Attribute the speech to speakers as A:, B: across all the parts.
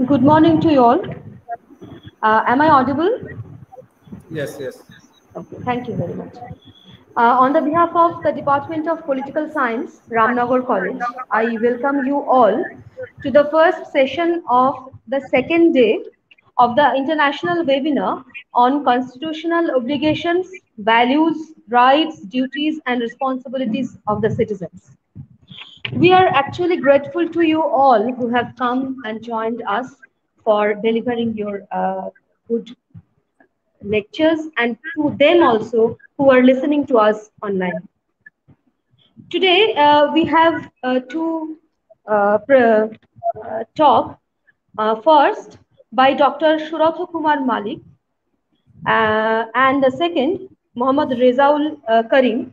A: Good morning to you all. Am I audible?
B: Yes, yes.
A: Okay, thank you very much. On the behalf of the Department of Political Science, Ramnagar College, I welcome you all to the first session of the second day of the international webinar on constitutional obligations, values, rights, duties, and responsibilities of the citizens. We are actually grateful to you all who have come and joined us for delivering your good lectures, and to them also who are listening to us online. Today, we have two talk. First, by Dr. Suratha Kumar Malik, and the second, Muhammad Rezaul Karim.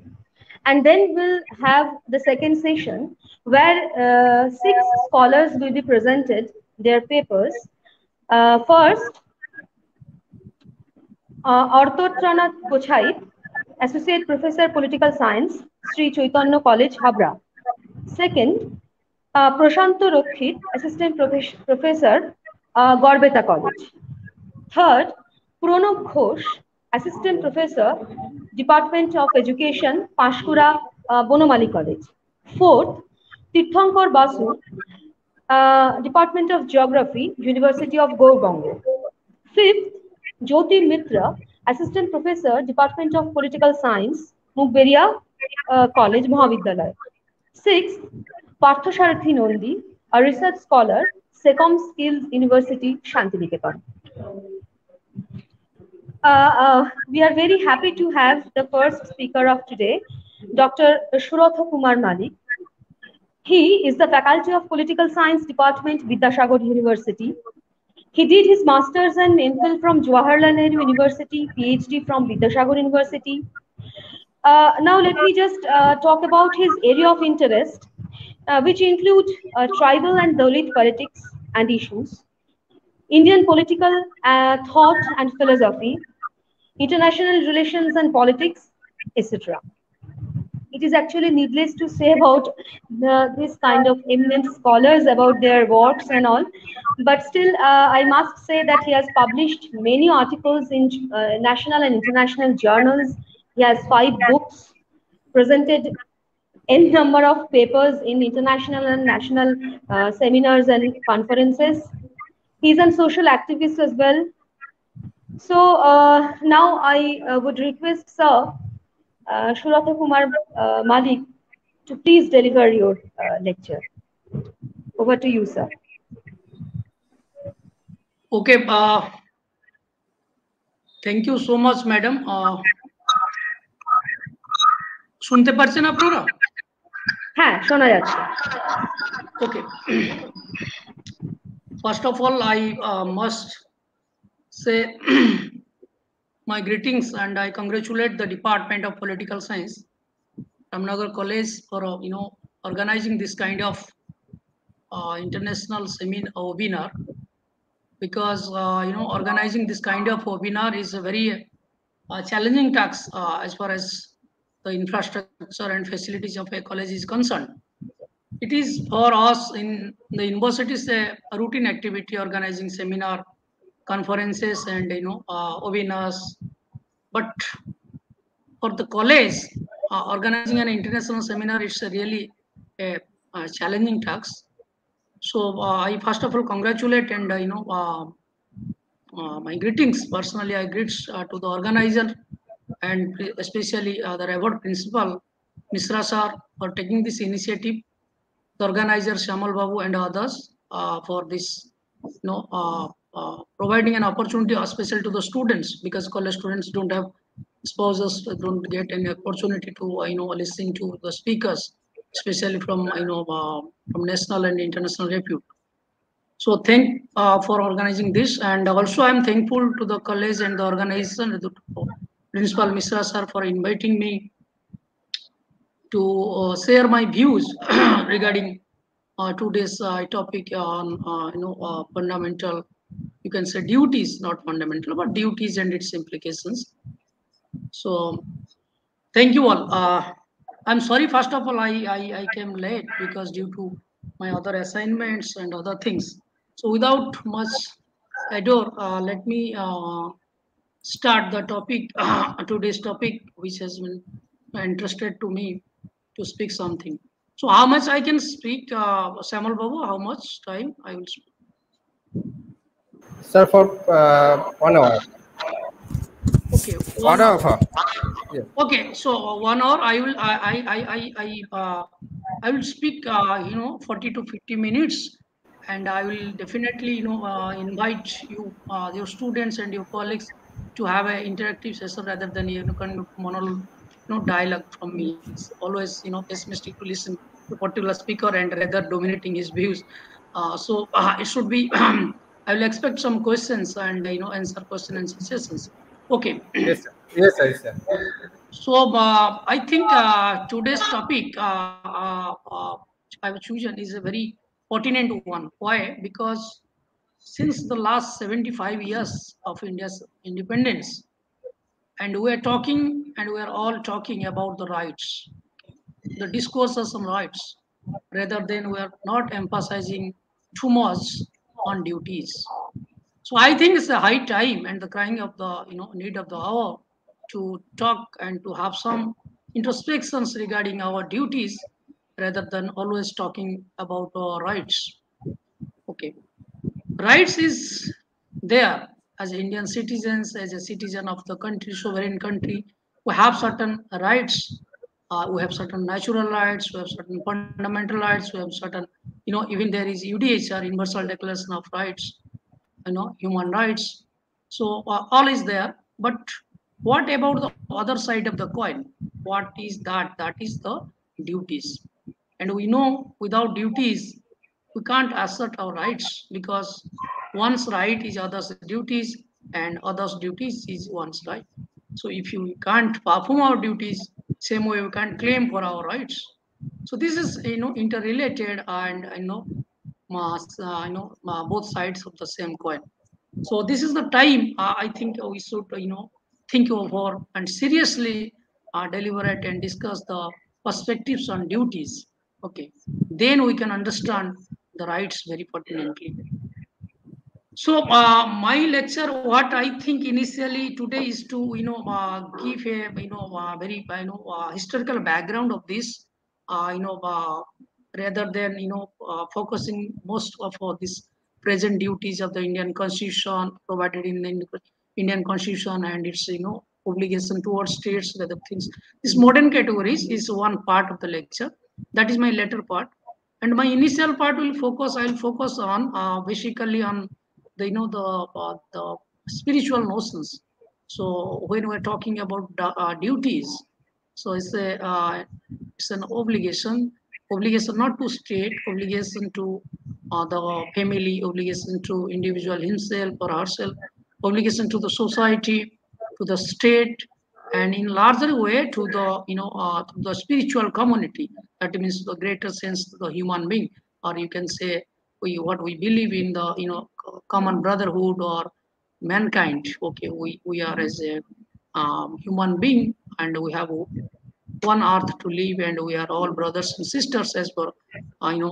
A: And then we'll have the second session where six scholars will be presented their papers. First, Artotranath Kochait, Associate Professor Political Science, Sri Chaitanya College, Habra. Second, Prashanto Rokhit, Assistant Professor, Gorbeta College. Third, Pranab Ghosh, Assistant Professor, Department of Education, Pashkura, Bonomali College. Fourth, Tirthankar Basu, Department of Geography, University of Gurgaon. Fifth, Jyoti Mitra, Assistant Professor, Department of Political Science, Mugberia College, Mahavidyalaya. Sixth, Parthasarathi Nondi, a research scholar, Secom Skills University, Shantiniketan. We are very happy to have the first speaker of today, Dr. Suratha Kumar Malik. He is the Faculty of Political Science Department, Vidyasagar University. He did his master's and MPhil from Jawaharlal Nehru University, PhD from Vidyasagar University. Now let me just talk about his area of interest, which include tribal and Dalit politics and issues, Indian political thought and philosophy, international relations and politics, etc. It is actually needless to say about this kind of eminent scholars about their works and all, but still I must say that he has published many articles in national and international journals. He has 5 books, presented n number of papers in international and national seminars and conferences. He's a social activist as well. So now I would request Sir Suratha Kumar Malik to please deliver your lecture. Over to you, sir.
C: Okay, thank you so much, madam. শুনতে পারছেন আপনারা?
A: হ্যাঁ, শোনা যাচ্ছে।
C: Okay. First of all, I must say my greetings and I congratulate the Department of Political Science, Ramnagar College, for organizing this kind of international seminar webinar, because organizing this kind of webinar is a very challenging task as far as the infrastructure and facilities of a college is concerned. It is for us in the universities a routine activity, organizing seminar, conferences, and webinars. But for the college, organizing an international seminar is really a challenging task. So I first of all congratulate and my greetings personally. I greet to the organizer and especially the Reward Principal Misra sir for taking this initiative, the organizer Shamal Babu and others for this providing an opportunity especially to the students, because college students don't have spouses, don't get any opportunity to listening to the speakers, especially from from national and international repute. So thank for organizing this, and also I'm thankful to the college and the organization, the Principal Misra sir, for inviting me to share my views regarding today's topic on fundamental, you can say duties, not fundamental, but duties and its implications. So thank you all. I'm sorry, first of all, I came late because due to my other assignments and other things. So without much ado, let me start the topic, today's topic, which has been interested to me to speak something. So how much I can speak, Samal Babu, how much time I will speak?
B: Sir, for 1 hour.
C: Okay,
B: 1 hour. Yes.
C: Okay, so 1 hour I will speak 40 to 50 minutes, and I will definitely invite you your students and your colleagues to have an interactive session rather than kind of monologue dialogue from me. It's always pessimistic to listen to a particular speaker and rather dominating his views. So it should be I will expect some questions and answer question and sessions. Okay.
B: Yes, sir. Yes, sir. Yes, sir.
C: So I think today's topic I have chosen is a very pertinent one. Why? Because since the last 75 years of India's independence, and we are talking and we are all talking about the rights, the discourses on rights, rather than we are not emphasizing too much on duties. So I think it's the high time and the crying of the need of the hour to talk and to have some introspections regarding our duties rather than always talking about our rights. Okay, rights is there as Indian citizens, as a citizen of the country, sovereign country. We have certain rights. We have certain natural rights. We have certain fundamental rights. We have certain, even there is UDHR, Universal Declaration of Rights, human rights. So all is there, but what about the other side of the coin? What is that? That is the duties. And we know without duties we can't assert our rights, because one's right is others duties and others duties is one's right. So if you can't perform our duties, same way we can't claim for our rights. So this is interrelated, and both sides of the same coin. So this is the time I think we should think over and seriously deliberate and discuss the perspectives on duties. Okay, then we can understand the rights very pertinently. So my lecture, what I think initially today is to give a very historical background of this, rather than focusing most of this present duties of the Indian Constitution provided in the Indian Constitution and its obligation towards states, other things. This modern categories is one part of the lecture. That is my later part, and my initial part will focus. I will focus on basically on the spiritual notions. So when we're talking about duties, so it's an obligation not to state, obligation to the family, obligation to individual himself or herself, obligation to the society, to the state, and in larger way to the to the spiritual community. That means the greater sense to the human being, or you can say what we believe in the common brotherhood or mankind. Okay, we are as a human being, and we have one earth to live, and we are all brothers and sisters, as per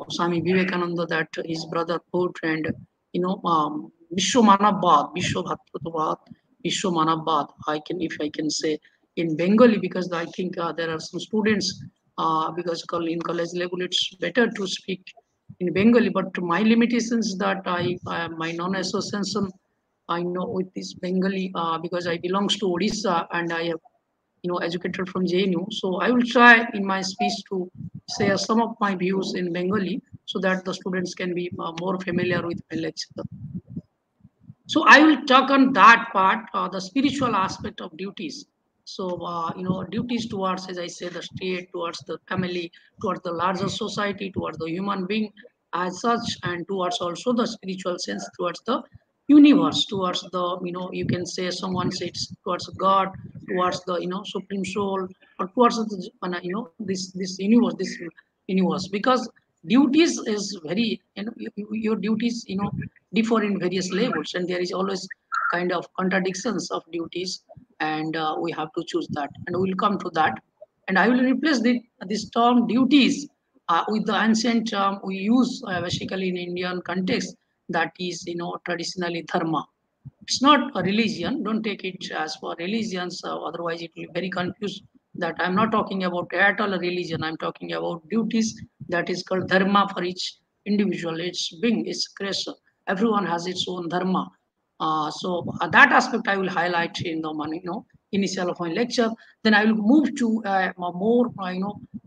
C: Swami Vivekananda, that his brotherhood, and Vishwa Manavbad, Vishwa Bhatrutavad, Vishwa Manavbad. If I can say in Bengali, because I think there are some students, because in college level it's better to speak in Bengali, but my limitations that my non-association I know with this Bengali, because I belongs to Odisha and I have educated from JNU. So I will try in my speech to share some of my views in Bengali so that the students can be more familiar with my lecture. So I will talk on that part, the spiritual aspect of duties. So duties towards, as I say, the state, towards the family, towards the larger society, towards the human being as such, and towards also the spiritual sense, towards the universe, towards the you can say someone says towards God, towards the supreme soul, or towards the this universe, because duties is very your duties differ in various levels, and there is always kind of contradictions of duties, and we have to choose that, and we'll come to that. And I will replace this term duties with the ancient term we use basically in Indian context, that is, traditionally dharma. It's not a religion. Don't take it as for religions. Otherwise, it will be very confused. That I'm not talking about at all a religion. I'm talking about duties. That is called dharma for each individual. It's being, it's creation. Everyone has its own dharma. So that aspect I will highlight in the initial of my lecture. Then I will move to more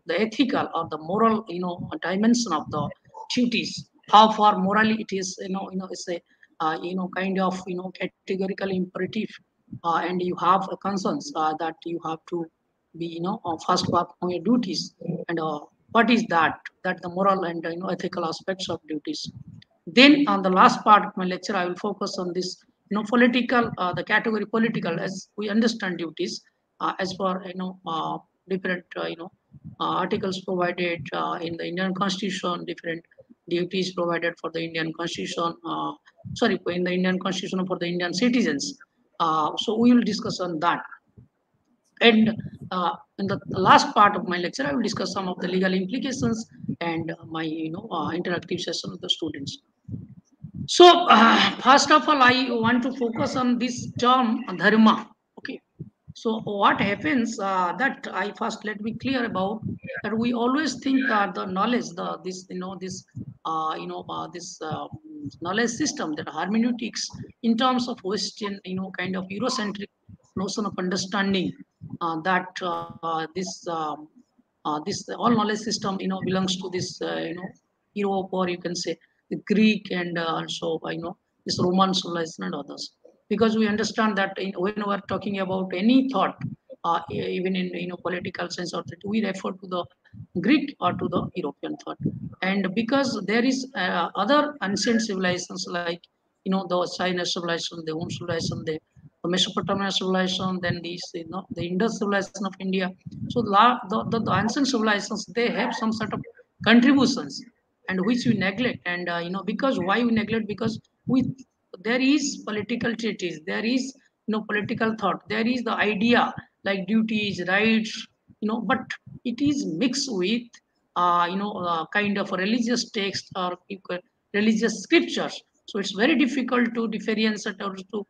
C: the ethical or the moral dimension of the duties. How far morally it is it's a kind of categorical imperative, and you have concerns that you have to be first work on your duties, and what is that the moral and ethical aspects of duties. Then on the last part of my lecture, I will focus on this, political, the category political, as we understand duties, as for different articles provided in the Indian Constitution, different duties provided for the Indian Constitution. Sorry, in the Indian Constitution for the Indian citizens. So we will discuss on that. And in the last part of my lecture, I will discuss some of the legal implications and my interactive session with the students. So, first of all, I want to focus on this term dharma. Okay. So, what happens that I first let me clear about that we always think that the knowledge, this knowledge system, that hermeneutics, in terms of Western, kind of Eurocentric notion of understanding, that this all knowledge system, belongs to this, Europe, or you can say the Greek, and also this Roman civilization and others, because we understand that when we are talking about any thought, even in political sense, or that we refer to the Greek or to the European thought, and because there is other ancient civilizations like the China civilization, the Hun civilization, the Mesopotamia civilization, then the Indus civilization of India. So the ancient civilizations, they have some sort of contributions, and which we neglect, and because why we neglect, because we there is political treaties, there is political thought, there is the idea like duties, rights, but it is mixed with kind of a religious text, or religious scriptures. So it's very difficult to differentiate, or to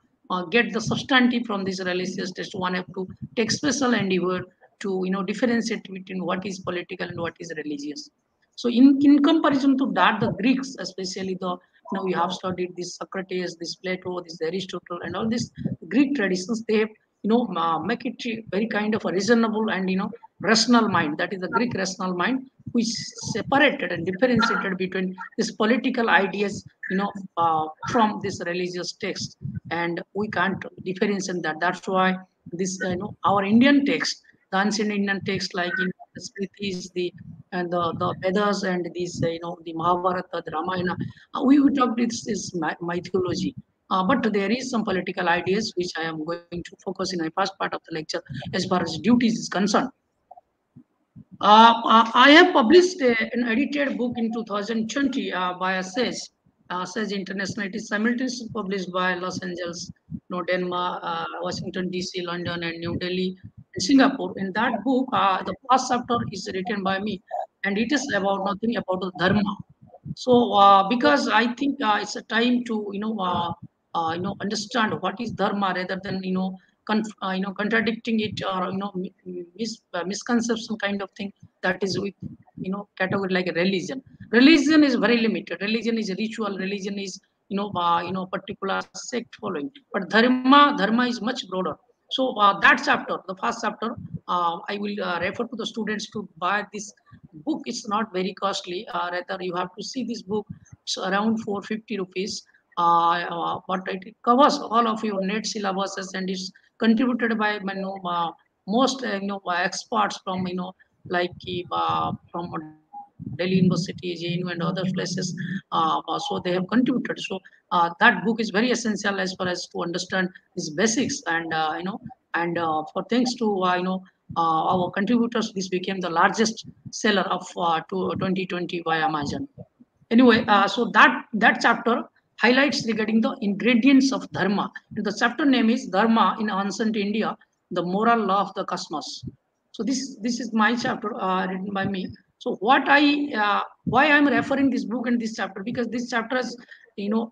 C: get the substantive from this religious text. One have to take special endeavor to differentiate between what is political and what is religious. So in comparison to that, the Greeks, especially we have studied this Socrates, this Plato, this Aristotle, and all these Greek traditions, they have make it very kind of a reasonable and rational mind. That is the Greek rational mind, which separated and differentiated between these political ideas, from this religious text, and we can't differentiate that. That's why this, our Indian text, the ancient Indian text, like the Smritis, the Vedas, and these, the Mahabharata, the Ramayana, we talked this is mythology. But there is some political ideas which I am going to focus in my first part of the lecture as far as duties is concerned. I have published an edited book in 2020 by a SAGE International. It is simultaneously published by Los Angeles, Denmark, Washington DC, London, and New Delhi, and Singapore. In that book, the first chapter is written by me, and it is about nothing about the dharma. So, because I think it's a time to understand what is dharma, rather than contradicting it, or misconception kind of thing, that is with category like a religion. Religion is very limited. Religion is a ritual. Religion is particular sect following. But dharma is much broader. So that chapter, the first chapter, I will refer to the students to buy this book. It's not very costly. Rather, you have to see this book. It's around 450 rupees. But it covers all of your net syllabuses, and it's contributed by most experts from from Delhi University, JNU, and other places. So they have contributed. So that book is very essential as far as to understand these basics, and for thanks to our contributors, this became the largest seller of 2020 by Amazon. Anyway, so that chapter highlights regarding the ingredients of dharma. And the chapter name is Dharma in Ancient India, the Moral Law of the Cosmos. So this is my chapter written by me. So why I'm referring this book and this chapter, because this chapter is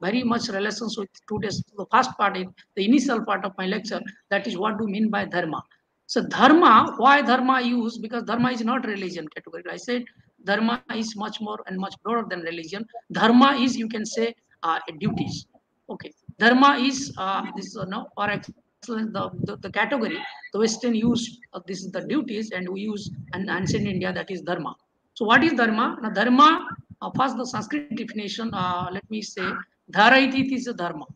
C: very much relations with today's the first part, the initial part of my lecture. That is what do you mean by dharma. So dharma, why dharma use? Because dharma is not religion category. I said dharma is much more and much broader than religion. Dharma is, you can say, duties. Okay, dharma is this no, for excellence, the category the Western use. This is the duties, and we use an ancient India, that is dharma. So what is dharma? Now dharma, first the Sanskrit definition. Let me say, dhara iti is a dharma.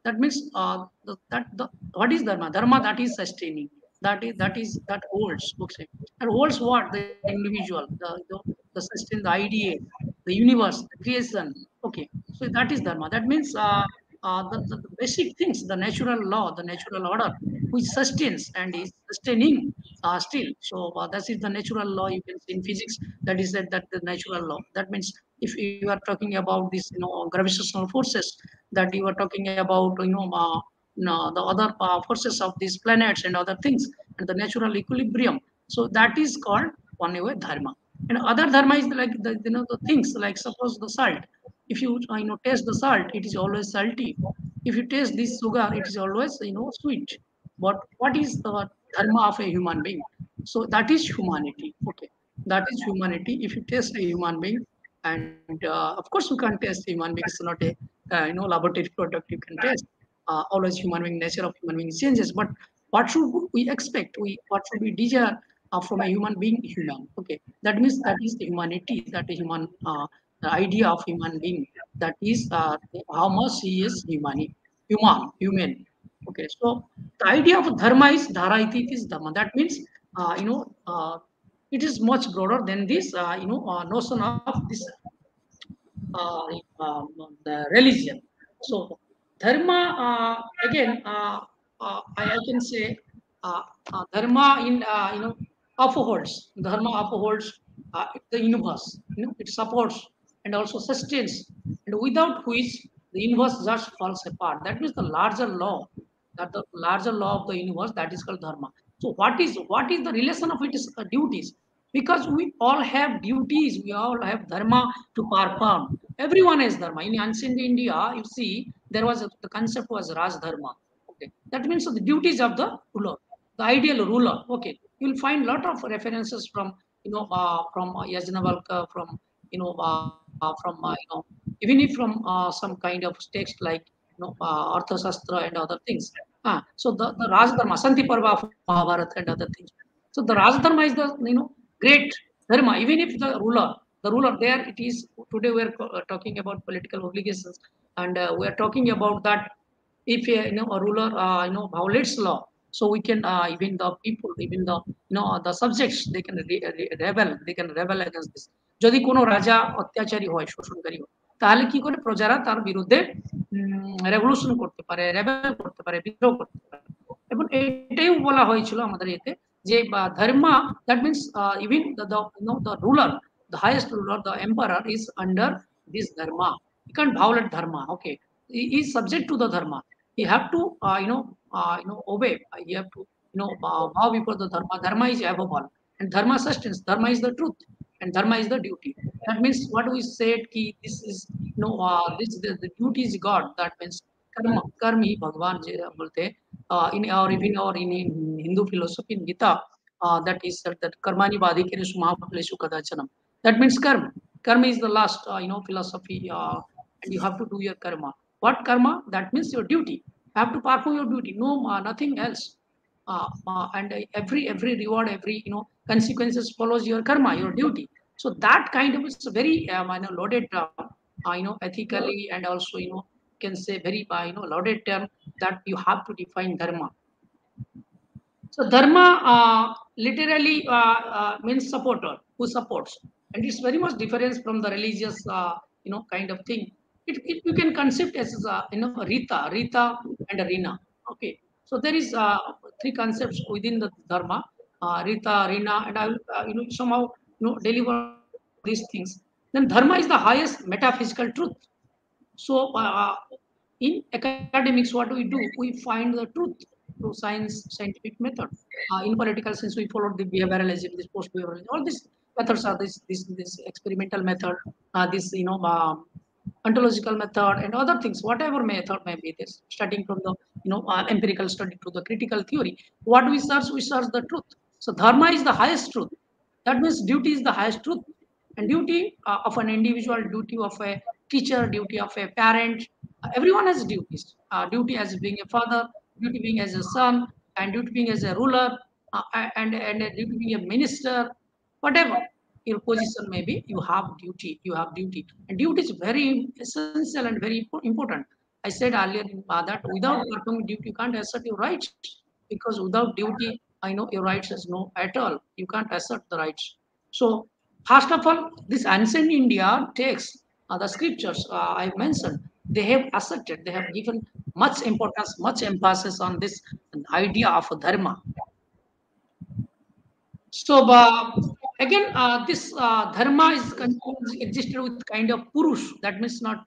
C: That means what is dharma? Dharma, that is sustaining. That holds. Okay, that holds what? The individual, the sustain, the idea, the universe, the creation. Okay, so that is dharma. That means the basic things, the natural law, the natural order, which sustains and is sustaining still. So that is the natural law. You can see in physics, that is that the natural law. That means if you are talking about this, gravitational forces, that you are talking about, no, the other forces of these planets and other things, and the natural equilibrium. So that is called one way dharma. And other dharma is like the things like, suppose the salt. If you taste the salt, it is always salty. If you taste this sugar, it is always sweet. But what is the dharma of a human being? So that is humanity. Okay, that is humanity. If you taste a human being, and of course you can't taste human being. It's not a laboratory product you can taste. Always human being, nature of human being changes. But what should we expect? What should we desire from a human being? Human. Okay, that means that is the humanity. That is human. The idea of human being. That is how much he is human. Okay, so the idea of dharma is dhara iti is dharma. That means it is much broader than this notion of this uh, the religion. So dharma, again, I can say dharma in upholds, dharma upholds the universe. It supports and also sustains, and without which the universe just falls apart. That means the larger law, that the larger law of the universe, that is called dharma. So what is the relation of its duties? Because we all have duties, we all have dharma to perform. Everyone has dharma. In ancient India, you see, there was the concept was Raj Dharma. Okay, that means the duties of the ruler, the ideal ruler. Okay, you will find a lot of references from Yajnavalkya, from from even if from some kind of text like Arthashastra and other things. So the Raj Dharma, Santi Parva of Mahabharata and other things. So the Raj Dharma is the great dharma. Even if the ruler there, it is today we are talking about political obligations, and we are talking about that if a ruler violates law, so we can even the people, even the the subjects, they can rebel against this. যদি কোনো রাজা অত্যাচারী হয়, শোষণকারী হয়, তাহলে কি করে প্রজারা তার বিরুদ্ধে রেভলিউশন করতে পারে, রেবেল করতে পারে, বিদ্রোহ করতে পারে। এবং এটাই বলা হয়েছিল আমাদের এতে যে dharma, that means even the ruler, the highest ruler, the emperor is under this dharma. You can't violate dharma. Okay, he is subject to the dharma. You have to obey. You have to bow before the dharma. Dharma is above all, and dharma sustains. Dharma is the truth, and dharma is the duty. That means what we said ki this is this the duty is God. That means कर्म ही भगवान जी बोलते हैं in or even or in Hindu philosophy in Gita, that is said that karmani badhikeresu mahaphaleshu kadachanam. That means karma. Karma is the last philosophy, and you have to do your karma. What karma? That means your duty. You have to perform your duty. No, nothing else. And every reward, every consequences follows your karma, your duty. So that kind of is very loaded ethically, and also can say very loaded term that you have to define dharma. So dharma literally means supporter, who supports, and it's very much different from the religious kind of thing. You can concept as Rita and Rina. Okay, so there is three concepts within the dharma, Rita, Rina, and I will somehow deliver these things. Then dharma is the highest metaphysical truth. So in academics, what do? We find the truth through scientific method. In political science, we followed the behavioralism, this post-behavioralism, all this methods are this experimental method, this ontological method, and other things. Whatever method may be, this starting from the empirical study to the critical theory. What we search the truth. So dharma is the highest truth. That means duty is the highest truth, and duty of an individual, duty of a teacher, duty of a parent. Everyone has duties. Duty as being a father, duty being as a son, and duty being as a ruler, and a duty being a minister, whatever your position may be, you have duty. You have duty, and duty is very essential and very important. I said earlier that without performing duty, you can't assert your rights, because without duty, I know your rights is no at all. You can't assert the rights. So first of all, this ancient India takes the scriptures I mentioned. They have asserted, they have given much importance, much emphasis on this idea of dharma. So again, this dharma is existed with kind of purush. That means not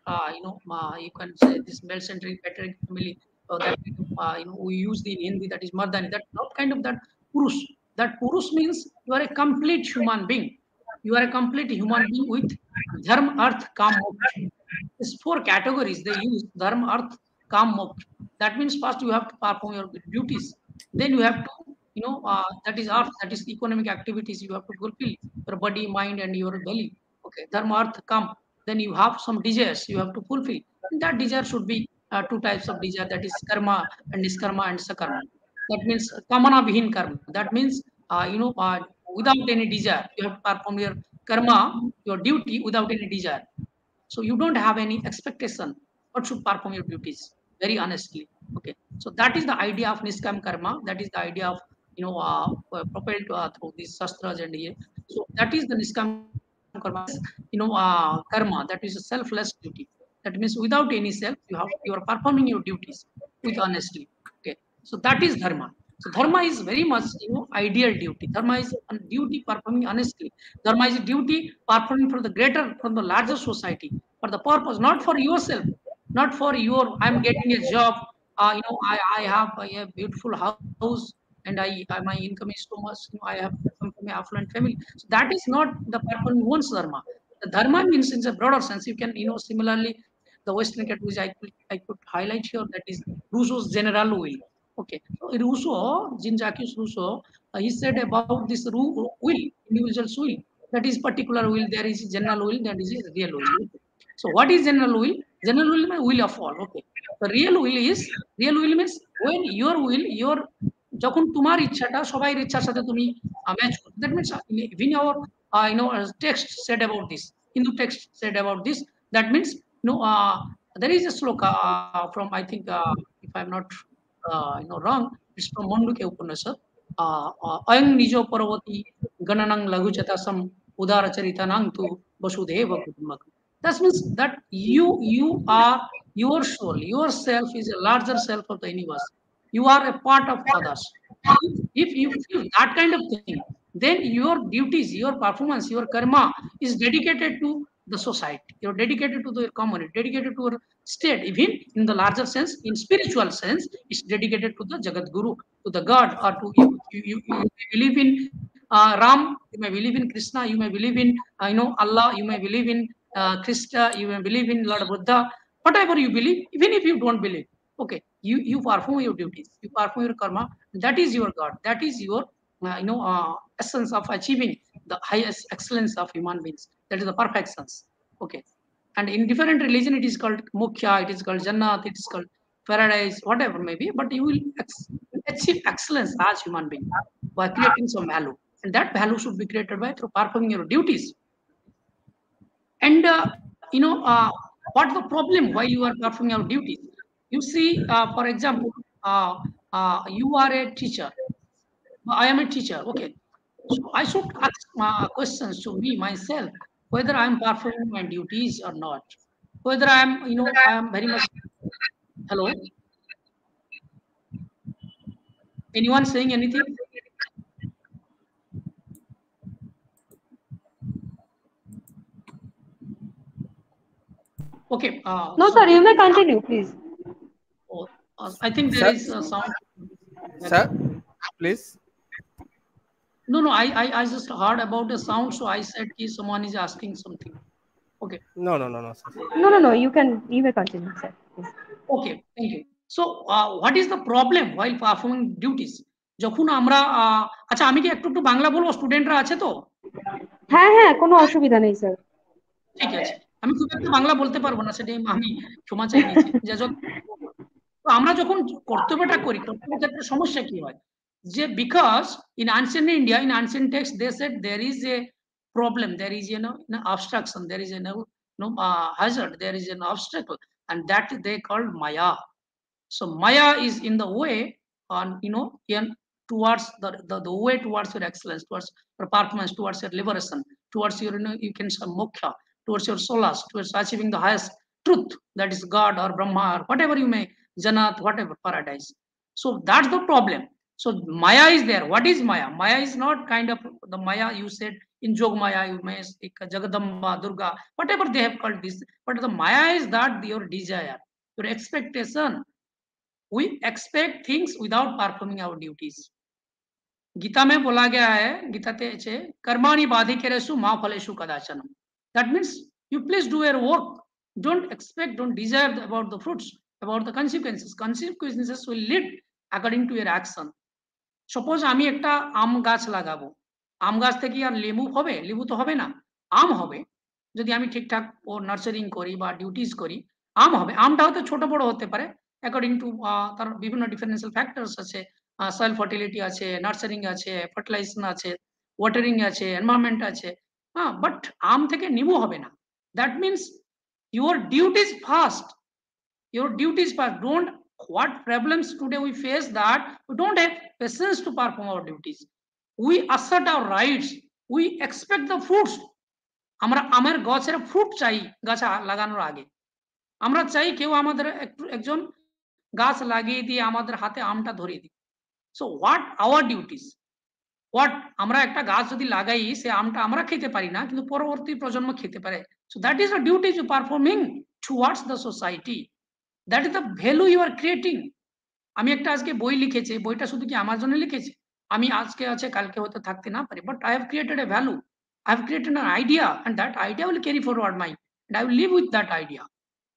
C: you can say this male-centric patriarchal family that we use in Hindi, that is mardani. That not kind of that purush. That purush means you are a complete human being. You are a complete human being with dharma, arth, kam, moksha. These 4 categories they use: dharma, arth, kam, moksha. That means first you have to perform your duties. Then you have to that is art, that is economic activities you have to fulfill your body, mind, and your belly. Okay, dharma, arth, kam. Then you have some desires you have to fulfill. And that desire should be 2 types of desire, that is karma and niskarma and sakarma. That means kamana bihin karma. That means without any desire, you have to perform your karma, your duty without any desire. So you don't have any expectation but should perform your duties very honestly. Okay, so that is the idea of niskam karma. That is the idea of propelled through these shastras and here. So that is the niskam karma. Karma, that is a selfless duty. That means without any self, you are performing your duties with honesty. Okay, so that is dharma. So dharma is very much ideal duty. Dharma is a duty performing honestly. Dharma is a duty performing for the greater, from the larger society, for the purpose, not for yourself, not for your. I'm getting a job. I have a beautiful house, and my income is so much. I have come from an affluent family. So that is not the performing one's dharma. The dharma means in a broader sense. You can similarly the Western categories I could highlight here. That is Rousseau's general will. Okay, so Rousseau, Jean-Jacques Rousseau, he said about this will, individual's will. That is particular will. There is general will. That is real will. So what is general will? General will means will of all. Okay. The real will means when your will, যখন তোমার ইচ্ছাটা সবাই ইচ্ছার সাথে তুমি match করো। That means even our text said about this. Hindu text said about this. That means there is a sloka from I think if I'm not wrong, it's from Mandukya Upanishad. Ayang nijo paravati gananang laguchatasam udaracharitanang tu vasudheva kutumbakam. That means that you are your soul, yourself is a larger self of the universe. You are a part of others. If you feel that kind of thing, then your duties, your performance, your karma is dedicated to the society. You're dedicated to the community, dedicated to your state. Even in the larger sense, in spiritual sense, it's dedicated to the Jagat Guru, to the God, or to you believe in Ram, you may believe in Krishna, you may believe in Allah, you may believe in Krishna, you may believe in Lord Buddha, whatever you believe, even if you don't believe. Okay, you perform your duties, you perform your karma. That is your God. That is your essence of achieving the highest excellence of human beings. That is the perfections. Okay, and in different religion it is called moksha, it is called jannat, it is called paradise, whatever may be. But you will achieve excellence as human being by creating some value, and that value should be created by through performing your duties. And what's the problem why you are performing your duties? You see, for example, you are a teacher. I am a teacher. Okay, so I should ask questions to me myself whether I am performing my duties or not. Whether I am, I am very much. Hello. Anyone saying anything? Okay.
A: No, sir. You may continue, please.
C: I think there is a sound.
B: Sir, please.
C: No, I just heard about the sound, so I said ki someone is asking something. Okay.
B: No, no, no, no, sir.
A: No. You may continue, sir. Please.
C: Okay, thank you. So, what is the problem while performing duties? যখন আমরা আচ্ছা আমি কি একটু বাংলা বলবো, স্টুডেন্টরা আছে তো?
A: হ্যাঁ, কোনো অসুবিধা নেই স্যার।
C: ঠিক আছে, আমি খুব একটা বাংলা বলতে পারবো না, সেটাই আমি ক্ষমা চাই নিচ্ছি। তো আমরা যখন কর্তব্যটা করি, কর্তব্যের ক্ষেত্রে সমস্যা কি হয় যে because in ancient India, in ancient text they said there is a problem, there is an obstruction, there is hazard, there is an obstacle, and that they called maya. So maya is in the way on in towards the way towards your excellence, towards your performance, towards your liberation, towards your you can say moksha, towards your solas, towards achieving the highest truth, that is God or Brahma or whatever you may, Janat, whatever, paradise. So that's the problem. So maya is there. What is maya? Maya is not kind of the maya you said in Jog Maya, you may Jagadamba, Durga, whatever they have called this, but the maya is that your desire, your expectation. We expect things without performing our duties. Gita में बोला गया है, गीताते છે कर्माणि बाधिकेषु मा फलेषु कदाचन. That means you please do your work. Don't expect, don't desire about the fruits, about the consequences. Consequences will lead according to your action. Suppose আমি একটা আম গাছ লাগাবো, আম গাছ থেকে আর লেবু হবে? লেবু তো হবে না, আম হবে। যদি আমি ঠিকঠাক ও নার্সারিং করি বা ডিউটিস করি, আম হবে। আমটা হয়তো ছোট বড় হতে পারে অ্যাকর্ডিং টু তার বিভিন্ন ডিফারেন্সিয়াল ফ্যাক্টরস আছে, সয়েল ফার্টিলিটি আছে, নার্সারিং আছে, ফার্টিলাইজেশন আছে, ওয়াটারিং আছে, এনভায়রনমেন্ট আছে, বাট আম থেকে নিমু হবে না। That means your duties first, your duties first. Don't, what problems today we face that we don't have patience to perform our duties. We assert our rights, we expect the fruits. আমরা আমের গাছের fruit চাই গাছ লাগানোর আগে। আমরা চাই কেউ আমাদের একজন গাছ লাগিয়ে দিয়ে আমাদের হাতে আমটা ধরিয়ে দিই। So what hour duties, what, আমরা একটা গাছ যদি লাগাই সে আমটা আমরা খেতে পারি না, কিন্তু পরবর্তী প্রজন্ম খেতে পারে। So that is a duty you performing towards the society. That is the value you are creating. আমি একটা আজকে বই লিখেছি, বইটা শুধু কি আমার জন্য লিখেছি? আমি আজকে আছে কালকে হয়তো থাকতে না পারি, but I have created a value, I have created an idea, and that idea will carry forward my, and I will live with that idea.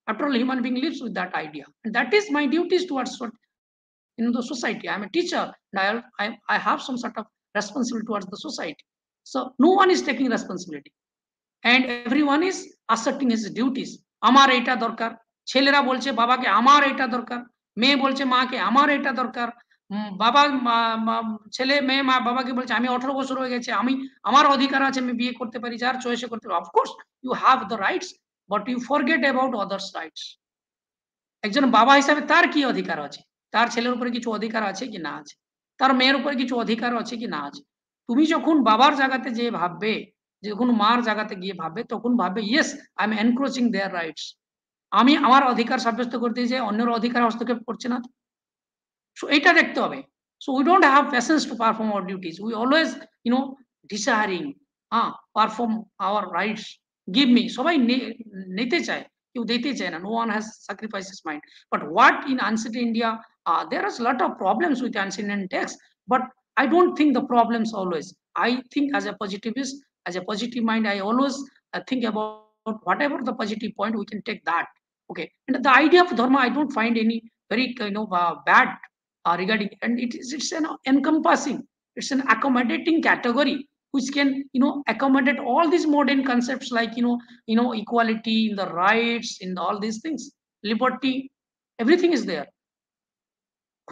C: After all, human being lives with that idea, and that is my duties towards the society. I am a teacher, and I have some sort of responsibility towards the society. So no one is taking responsibility, and everyone is asserting his duties. আমার এটা দরকার, ছেলেরা বলছে বাবাকে আমার এটা দরকার, মেয়ে বলছে মাকে আমার এটা দরকার, বাবা ছেলে মেয়ে মা বাবাকে বলছে আমি 18 বছর হয়ে গেছে, আমি আমার অধিকার আছে, আমি বিয়ে করতে পারি, যার চয়েসে করতে পারি। Of course you have the rights, but you forget about others rights. একজন বাবা হিসাবে তার কি অধিকার আছে? তার ছেলের উপরে কিছু অধিকার আছে কি না আছে? তার মেয়ের উপরে কিছু অধিকার আছে কি না আছে? তুমি যখন বাবার জায়গাতে যে ভাববে, যখন মার জায়গাতে গিয়ে ভাববে, তখন ভাববে yes I am encroaching their rights. আমি আমার অধিকার সাব্যস্ত করতে যে অন্যের অধিকার হস্তক্ষেপ করছে না। সো এটা দেখতে হবে। So we don't have patience to perform our duties. We always desiring perform our rights. Give me, সবাই নিতে চায়, কেউ দিতে চায় না। No one has sacrifices mind. But what in ancient India, there is a lot of problems with ancient text, but I don't think the problems always. I think as a positivist, as a positive mind, I always think about whatever the positive point we can take that. Okay, and the idea of dharma I don't find any very bad regarding, and it's an encompassing, it's an accommodating category which can accommodate all these modern concepts like equality, in the rights, in all these things, liberty, everything is there.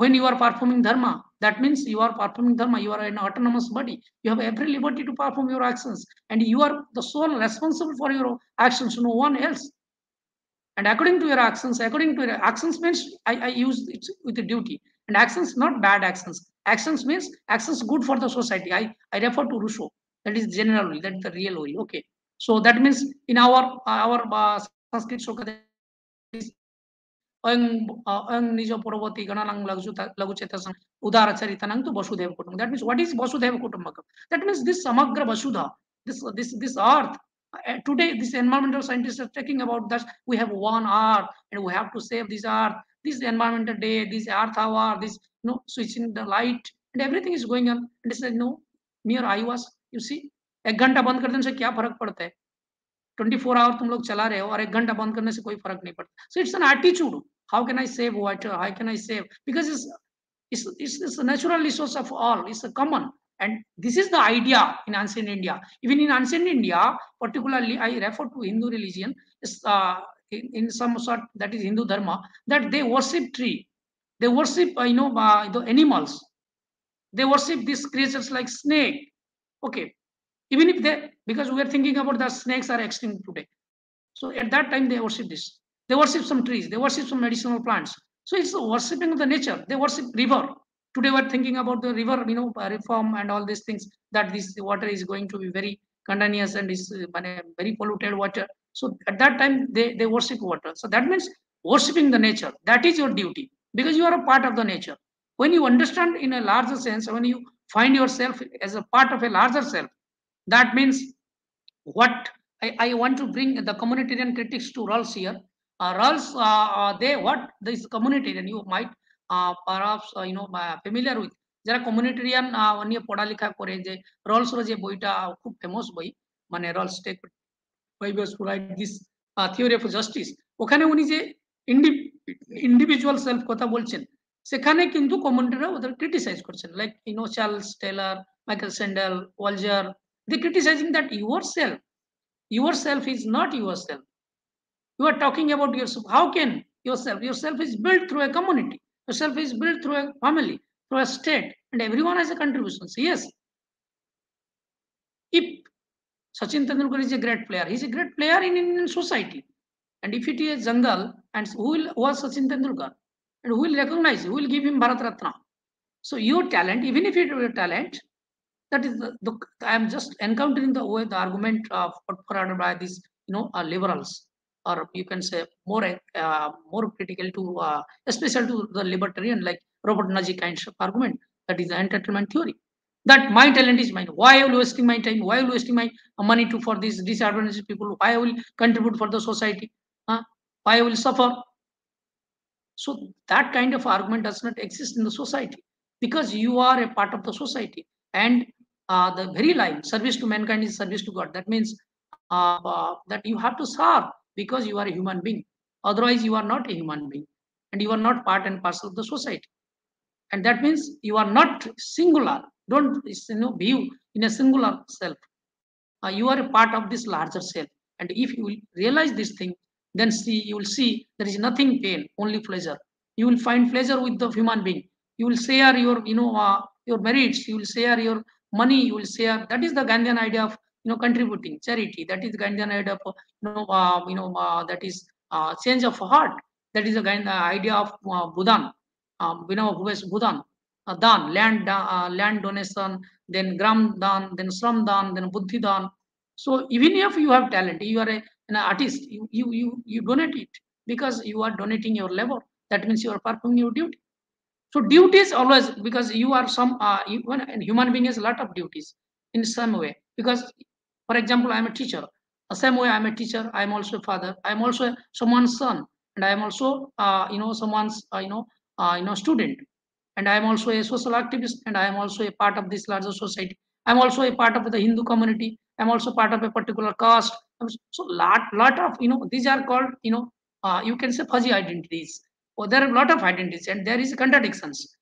C: When you are performing dharma, that means you are performing dharma, you are an autonomous body, you have every liberty to perform your actions, and you are the sole responsible for your actions, no one else. And according to your actions means I use it with the duty, and actions not bad actions. Actions means actions good for the society. I refer to Rousseau. That is general will, that is the real will. Okay, so that means in our Sanskrit shloka nijo parvati ganalang laguchetasam udaracharitanang to Vasudeva Kutumbakam. That means what is Vasudeva Kutumbakam? That means this Samagra Vasudha, this earth. Today, this environmental scientists are talking about that we have one earth and we have to save this earth. This environmental day, this earth hour, this switching the light, and everything is going on. And they said no, mere I was, you see, 1 घंटा बंद कर देने से क्या फर्क पड़ता है? 24 our तुम लोग चला रहे हो और 1 घंटा बंद करने से कोई फर्क नहीं पड़ता. So it's an attitude. How can I save water? How can I save? Because it's a natural resource of all. It's a common. And this is the idea in ancient India. Even in ancient India, particularly I refer to Hindu religion, in some sort, that is Hindu dharma, that they worship tree. They worship, the animals. They worship these creatures like snake. Okay. Even if they, because we are thinking about the snakes are extinct today. So at that time they worship this. They worship some trees. They worship some medicinal plants. So it's the worshipping of the nature. They worship river. Today we're thinking about the river, reform and all these things, that this water is going to be very contagious and is very polluted water. So at that time they worship water. So that means worshipping the nature. That is your duty, because you are a part of the nature. When you understand in a larger sense, when you find yourself as a part of a larger self, that means what I want to bring the communitarian critics to Rawls here. Rawls, they what this communitarian, you might perhaps familiar with. যারা কমিউনিটেরিয়ান নিয়ে পড়ালেখা করে, যে Rawls যে বইটা খুব famous বই, মানে Rawls take to write this theory of justice, ওখানে উনি যে ইন্ডিভিজুয়াল সেলফ কথা বলছেন, সেখানে কিন্তু কমিউনিটিরা ওদের ক্রিটিসাইজ করছেন, like Charles Taylor, Michael Sandel, Walzer. They're criticizing that yourself is not yourself. You are talking about yourself. How can yourself is built through a community, yourself is built through a family, through a state, and everyone has a contribution. So yes, if Sachin Tendulkar is a great player, he's a great player in Indian society. And if it is a jungle, and who was Sachin Tendulkar, and who will recognize, who will give him Bharat Ratna? So your talent, even if it is a talent, that is I am just encountering the way the argument put forward by these liberals, or you can say more critical to especially to the libertarian, like Robert Naji kinds of argument, that is the entertainment theory, that my talent is mine. Why I will wasting my time? Why I will wasting my money to for these disadvantaged people? Why I will contribute for the society? Why I will suffer? So that kind of argument does not exist in the society, because you are a part of the society. And the very line, service to mankind is service to God. That means that you have to serve because you are a human being. Otherwise, you are not a human being, and you are not part and parcel of the society. And that means you are not singular. Don't view in a singular self. You are a part of this larger self. And if you will realize this thing, then you will see there is nothing pain, only pleasure. You will find pleasure with the human being. You will share your your merits. You will share your money. You will share. That is the Gandhian idea of contributing, charity. That is the Gandhian idea of that is change of heart. That is the idea of Bhudan. Bhudan. Dan, land donation, then gram dan, then shram dan, then buddhi dan. So even if you have talent, you are an artist, you donate it, because you are donating your labor. That means you are performing your duty. So duties always, because you are some a human being has a lot of duties in some way. Because for example, I am a teacher. The same way I am a teacher, I am also a father. I am also someone's son, and I am also someone's student. And I am also a social activist, and I am also a part of this larger society. I am also a part of the Hindu community. I am also part of a particular caste. So lot of these are called you can say fuzzy identities. Or there are a lot of identities, and there is contradictions.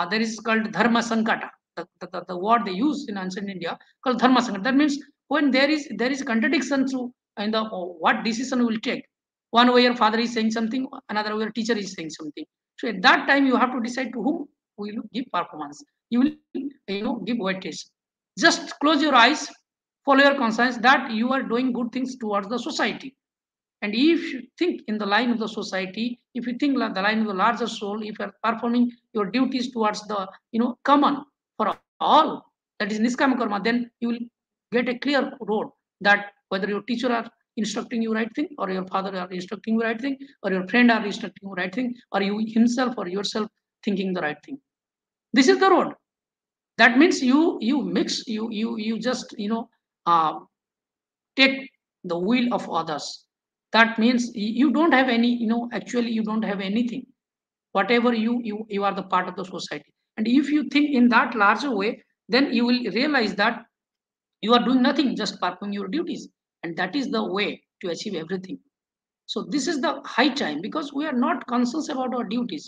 C: There is called dharma sankata. The word they use in ancient India called dharma sankata. That means when there is contradiction to in the what decision will take. One way your father is saying something, another way your teacher is saying something. So at that time you have to decide to whom will you give performance. You will give weightage. Just close your eyes, follow your conscience that you are doing good things towards the society. And if you think in the line of the society, if you think like the line of the larger soul, if you are performing your duties towards the common for all, that is niskama karma, then you will get a clear road that whether your teacher are instructing you right thing, or your father are instructing you right thing, or your friend are instructing you right thing, or you himself or yourself thinking the right thing. This is the road. That means you mix, you just take the will of others. That means you don't have any actually you don't have anything. Whatever you are the part of the society. And if you think in that larger way, then you will realize that you are doing nothing, just performing your duties. And that is the way to achieve everything. So this is the high time, because we are not conscious about our duties.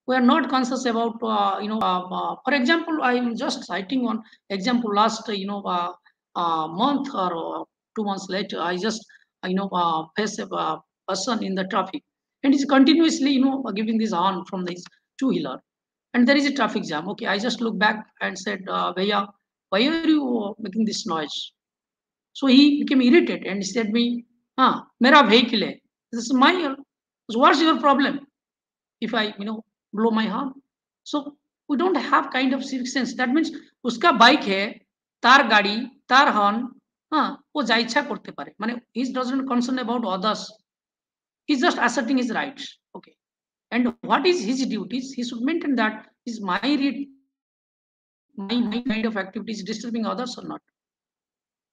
C: We are not conscious about, for example, I am just citing one example. Last, month or 2 months later, I just, faced a person in the traffic, and he's continuously, giving this horn from this two-wheeler, and there is a traffic jam. Okay, I just looked back and said, Bhaiya, why are you making this noise? So he became irritated and he said me, mera vehicle hai. This is my, so what's your problem if I, blow my horn? So we don't have kind of civic sense. That means uska bike hai, tar gadi, tar horn, wo ja ichha korte pare. Mane he doesn't concern about others. He's just asserting his rights. Okay. And what is his duties? He should maintain that is my my kind of activities disturbing others or not.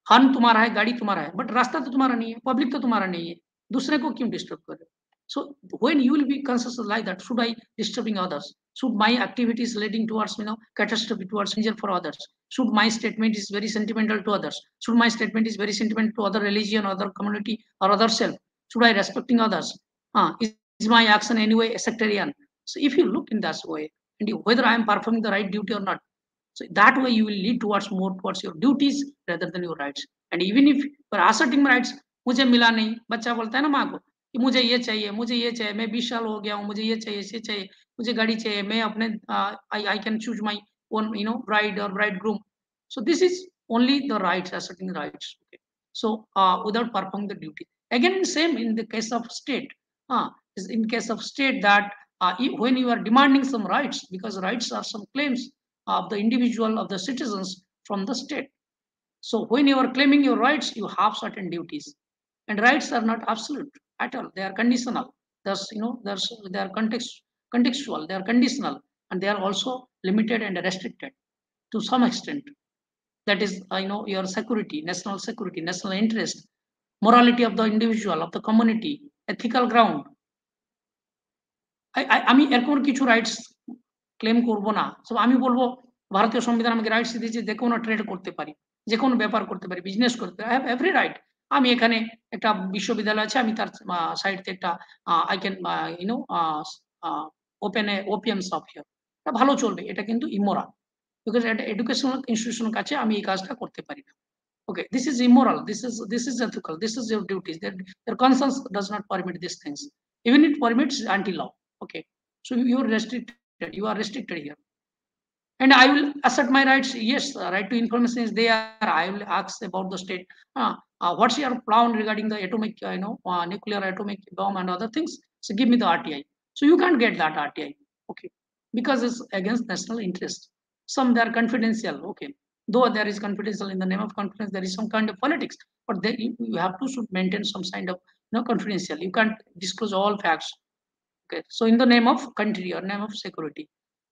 C: हर्न तुम्हारा है, गाड़ी तुम्हारा है, but रास्ता तो तुम्हारा नहीं है, पब्लिक तो तुम्हारा नहीं है, दूसरे को क्यों डिस्टर्ब करे? So when you will be conscious like that, should I disturbing others? Should my activities leading towards, catastrophe, towards danger for others? Should my statement is very sentimental to others? Should my statement is very sentimental to other religion, other community, or other self? Should I respecting others? Is my action anyway sectarian? So if you look in that way, and whether I am performing the right duty or not, so that way you will lead towards more towards your duties rather than your rights. And even if you are asserting rights, मुझे मिला नहीं, बच्चा बोलता है ना माँ को कि मुझे ये चाहिए, मैं 20 साल हो गया हूँ, मुझे ये चाहिए, मुझे गाड़ी चाहिए, मैं अपने I can choose my own, bride or bridegroom. So this is only the rights, asserting rights. Okay. So without performing the duty. Again, same in the case of state. In case of state, that when you are demanding some rights, because rights are some claims of the individual, of the citizens from the state. So when you are claiming your rights, you have certain duties, and rights are not absolute at all. They are conditional. Thus, they are contextual. They are conditional, and they are also limited and restricted to some extent. That is, your security, national interest, morality of the individual, of the community, ethical ground. আমি এরকম কিছু rights claim করব না। So আমি বলবো ভারতীয় সংবিধান আমাকে রাইটস দিয়েছে যে কোনো ট্রেড করতে পারি, যে কোনো ব্যাপার করতে পারি, বিজনেস করতে পারি, আই হ্যাভ এভরি রাইট। আমি এখানে একটা বিশ্ববিদ্যালয় আছে, আমি তার সাইড থেকে একটা I can open A OPM shop here, এটা ভালো চলবে, এটা কিন্তু ইমোরাল, বিকজ একটা এডুকেশনাল ইনস্টিটিউশনের কাছে আমি এই কাজটা করতে পারি না। Okay, this is immoral, this is ethical, this is your duties. Their conscience does not permit these things. Even it permits anti-law. Okay, so you are restricted here. And I will assert my rights. Yes, right to information is there. I will ask about the state. What's your plan regarding the atomic, nuclear atomic bomb and other things? So give me the RTI. So you can't get that RTI. Okay, because it's against national interest. Some they are confidential. Okay, though there is confidential, in the name of confidence there is some kind of politics, but you have to should maintain some kind of confidential. You can't disclose all facts. Okay, so in the name of country or name of security.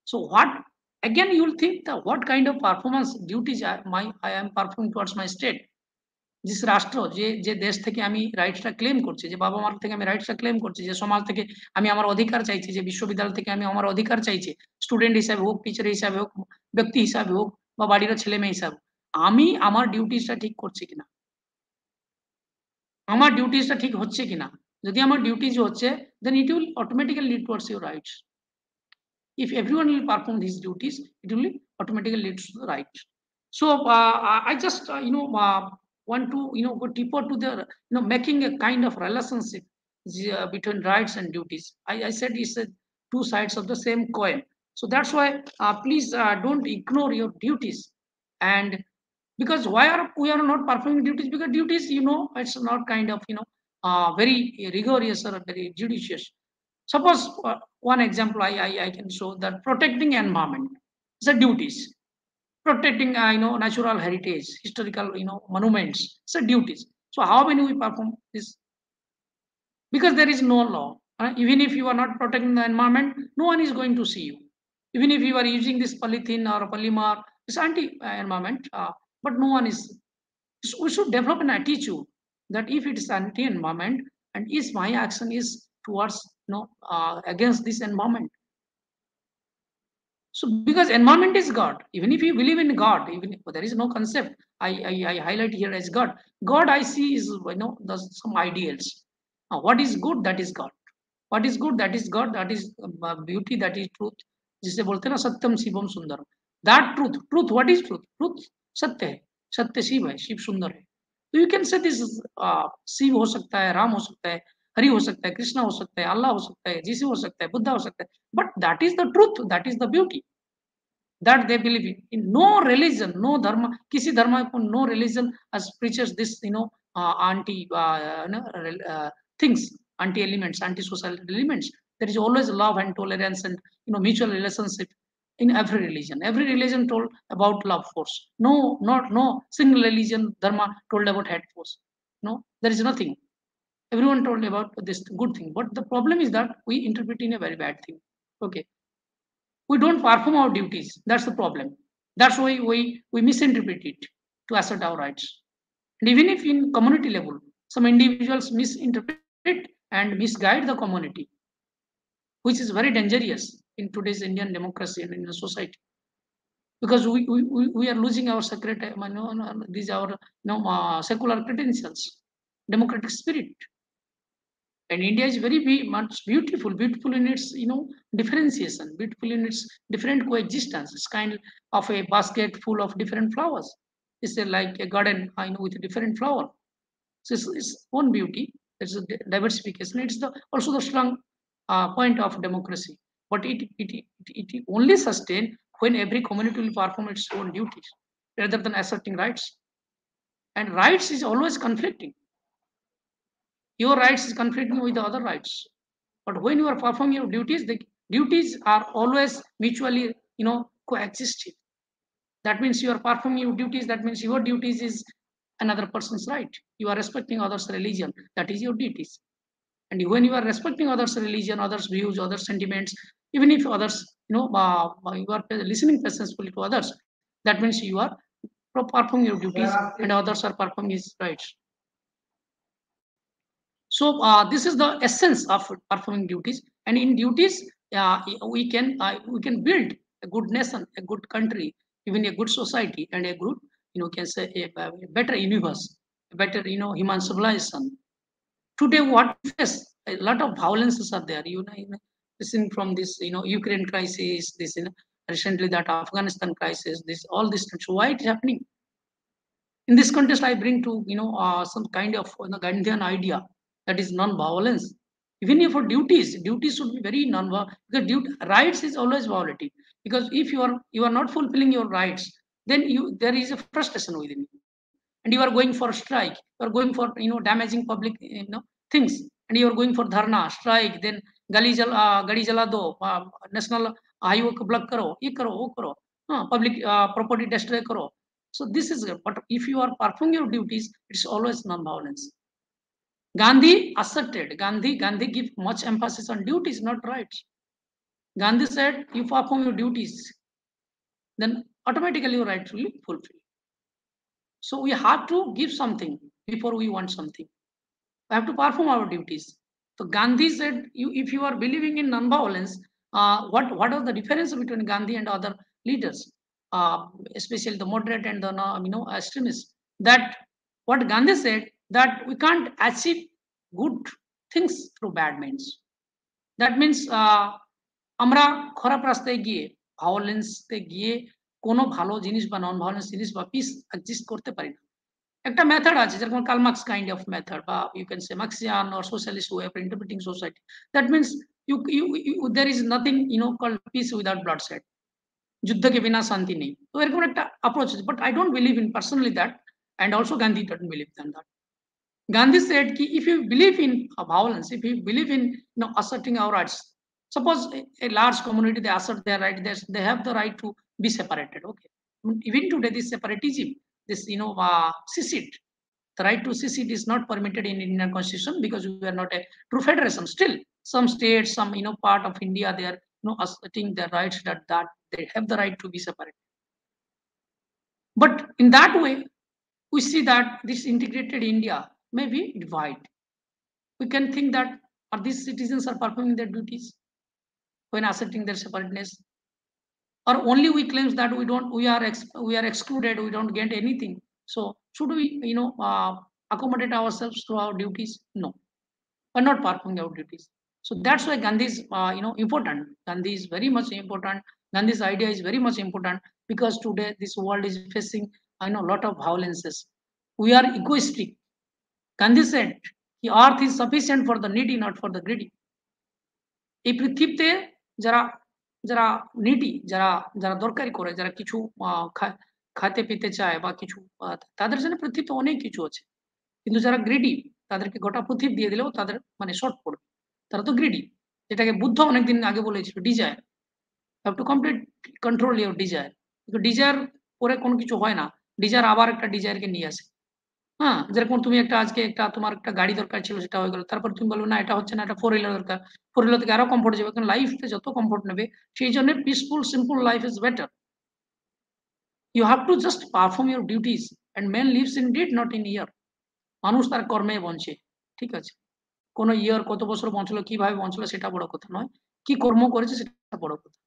C: So what, again you will think that what kind of performance duties I am performing towards my state. যে রাষ্ট্র, যে দেশ থেকে আমি রাইটসটা claim করছি, যে বাবা মার থেকে আমি রাইটসটা ক্লেম করছি, যে সমাজ থেকে আমি আমার অধিকার চাইছি, যে বিশ্ববিদ্যালয় থেকে আমি আমার অধিকার চাইছি, স্টুডেন্ট হিসাবে হোক, টিচার হিসাবে হোক, ব্যক্তি হিসাবে হোক, বা বাড়ির ছেলে মেয়ে হিসাবে, আমি আমার ডিউটিসটা ঠিক করছি কিনা, আমার ডিউটিসটা ঠিক হচ্ছে কিনা। যদি আমার ডিউটিস হচ্ছে, then it will automatically lead towards your rights. If everyone will perform these duties, it will automatically lead to the rights. So I just want to go deeper to the making a kind of relationship between rights and duties. I said it's two sides of the same coin. So that's why please don't ignore your duties. And because we are not performing duties, because duties, it's not kind of very rigorous or very judicious. Suppose one example I can show, that protecting environment is a duties. Protecting natural heritage, historical monuments, it's a duties. So how many we perform this? Because there is no law. Even if you are not protecting the environment, no one is going to see you. Even if you are using this polythene or polymer, it's anti-environment, but no one is. So we should develop an attitude that if it is anti-environment, and if my action is towards against this environment, So because environment is God, even if you believe in God, even if there is no concept, I highlight here as God. God I see is some ideals. What is good, that is God. What is good, that is God, that is beauty, that is truth. जिसे बोलते हैं ना सत्यम Shivam Sundaram. That truth, what is truth? Truth सत्य है, सत्य शिव है, शिव सुंदर है. So you can say this is Shiv हो सकता है, राम हो सकता है, हरि हो सकता है, कृष्णा हो सकता है, अल्लाह हो सकता है, जीसस हो सकता है, बुद्धा हो सकता है. But that is the truth, that is the beauty that they believe in. No religion, no dharma, kisi dharma ko no religion as preaches this anti things, anti elements, anti social elements. There is always love and tolerance and mutual relationship in every religion. Every religion told about love force. No single religion dharma told about hate force. No, there is nothing. Everyone told about this good thing, but the problem is that we interpret in a very bad thing. Okay, we don't perform our duties. That's the problem. That's why we misinterpret it to assert our rights. And even if in community level, some individuals misinterpret and misguide the community, which is very dangerous in today's Indian democracy and in the society. Because we are losing our sacred, these our secular credentials, democratic spirit. And India is very much beautiful in its differentiation, beautiful in its different coexistence. It's kind of a basket full of different flowers. It's like a garden with a different flower. So it's own beauty. It's a diversification. It's also the strong point of democracy. But it only sustain when every community will perform its own duties rather than asserting rights. And rights is always conflicting. Your rights is conflicting with the other rights. But when you are performing your duties, the duties are always mutually, coexisting. That means you are performing your duties. That means your duties is another person's right. You are respecting others' religion. That is your duties. And when you are respecting others' religion, others' views, others' sentiments, even if others, you are listening patiently to others, that means you are performing your duties and others are performing his rights. So this is the essence of performing duties, and in duties we can build a good nation, a good country, even a good society, and a good can say a better universe, a better human civilization. Today, what we face, a lot of violences are there. Listen from this Ukraine crisis, this recently that Afghanistan crisis, this all this. So why it is happening? In this context, I bring to some kind of Gandhian idea, that is non-violence. Even if for duties should be very non-violent, because rights is always violated. Because if you are not fulfilling your rights, then there is a frustration within you, and you are going for strike. You are going for damaging public things, and you are going for dharna, strike. Then gadi jala do, national highway ko block karo, ye karo, wo karo, public property destroy karo. So this is it. But if you are performing your duties, it's always non-violence. Gandhi asserted, Gandhi give much emphasis on duties, not rights. Gandhi said, you perform your duties, then automatically your rights will be fulfilled. So we have to give something before we want something. We have to perform our duties. So Gandhi said, if you are believing in non-violence, what are the difference between Gandhi and other leaders, especially the moderate and the extremists? That what Gandhi said, that we can't achieve good things through bad means. That means আমরা খারাপ রাস্তায় গিয়ে ভায়োলেন্সে গিয়ে কোনো ভালো জিনিস বা non violence জিনিস বা পিস এক্সিস্ট করতে পারি না। একটা মেথড আছে যেরকম Karl Marx kind of method, বা you can say Marxian or socialist way of interpreting society. That means there is nothing called peace without bloodshed. যুদ্ধ के बिना शांति नहीं। तो এরকম একটা approach আছে, but I don't believe in personally that, and also Gandhi doesn't believe in that. Gandhi said ki if you believe in violence, if you believe in asserting our rights, suppose a large community they assert their right, they have the right to be separated. Okay, even today this separatism, this secede, the right to secede is not permitted in Indian constitution because we are not a true federation. Still, some states, some part of India, they are asserting their rights that they have the right to be separated. But in that way, we see that this integrated India may be divided. We can think that are these citizens are performing their duties when asserting their separateness? or only we claims that we are excluded, we don't get anything. So should we, accommodate ourselves to our duties? No, we're not performing our duties. So that's why Gandhi is, important. Gandhi is very much important. Gandhi's idea is very much important because today this world is facing, a lot of violences. We are egoistic. Gandhi said, the earth is sufficient for the needy, not for the greedy. এই পৃথিবীতে যারা যারা needy, যারা যারা দরকারি করে, যারা কিছু খাইতে পিতে চায় বা কিছু, তাদের জন্য পৃথিবীতে অনেক কিছু আছে। কিন্তু যারা গ্রিডি, তাদেরকে গোটা পৃথিবী দিয়ে দিলেও তাদের মানে শর্ট পড়বে। তারা তো গ্রিডি, যেটাকে বুদ্ধ অনেকদিন আগে বলেছিল desire. Have to complete control your desire. কিন্তু ডিজায়ার পরে কোনো কিছু হয় না, ডিজায়ার আবার একটা ডিজায়ারকে নিয়ে আসে। হ্যাঁ, যেরকম তুমি একটা আজকে একটা তোমার একটা গাড়ি দরকার ছিল, সেটা হয়ে গেল, তারপর তুমি বলবে না এটা হচ্ছে না, এটা 4 হুইলার দরকার, 4 হুইলার থেকে আরো কমফোর্ট যাবে, কারণ লাইফে যত কমফোর্ট নেবে সেই জন্য peaceful simple life is better. You have to just perform your duties and man lives in deed not in year. মানুষ তার কর্মে বঞ্চে, ঠিক আছে? কোন ইয়ার কত বছর বঞ্চলো, কিভাবে বঞ্চলো সেটা বড় কথা নয়, কি কর্ম করেছে সেটা বড় কথা।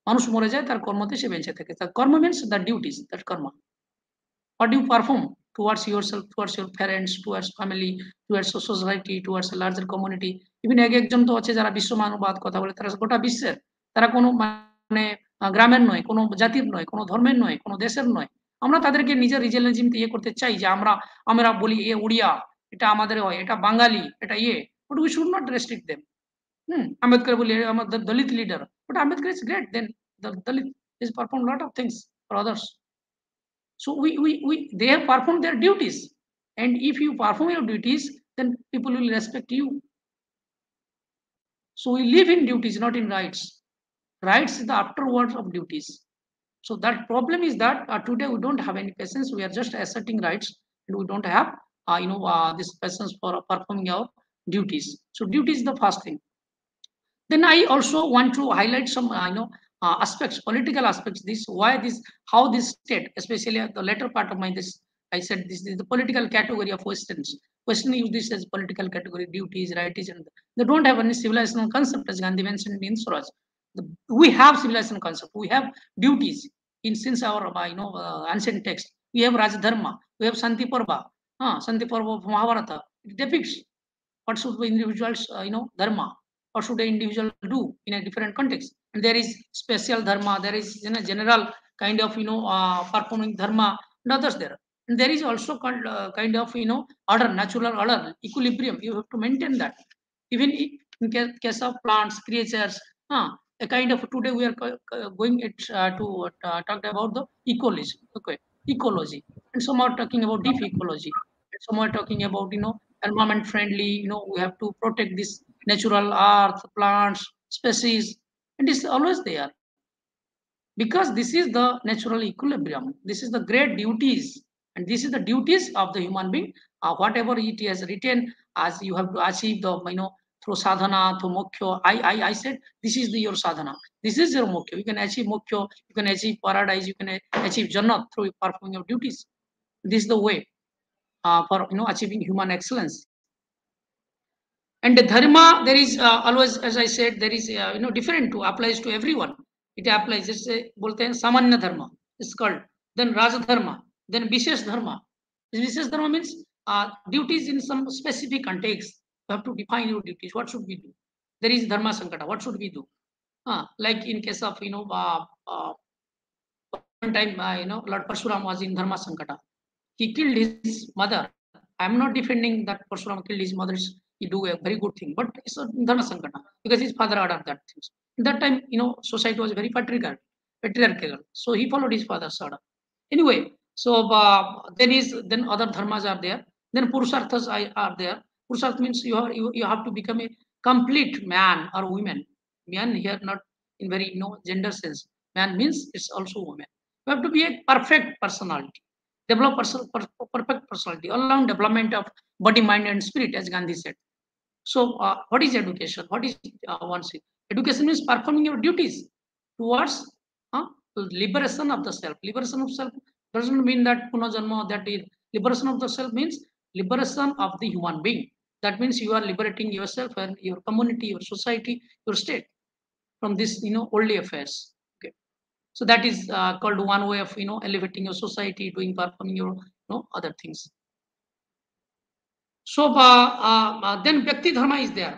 C: মানুষ মরে যায়, তার কর্মতে সে বেঁচে থাকে। তার কর্ম মিনস দ্য ডিউটিস, দ্যাট কর্ম। What do you perform towards yourself, towards your parents, towards family, towards society, towards a larger community? Even একজন তো আছে যারা বিশ্ব মানববাদ কথা বলে, তারা গোটা বিশ্বের, তারা কোনো মানে গ্রামের নয়, কোনো জাতির নয়, কোনো ধর্মের নয়, কোনো দেশের নয়। আমরা তাদেরকে নিজের রিজনালিজম ইয়ে করতে চাই যে আমরা বলি এ উড়িয়া, এটা আমাদের হয়, এটা বাঙালি, এটা ইয়ে, but we should not restrict them. Ambedkar বলি আমাদের Dalit leader, but Ambedkar is great, then the Dalit is performed lot of things for others. So they have performed their duties, and if you perform your duties, then people will respect you. So we live in duties, not in rights. Rights is the afterwards of duties. So that problem is that today we don't have any patience. We are just asserting rights, and we don't have this patience for performing our duties. So duty is the first thing. Then I also want to highlight some aspects, political aspects. How this state, especially at the later part of this, I said this is the political category of Westerns. Western use this as political category, duties, rights, and they don't have any civilizational concept, as Gandhi mentioned in Swaraj. We have civilization concept. We have duties since our ancient text. We have Rajadharma. We have Santi Parva. Santi Parva of Mahabharata. It depicts what should be individual's dharma. What should an individual do in a different context? And there is special dharma, there is general kind of performing dharma, and others there. And there is also kind of order, natural order, equilibrium. You have to maintain that. Even in case of plants, creatures, a kind of, today we are going to talk about the ecology. Okay, ecology, and some are talking about deep ecology, and some are talking about environment friendly. We have to protect this natural earth, plants, species, and it's always there because this is the natural equilibrium. This is the great duties, and this is the duties of the human being. Whatever it has written as you have to achieve the through sadhana, through moksha. I said this is your sadhana. This is your moksha. You can achieve moksha. You can achieve paradise. You can achieve jannat through performing your duties. This is the way for achieving human excellence. And the dharma, there is always, as I said, there is different to applies to everyone. It applies. Just bolte hain samanya dharma is called. Then raja dharma. Then vishesh dharma. Vishesh dharma means duties in some specific context. You have to define your duties. What should we do? There is dharma sankata. What should we do? Like in case of one time Lord Parshuram was in dharma sankata. He killed his mother. I am not defending that Parshuram killed his mother. He do a very good thing, but it's a dharma sankata because his father ordered that things. In that time, society was very patriarchal. So he followed his father's order. Anyway, so then other dharmas are there. Then purusharthas are there. Purusharth means you have to become a complete man or woman. Man here not in very gender sense. Man means it's also woman. You have to be a perfect personality. Develop perfect personality, all-round development of body, mind, and spirit, as Gandhi said. So, what is education? What is one thing? Education means performing your duties towards liberation of the self. Liberation of self doesn't mean that punajanma. That is liberation of the self means liberation of the human being. That means you are liberating yourself and your community, your society, your state from this worldly affairs. Okay. So that is called one way of elevating your society, performing your other things. So then Bhakti Dharma is there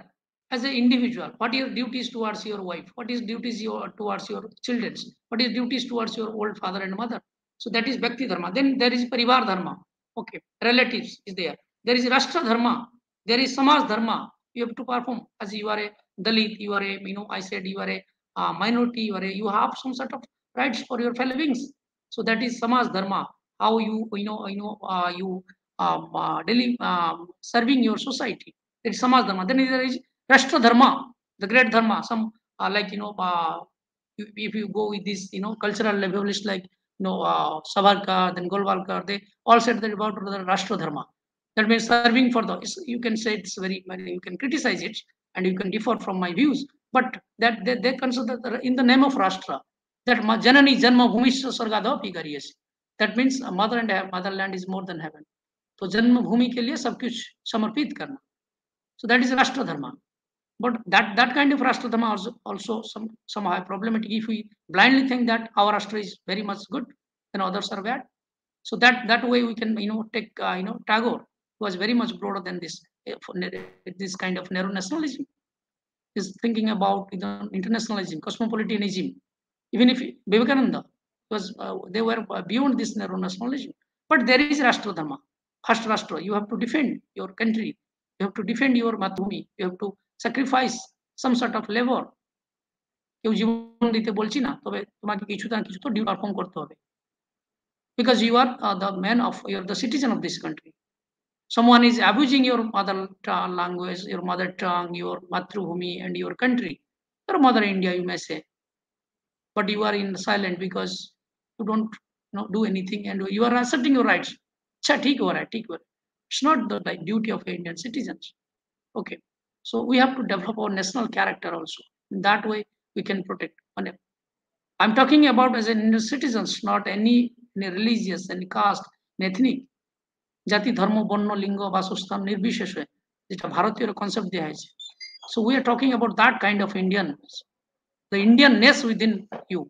C: as an individual. What are your duties towards your wife? What is duties towards your children? What is duties towards your old father and mother? So that is Bhakti Dharma. Then there is Parivar Dharma. Okay, relatives is there. There is Rashtra Dharma. There is Samaj Dharma. You have to perform as you are a Dalit. You are a I said you are a minority. You have some sort of rights for your fellow beings. So that is Samaj Dharma. How you you daily serving your society. That is Samaj Dharma. Then there is Rashtra Dharma, the great Dharma. Some like if you go with this cultural levelists like Savarkar, then Golwalkar, they all said that about the Rashtra Dharma. That means serving for the. You can say it's very you can criticize it and you can differ from my views, but that they consider that in the name of Rashtra that Janani Janma Bhumisha Sargadhapi Kariyasi. That means mother and motherland is more than heaven. तो जन्मभूमि के लिए सब कुछ समर्पित करना. So that is Rashtra Dharma. But that kind of Rashtra Dharma also somehow problematic. If we blindly think that our Rashtra is very much good, then others are bad. So that way we can take Tagore, who was very much broader than this kind of narrow nationalism, is thinking about internationalism, cosmopolitanism. Even if Vivekananda was, they were beyond this narrow nationalism. But there is Rashtra Dharma. First Rashtra, you have to defend your country. You have to defend your Matbhumi. You have to sacrifice some sort of labor. কেউ জীবন দিতে বলছি না, তবে তোমাকে কিছু না কিছু তো ডিউটি পারফর্ম করতে হবে. Because you are the man of, you are the citizen of this country. Someone is abusing your mother language, your mother tongue, your Matruhumi and your country, your mother India, you may say. But you are in silent because you don't do anything and you are asserting your rights. It's not the duty of Indian citizens. Okay, so we have to develop our national character also. In that way, we can protect. I'm talking about as an Indian citizens, not any religious, any caste, ethnic. জাতি ধর্ম বর্ণ লিঙ্গ বাসস্থান নির্বিশেষে যেটা ভারতীয় concept দেয়া হয়েছে. So we are talking about that kind of Indian, the Indianness within you.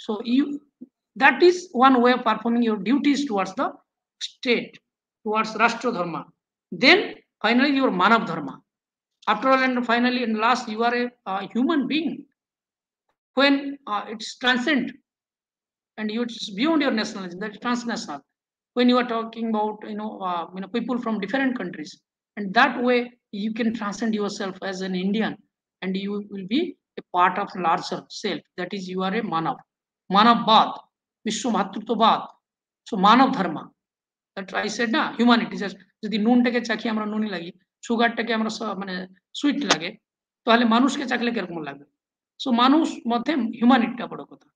C: So that is one way of performing your duties towards the state, towards Rashtra Dharma. Then finally your Manav Dharma. After all, and finally and last, you are a human being. When it's transcend and it's beyond your nationalism, that's transnational. When you are talking about people from different countries, and that way you can transcend yourself as an Indian, and you will be a part of larger self. That is, you are a Manavbad, Vishwamatrutobad. So Manav Dharma. That I said na, humanity. যদি নুনটাকে চাখি আমরা নুনি লাগি, সুগারটাকে আমরা মানে sweet লাগে, তাহলে মানুষকে চাখলে কিরকম লাগবে? সো মানুষ মধ্যে হিউম্যানিটিটা বড় কথা.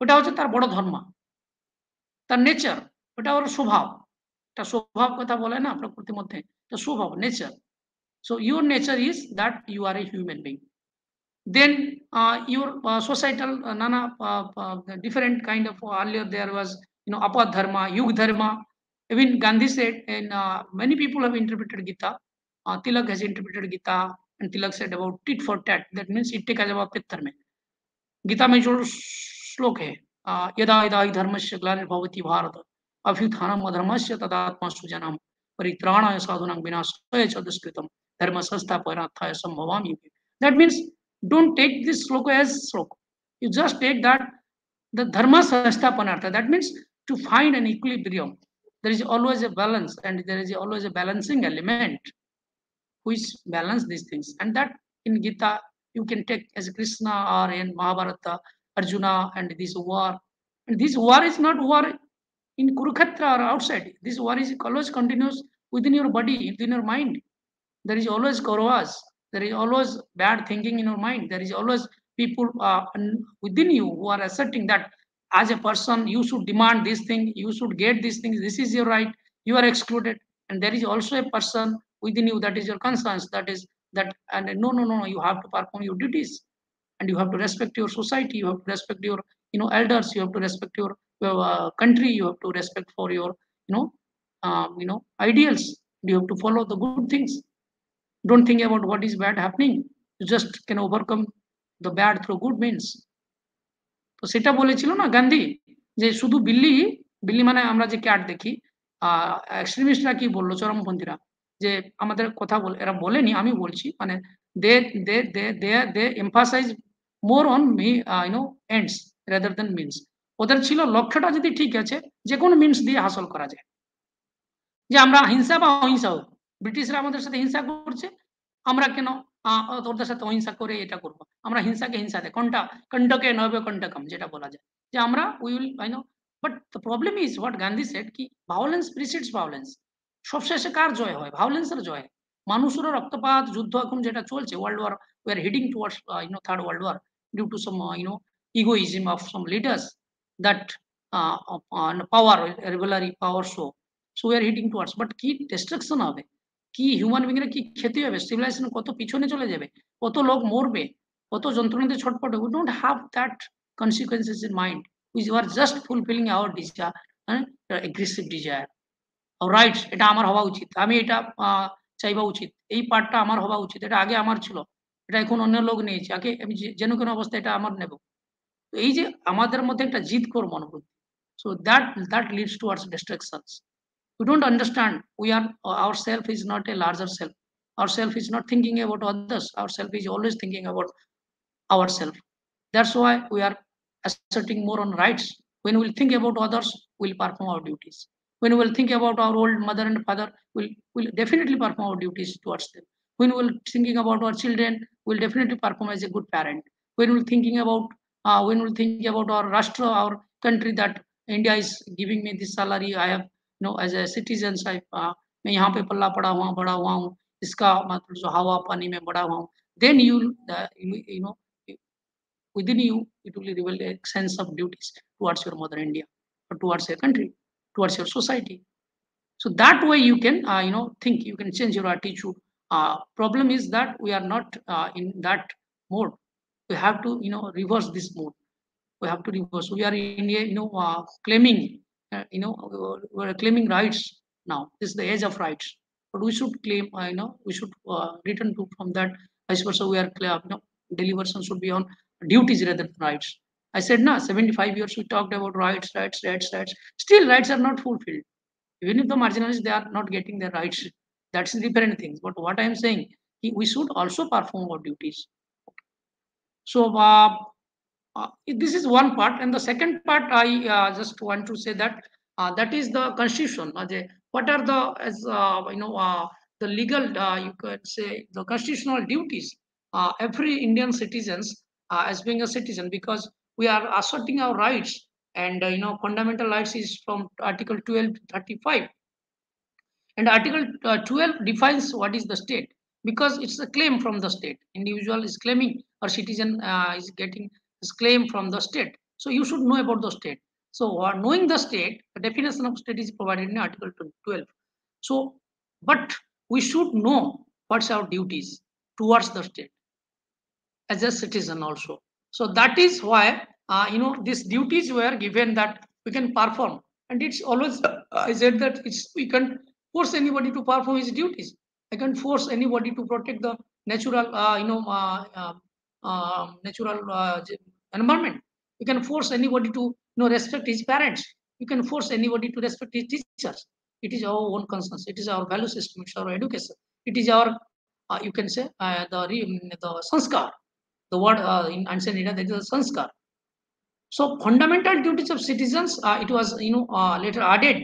C: ওটা হচ্ছে তার বড় ধর্ম, তার নেচার, ওটা ওর স্বভাব. একটা স্বভাব কথা বলে না প্রকৃতির মধ্যে, এটা স্বভাব, nature. So your nature is that you are a human being. Then your societal nana different kind of, earlier there was Apad Dharma, Yug Dharma. Even Gandhi said, and many people have interpreted Gita. Tilak has interpreted Gita, and Tilak said about tit for tat. That means itte ka jawab pittar mein. Gita mein jo श्लोक है, यदा यदा हि धर्मस्य ग्लानिर्भवति भारत अभ्युत्थानम् अधर्मस्य तदात्मा सृजनम् परित्राणाय साधूनां विनाशाय च दुष्कृतम् धर्म संस्थापनार्थाय संभवामि. That means don't take this sloka as sloka. You just take that the dharma sansthapanartha. That means to find an equilibrium. There is always a balance, and there is always a balancing element which balance these things. And that in Gita you can take as Krishna, or in Mahabharata, Arjuna, and this war. And this war is not war in Kurukshetra or outside. This war is always continuous within your body, within your mind. There is always Kauravas. There is always bad thinking in your mind. There is always people within you who are asserting that as a person you should demand this thing, you should get these things, this is your right, you are excluded. And there is also a person within you, that is your conscience, that is that, and no, you have to perform your duties, and you have to respect your society, you have to respect your elders, you have to respect your country, you have to respect for your ideals, you have to follow the good things. Don't think about what is bad happening. You just can overcome the bad through good means. তো সেটা বলেছিল না গান্ধী যে শুধু বিল্লি বিল্লি মানে আমরা যে cat দেখি, এক্সট্রিমিস্টরা কি বললো, চরমপন্থীরা, যে আমাদের কথা বলে, এরা বলেনি, আমি বলছি, মানে they they they they they emphasize more on me ends rather than means. ওদের ছিল লক্ষ্যটা যদি ঠিক আছে, যে কোনো মিনস দিয়ে হাসল করা যায়। যে আমরা হিংসা বা অহিংসা হোক, ব্রিটিশরা আমাদের সাথে হিংসা করছে, আমরা কেন ওদের সাথে অহিংসা করে এটা করব? আমরা হিংসাকে হিংসাতে কোনটা কণ্টকে নবে কণ্টকম যেটা বলা যায়, যে আমরা we will but the problem is what Gandhi said কি ভায়োলেন্স প্রিসিডস ভায়োলেন্স। সবশেষে কার জয় হয়? ভায়োলেন্সের জয়। মানুষেরও রক্তপাত, যুদ্ধ এখন যেটা চলছে, world war, we are heading towards third world war due to some egoism of some leaders that power regularly power so we are heading towards, but কি destruction হবে, কি হিউম্যান বিংরা কি ক্ষতি হবে, সিভিলাইজেশন কত পিছনে চলে যাবে, কত লোক মরবে, কত যন্ত্রণাতে ছটপটে। We don't have that consequences in mind, we are just fulfilling our desire, aggressive desire, rights. এটা আমার হওয়া উচিত, আমি এটা চাইবা উচিত, এই পার্টটা আমার হওয়া উচিত, এটা আগে আমার ছিল, এটা এখন অন্য লোক নিয়েছে, আগে আমি যেন কোনো অবস্থায় এটা আমার নেব। তো এই যে আমাদের মধ্যে একটা জিদখোর মনোবৃত্তি, so that leads towards destructions. We don't understand, we are our self is not a larger self, our self is not thinking about others, our self is always thinking about ourselves. That's why we are asserting more on rights. When we'll think about others, we'll perform our duties. When we'll think about our old mother and father, we'll definitely perform our duties towards them. When we're thinking about our children, we'll definitely perform as a good parent. When we're thinking about our Rashtra, our country, that India is giving me this salary, I have, as a citizen, मैं यहाँ पे पल्ला पड़ा हुआ हूँ, इसका मतलब जो हवा पानी में बड़ा हुआ हूँ, then within you it will reveal a sense of duties towards your mother India, or towards your country, towards your society. So that way you can think, you can change your attitude. Problem is that we are not in that mode. We have to reverse this mode. We have to reverse. We are in a claiming we are claiming rights now. This is the age of rights, but we should claim we should return to from that. Vice versa, we are clear, deliberation should be on duties rather than rights. I said 75 years we talked about rights. Still rights are not fulfilled. Even if the marginalized, they are not getting their rights. That's different things. But what I am saying, we should also perform our duties. So this is one part, and the second part I just want to say that that is the constitution. What are the the legal, you could say, the constitutional duties every Indian citizens as being a citizen, because we are asserting our rights, and fundamental rights is from Article 12 to 35, and Article 12 defines what is the state, because it's a claim from the state. Individual is claiming, or citizen is getting his claim from the state. So you should know about the state. So knowing the state, the definition of state is provided in Article 12. So, but we should know what's our duties towards the state as a citizen also. So that is why these duties were given that we can perform, and it's always I said that we can't force anybody to perform his duties. I can't force anybody to protect the natural natural environment. You can force anybody to respect his parents. You can force anybody to respect his teachers. It is our own conscience. It is our value system. It's our education. It is our you can say the sanskar. The word in ancient India, that is a sanskar. So fundamental duties of citizens, it was later added.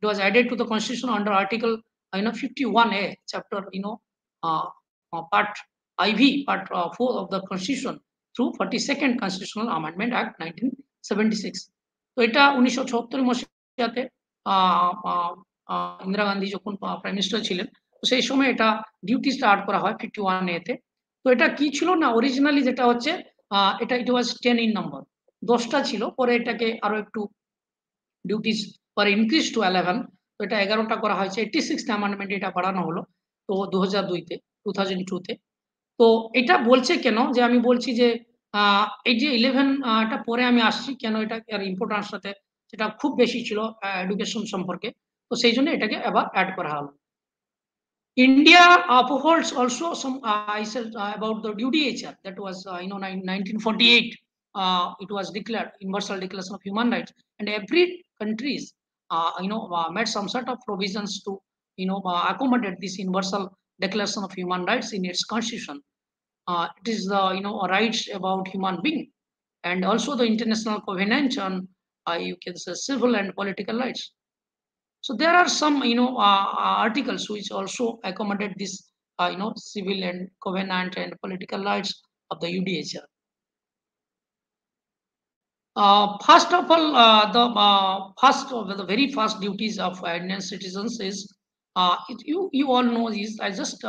C: It was added to the constitution under Article 51A, chapter part IV, part 4 of the constitution, through 42nd Constitutional Amendment Act 1976. তো এটা 1976 মସିহাতে ইন্দিরা গান্ধী যখন prime minister ছিলেন, তো সেই সময় এটা duty start করা হয় 51A তে। তো এটা কি ছিল না, অরিজিনালি যেটা হচ্ছে এটা ইট ওয়াজ 10 in number, 10টা ছিল, পরে এটাকে আরো একটু ডিউটিস পরে ইনক্রিজ টু 11, তো এটা 11টা করা হয়েছে। 86th অ্যামেন্ডমেন্ট এটা বাড়ানো হলো তো 2002 তে। তো এটা বলছে কেন, যে আমি বলছি যে এই যে 11টা পরে আমি আসছি কেন, এটা এর ইম্পর্টেন্স সাথে সেটা খুব বেশি ছিল এডুকেশন সম্পর্কে, তো সেই জন্য এটাকে আবার অ্যাড করা হলো। India upholds also some I said about the DUDHR, that was 1948. it was declared Universal Declaration of Human Rights, and every countries made some sort of provisions to accommodate this Universal Declaration of Human Rights in its constitution. It is the rights about human being, and also the International Covenant on you can say civil and political rights. So there are some articles which also accommodate this civil and covenant and political rights of the UDHR. First of all, the very first duties of Indian citizens is you all know is I just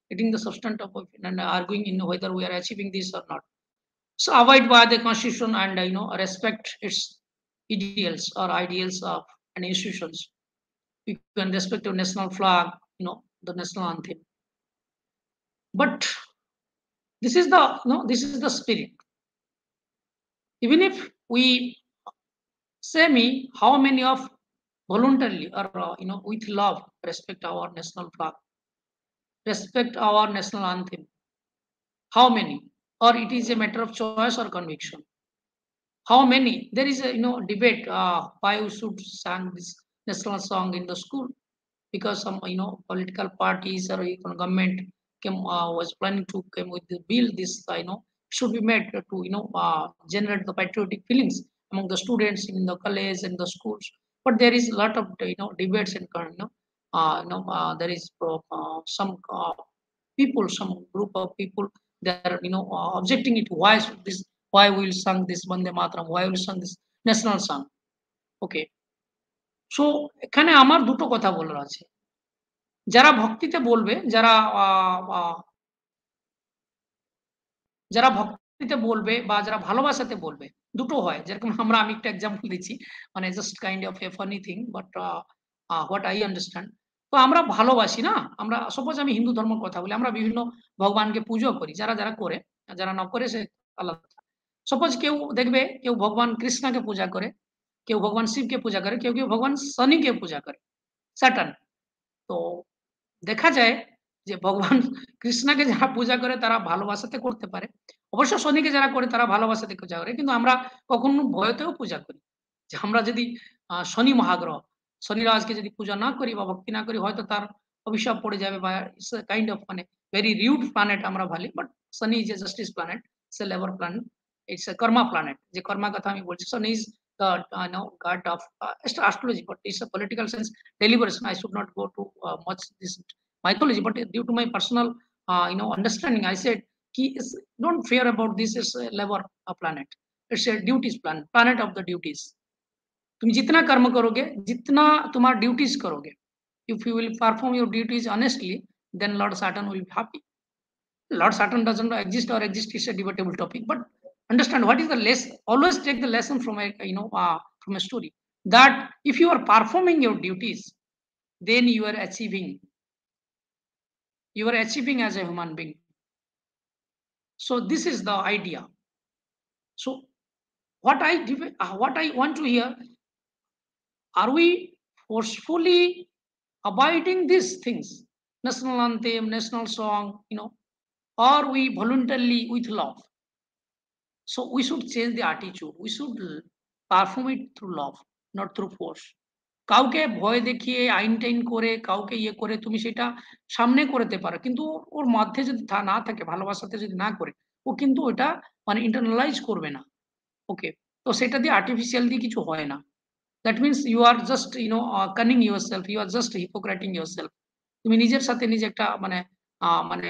C: getting the substantive of it and arguing in whether we are achieving this or not. So abide by the constitution and respect its ideals or ideals of an institutions. You can respect your national flag, the national anthem. But this is the spirit. Even if we say me, how many of voluntarily or with love respect our national flag, respect our national anthem? How many? Or it is a matter of choice or conviction? How many? There is a debate why we should sing this national song in the school, because some political parties or government was planning to come with the bill. This should be made to generate the patriotic feelings among the students in the college and the schools. But there is a lot of debates and there is some people, some group of people, they are objecting it. Why should this? Why will sing this Bande Mataram? Why will sing this national song? Okay. So এখানে আমার দুটো কথা বলার আছে। যারা ভক্তিতে বলবে, যারা ভক্তিতে বলবে বা যারা ভালোবাসাতে বলবে, দুটো হয়। যেরকম আমি একটা এক্সাম্পল দিচ্ছি, মানে just kind of a funny thing, but what I understand. তো আমরা ভালোবাসি না, আমরা সাপোজ আমি হিন্দু ধর্মের কথা বলি, আমরা বিভিন্ন ভগবানকে পুজো করি, যারা করে, যারা না করে সে আলাদা। সাপোজ কেউ দেখবে, কেউ ভগবান কৃষ্ণকে পূজা করে, কেউ ভগবান শিবকে পূজা করে, কেউ ভগবান শনিকে পূজা করে, স্যাটার্ন। তো দেখা যায় যে ভগবান কৃষ্ণকে যারা পূজা করে তারা ভালোবাসাতে করতে পারে, অবশ্য শনিকে যারা করে তারা ভালোবাসাতে পূজা করে, কিন্তু আমরা কখনো ভয়তেও পূজা করি। যে আমরা যদি শনি মহাগ্রহ, শনিরাজকে যদি পূজা না করি বা ভক্তি না করি, হয়তো তার অভিশাপ পড়ে যাবে, বা ইটস কাইন্ড অফ মানে ভেরি রিউড প্ল্যানেট আমরা ভালি। But Shani is a justice planet, it's a labour planet, it's a karma planet. যে কর্মা কথা আমি বলছি, Shani is the god of astrology, but it's a political sense deliberation. I should not go to much this mythology, but due to my personal understanding, I said don't fear about this. It's a lever planet, it's a duties planet of the duties. तुम जितना कर्म करोगे, जितना तुम्हारा duties करोगे, if you will perform your duties honestly, then Lord Saturn will be happy. Lord Saturn doesn't exist or exist is a debatable topic, but understand what is the lesson. Always take the lesson from a from a story, that if you are performing your duties, then you are achieving as a human being. So this is the idea. So what I want to hear, are we forcefully abiding these things, national anthem, national song, or we voluntarily with love? So we should change the attitude. We should perform it through love, not through force. কাউকে ভয় দেখিয়ে আইন টাইন করে কাউকে ইয়ে করে তুমি সেটা সামনে করতে পারো, কিন্তু ওর মধ্যে যদি না থাকে, ভালোবাসাতে যদি না করে, ও কিন্তু ওটা মানে ইন্টারনালাইজ করবে না। ওকে, তো সেটা দিয়ে আর্টিফিশিয়াল দিয়ে কিছু হয় না। That means you are just cunning your self, you are just hypocriting your self. তুমি নিজের সাথে নিজে একটা মানে মানে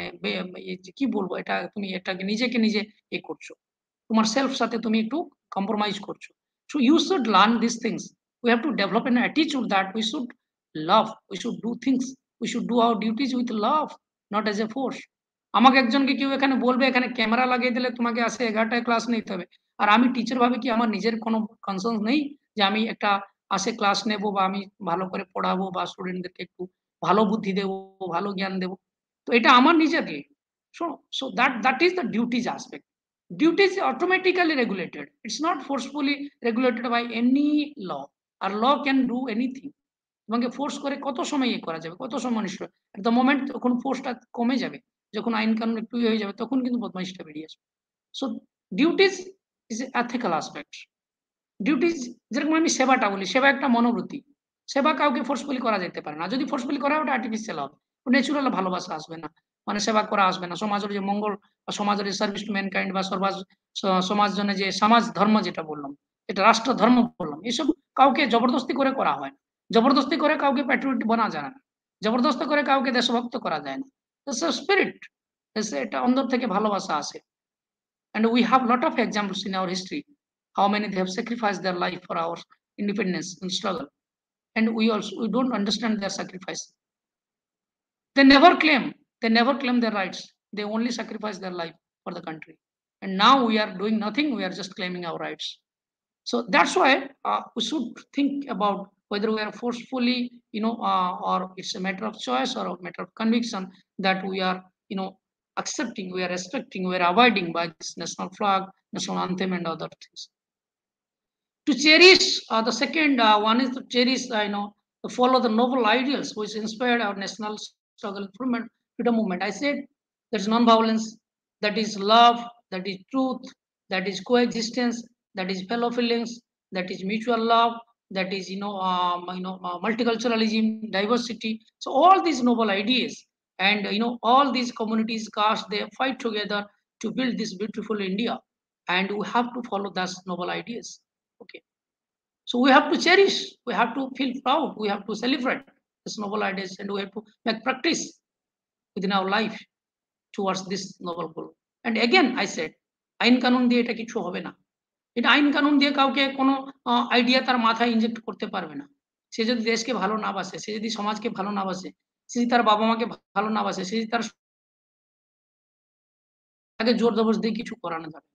C: কি বলবো, এটা তুমি এটাকে নিজেকে নিজে এ করছো, তোমার সেলফ সাথে তুমি একটু কম্প্রোমাইজ করছো। So you should learn this things. We have to develop an attitude that we should love, we should do things, we should do our duties with love, not as a force. আমাকে একজনকে কেউ এখানে বলবে এখানে camera লাগিয়ে দিলে তোমাকে আসে 11টায় ক্লাস নিতে হবে, আর আমি টিচার ভাবে কি আমার নিজের কোনো কনসার্ন নেই যে আমি একটা আসে ক্লাস নেব, বা আমি ভালো করে পড়াবো, বা স্টুডেন্টদেরকে একটু ভালো বুদ্ধি দেবো, ভালো জ্ঞান দেবো? তো এটা আমার নিজেকে। so that is the duties aspect. Duty is automatically regulated. It's not forcefully regulated by any law. Or law can do anything. তোমাকে ফোর্স করে কত সময় করা যাবে, কত সময় মানুষ at the moment যখন ফোর্সটা কমে যাবে, যখন আইন কানুন একটু হয়ে যাবে, তখন কিন্তু বদমাইশটা বেরিয়ে আসবে। So duties is an ethical aspect. Duties যেরকম আমি সেবাটা বলি, সেবা একটা মনোবৃত্তি। সেবা কাউকে ফোর্সফুলি করা যেতে পারে না। যদি ফোর্সফুলি করা হয় ওটা আর্টিফিশিয়াল হবে, ন্যাচুরাল ভালোবাসা আসবে না, মানে সেবা করা আসবে না। সমাজের যে মঙ্গল বা সমাজের সার্ভিস টু ম্যানকাইন্ড বা সমাজ জন্য যে সমাজ ধর্ম যেটা বললাম, এটা রাষ্ট্র ধর্ম বললাম, এসব কাউকে জবরদস্তি করে করা হয় না। জবরদস্তি করে কাউকে প্যাট্রিয়ট বানা যায় না, জবরদস্তি করে কাউকে দেশভক্ত করা যায় না। স্পিরিট, এটা অন্তর থেকে ভালোবাসা আসে। And we have a lot of examples in our history, how many they have sacrificed their life for our independence and struggle. And we don't understand their sacrifice. They never claim their rights. They only sacrifice their life for the country. And now we are doing nothing, we are just claiming our rights. So that's why we should think about whether we are forcefully, or it's a matter of choice or a matter of conviction that we are, accepting, we are respecting, we are abiding by this national flag, national anthem, and other things. To cherish, the second one is to cherish, to follow the noble ideals which inspired our national struggle, freedom movement. I said there's non-violence, that is love, that is truth, that is coexistence, that is fellow feelings, that is mutual love, that is multiculturalism, diversity. So all these noble ideas, and all these communities, caste, they fight together to build this beautiful India, and we have to follow those noble ideas. Okay, so we have to cherish, we have to feel proud, we have to celebrate this noble ideas, and we have to make practice within our life towards this noble goal. And again I said, আইন কানুন দিয়ে এটা কিছু হবে না। এটা আইন কানুন দিয়ে কাউকে কোনো আইডিয়া তার মাথায় ইনজেক্ট করতে পারবে না। সে যদি দেশকে ভালো না বাসে, সে যদি সমাজকে ভালো না বাসে, সে যদি তার বাবা মাকে ভালো না বাসে, সে যদি তাকে জোর জবরদস্তি দিয়ে কিছু করানো যাবে।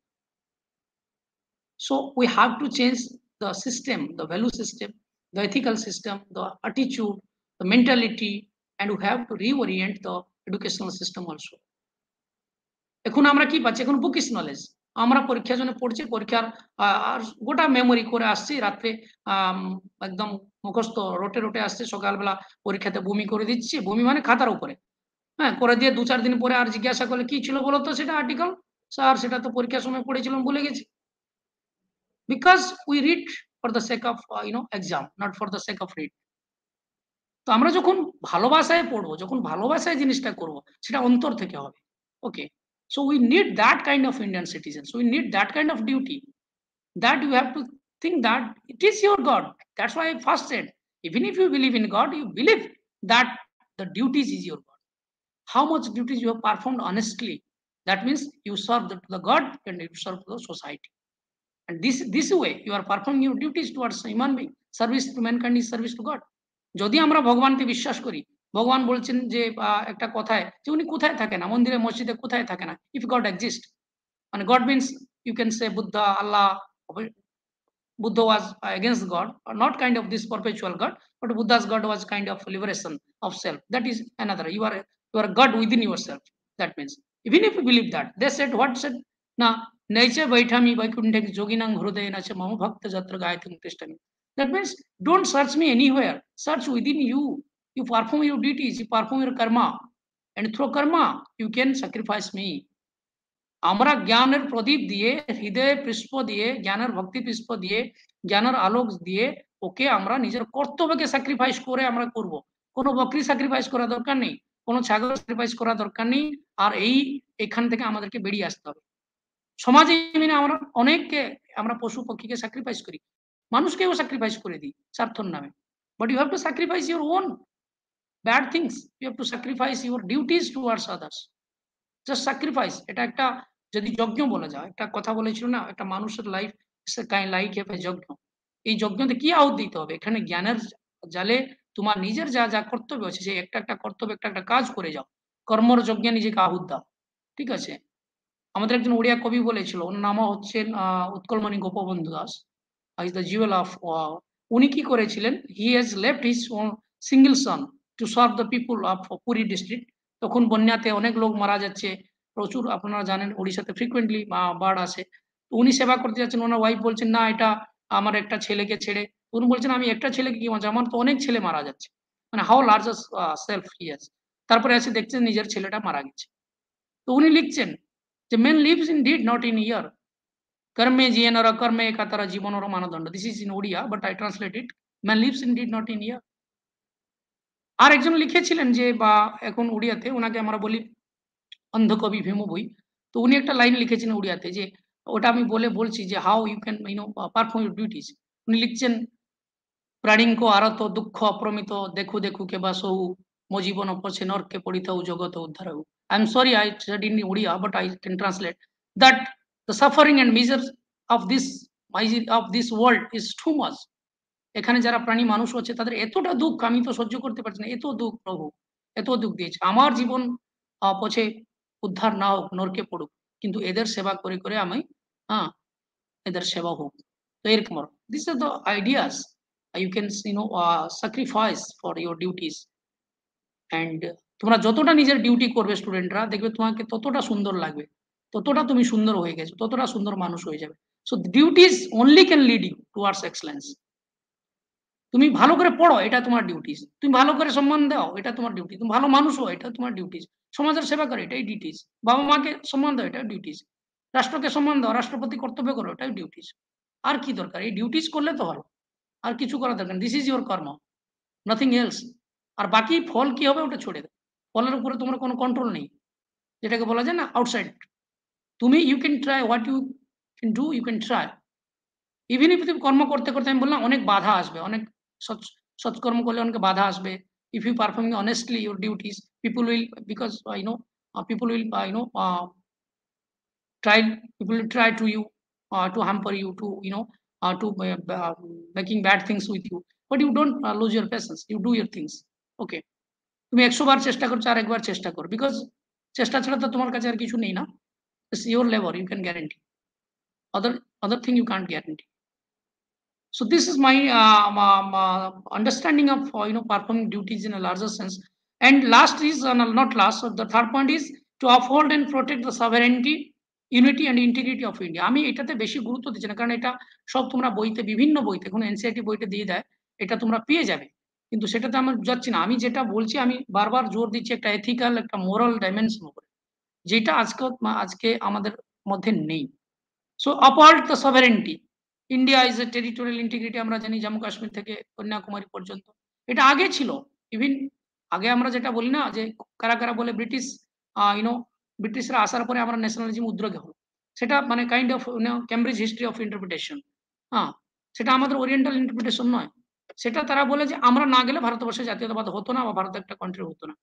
C: So we have to change the system, the value system, the ethical system, the attitude, the mentality, and we have to reorient the educational system also. এখন আমরা কি পাচ্ছি? এখন বুকিস নলেজ, আমরা পরীক্ষার জন্য পড়ছি, পরীক্ষার গোটা মেমোরি করে আসছি, রাত্রে একদম মুখস্থ রটে রটে আসছে, সকালবেলা পরীক্ষাতে বমি করে দিচ্ছি। বমি মানে খাতার উপরে, হ্যাঁ, করে দিয়ে 2-4 দিন পরে আর জিজ্ঞাসা করলে কি ছিল বলো তো সেটা আর্টিকেল, স্যার সেটা তো পরীক্ষার সময় পড়েছিলাম ভুলে গেছি। Because we read for the sake of exam, not for the sake of read. তো আমরা যখন ভালোবাসায় পড়বো, যখন ভালোবাসায় জিনিসটা করব, সেটা অন্তর থেকে হবে। ওকে, so we need that kind of Indian citizens, we need that kind of duty, that you have to think that it is your God. That's why I first said, even if you believe in God, you believe that the duties is your God. How much duties you have performed honestly, that means you serve the God and you serve the society. And this way you are performing your duties towards human being. Service to mankind is service to God. যদি আমরা ভগবানকে বিশ্বাস করি, ভগবান বলছেন যে একটা কথায় যে উনি কোথায় থাকে না, মন্দিরে মসজিদে কোথায় থাকে না, if God exists. মানে God means you can say Buddha, Allah. Buddha was against God, or not kind of this perpetual God, but Buddha's God was kind of liberation of self. That is another. You are God within yourself. That means even if you believe that, they said what said na nature baithami vaikunthek joginang hrudayena cha mama bhakta jatra gayatim tishtami. That means don't search me anywhere, search within you. You perform your duties, you perform your karma, and through karma you can sacrifice me. আমরা জ্ঞানের প্রদীপ দিয়ে, হৃদয়ে পুষ্প দিয়ে, জ্ঞানের ভক্তি পুষ্প দিয়ে, জ্ঞানের আলোক দিয়ে ওকে আমরা নিজের কর্তব্যকে স্যাক্রিফাইস করে আমরা করব। কোনো বকরি স্যাক্রিফাইস করা দরকার নেই, কোনো ছাগল স্যাক্রিফাইস করা দরকার নেই। আর এখান থেকে আমাদেরকে বেরিয়ে আসতে হবে। সমাজে আমরা অনেককে, আমরা পশু পক্ষীকে স্যাক্রিফাইস করি, মানুষকেও স্যাক্রিফাইস করে দিই স্বার্থর নামে। But you have to sacrifice your own bad things, you have to sacrifice your duties towards others. Just sacrifice, এটা একটা যদি যজ্ঞ বলা যায়, একটা কথা বলেছিল না, একটা মানুষের লাইফ লাইক এ যজ্ঞ। এই যজ্ঞতে কি আহুত দিতে হবে? এখানে জ্ঞানের জালে তোমার নিজের যা যা কর্তব্য আছে, সেই একটা কর্তব্য, একটা কাজ করে যাও, কর্মর যজ্ঞে নিজেকে আহুত দাও। ঠিক আছে? আমাদের একজন ওড়িয়া কবি বলেছিল, ওর নাম হচ্ছেন Utkalmani Gopabandhu Das, is the jewel of. উনি কি করেছিলেন? He has left his own single son to serve the people of Puri district. তখন বন্যাতে অনেক লোক মারা যাচ্ছে, প্রচুর, আপনারা জানেন ওড়িশাতে ফ্রিকুয়েন্টলি বাড় আসে। উনি সেবা করতে যাচ্ছেন, ওনার ওয়াইফ বলছেন না এটা আমার একটা ছেলেকে ছেড়ে। উনি বলছেন আমি একটা ছেলেকে কি মাঝে, আমার তো অনেক ছেলে মারা যাচ্ছে, মানে how large self he has. তারপরে এসে দেখছেন নিজের ছেলেটা মারা গেছে। তো উনি লিখছেন যে men lives in deed not in year. कर्मे जिये नर कर्मे एका तारा जीवनर मानदंड। This is in Odia, but I translate it. Man lives indeed, not in here. আর একজন লিখেছিলেন যে, বা এখন উড়িয়াতে ওনাকে আমরা বলি অন্ধকবি ভীম ভুই। তো উনি একটা লাইন লিখেছেন উড়িয়াতে, যে ওটা আমি বলছি যে how you can perform your duties. উনি লিখছেন, প্রাণীঙ্ক আরত দুঃখ অপ্রমিত দেখু দেখু কেবা সহু মো জীবন পছে নরকে পড়িতাউ জগত উদ্ধার হউ। I am sorry I said in Odia, but I can translate that the suffering and measure of this world is too much. এখানে যারা প্রাণী মানুষ হচ্ছে তাদের এতটা দুঃখ আমি তো সহ্য করতে পারছি না, এত দুঃখ প্রভু, এত দুঃখ দিয়েছে। আমার জীবন পছে উদ্ধার না হোক, নরকে পড়ুক, কিন্তু এদের সেবা করে করে আমি এদের সেবা হোক। তো এরকম this are the ideas you can sacrifice for your duties, and তোমরা যতটা নিজের ডিউটি করবে স্টুডেন্টরা, দেখবে তোমাকে ততটা সুন্দর লাগবে, ততটা তুমি সুন্দর হয়ে গেছো, ততটা সুন্দর মানুষ হয়ে যাবে। So duties only can lead you towards excellence. তুমি ভালো করে পড়ো, এটা তোমার ডিউটিস। তুমি ভালো করে সম্মান দাও, এটা তোমার ডিউটি। তুমি ভালো মানুষ হও, এটা তোমার ডিউটিস। সমাজের সেবা করো, এটাই ডিউটিস। বাবা মাকে সম্মান দাও, এটা ডিউটিস। রাষ্ট্রকে সম্মান দাও, রাষ্ট্রপতি কর্তব্য করো, এটাই ডিউটিস। আর কি দরকার? এই ডিউটিস করলে তো হলো, আর কিছু করা দরকার। দিস ইজ ইউর কর্ম, নাথিং এলস। আর বাকি ফল কি হবে ওটা ছড়ে দাও, ফলের উপরে তোমার কোনো কন্ট্রোল নেই, যেটাকে বলা যায় না আউটসাইড। তুমি you can try what you can do, you can try. Even if তুমি কর্ম করতে করতে, আমি বললাম অনেক বাধা আসবে, অনেক সৎকর্ম করলে অনেক বাধা আসবে। If you performing honestly your duties, people will, because people will try to you to hamper you, to to making bad things with you, but you don't lose your patience, you do your things. Okay, তুমি 100 বার চেষ্টা করছো, আর একবার চেষ্টা করো, because চেষ্টা ছাড়া তো তোমার কাছে আর কিছু নেই না। It's your labor, you can guarantee. Other thing you can't guarantee. So this is my understanding of performing duties in a larger sense. And last is not last, so the third point is to uphold and protect the sovereignty, unity and integrity of India. আমি এটাতে বেশি গুরুত্ব দিচ্ছি না, কারণ এটা সব তোমরা বইতে, বিভিন্ন বইতে, কোনো এনসিআরটি বইতে দিয়ে দেয়, এটা তোমরা পেয়ে যাবে, কিন্তু সেটাতে আমি যাচ্ছি না। আমি যেটা বলছি, আমি বারবার জোর দিচ্ছি একটা এথিক্যাল, একটা মোরাল ডাইমেনশন উপরে, যেটা আজকে আমাদের মধ্যে নেই। So uphold the sovereignty. India is a territorial integrity, আমরা জানি জম্মু কাশ্মীর থেকে কন্যাকুমারী পর্যন্ত। এটা আগে ছিল, ইভিন আগে আমরা যেটা বলি না, যে কারা কারা বলে ব্রিটিশরা আসার পরে আমরা ন্যাশনালিজম উদ্যোগে হলো, সেটা মানে kind of Cambridge history of interpretation. সেটা আমাদের ওরিয়েন্টাল ইন্টারপ্রিটেশন নয়। সেটা তারা বলে যে আমরা না গেলে ভারতবর্ষে জাতীয়তাবাদ হতো না, বা ভারত একটা কান্ট্রি হতো না,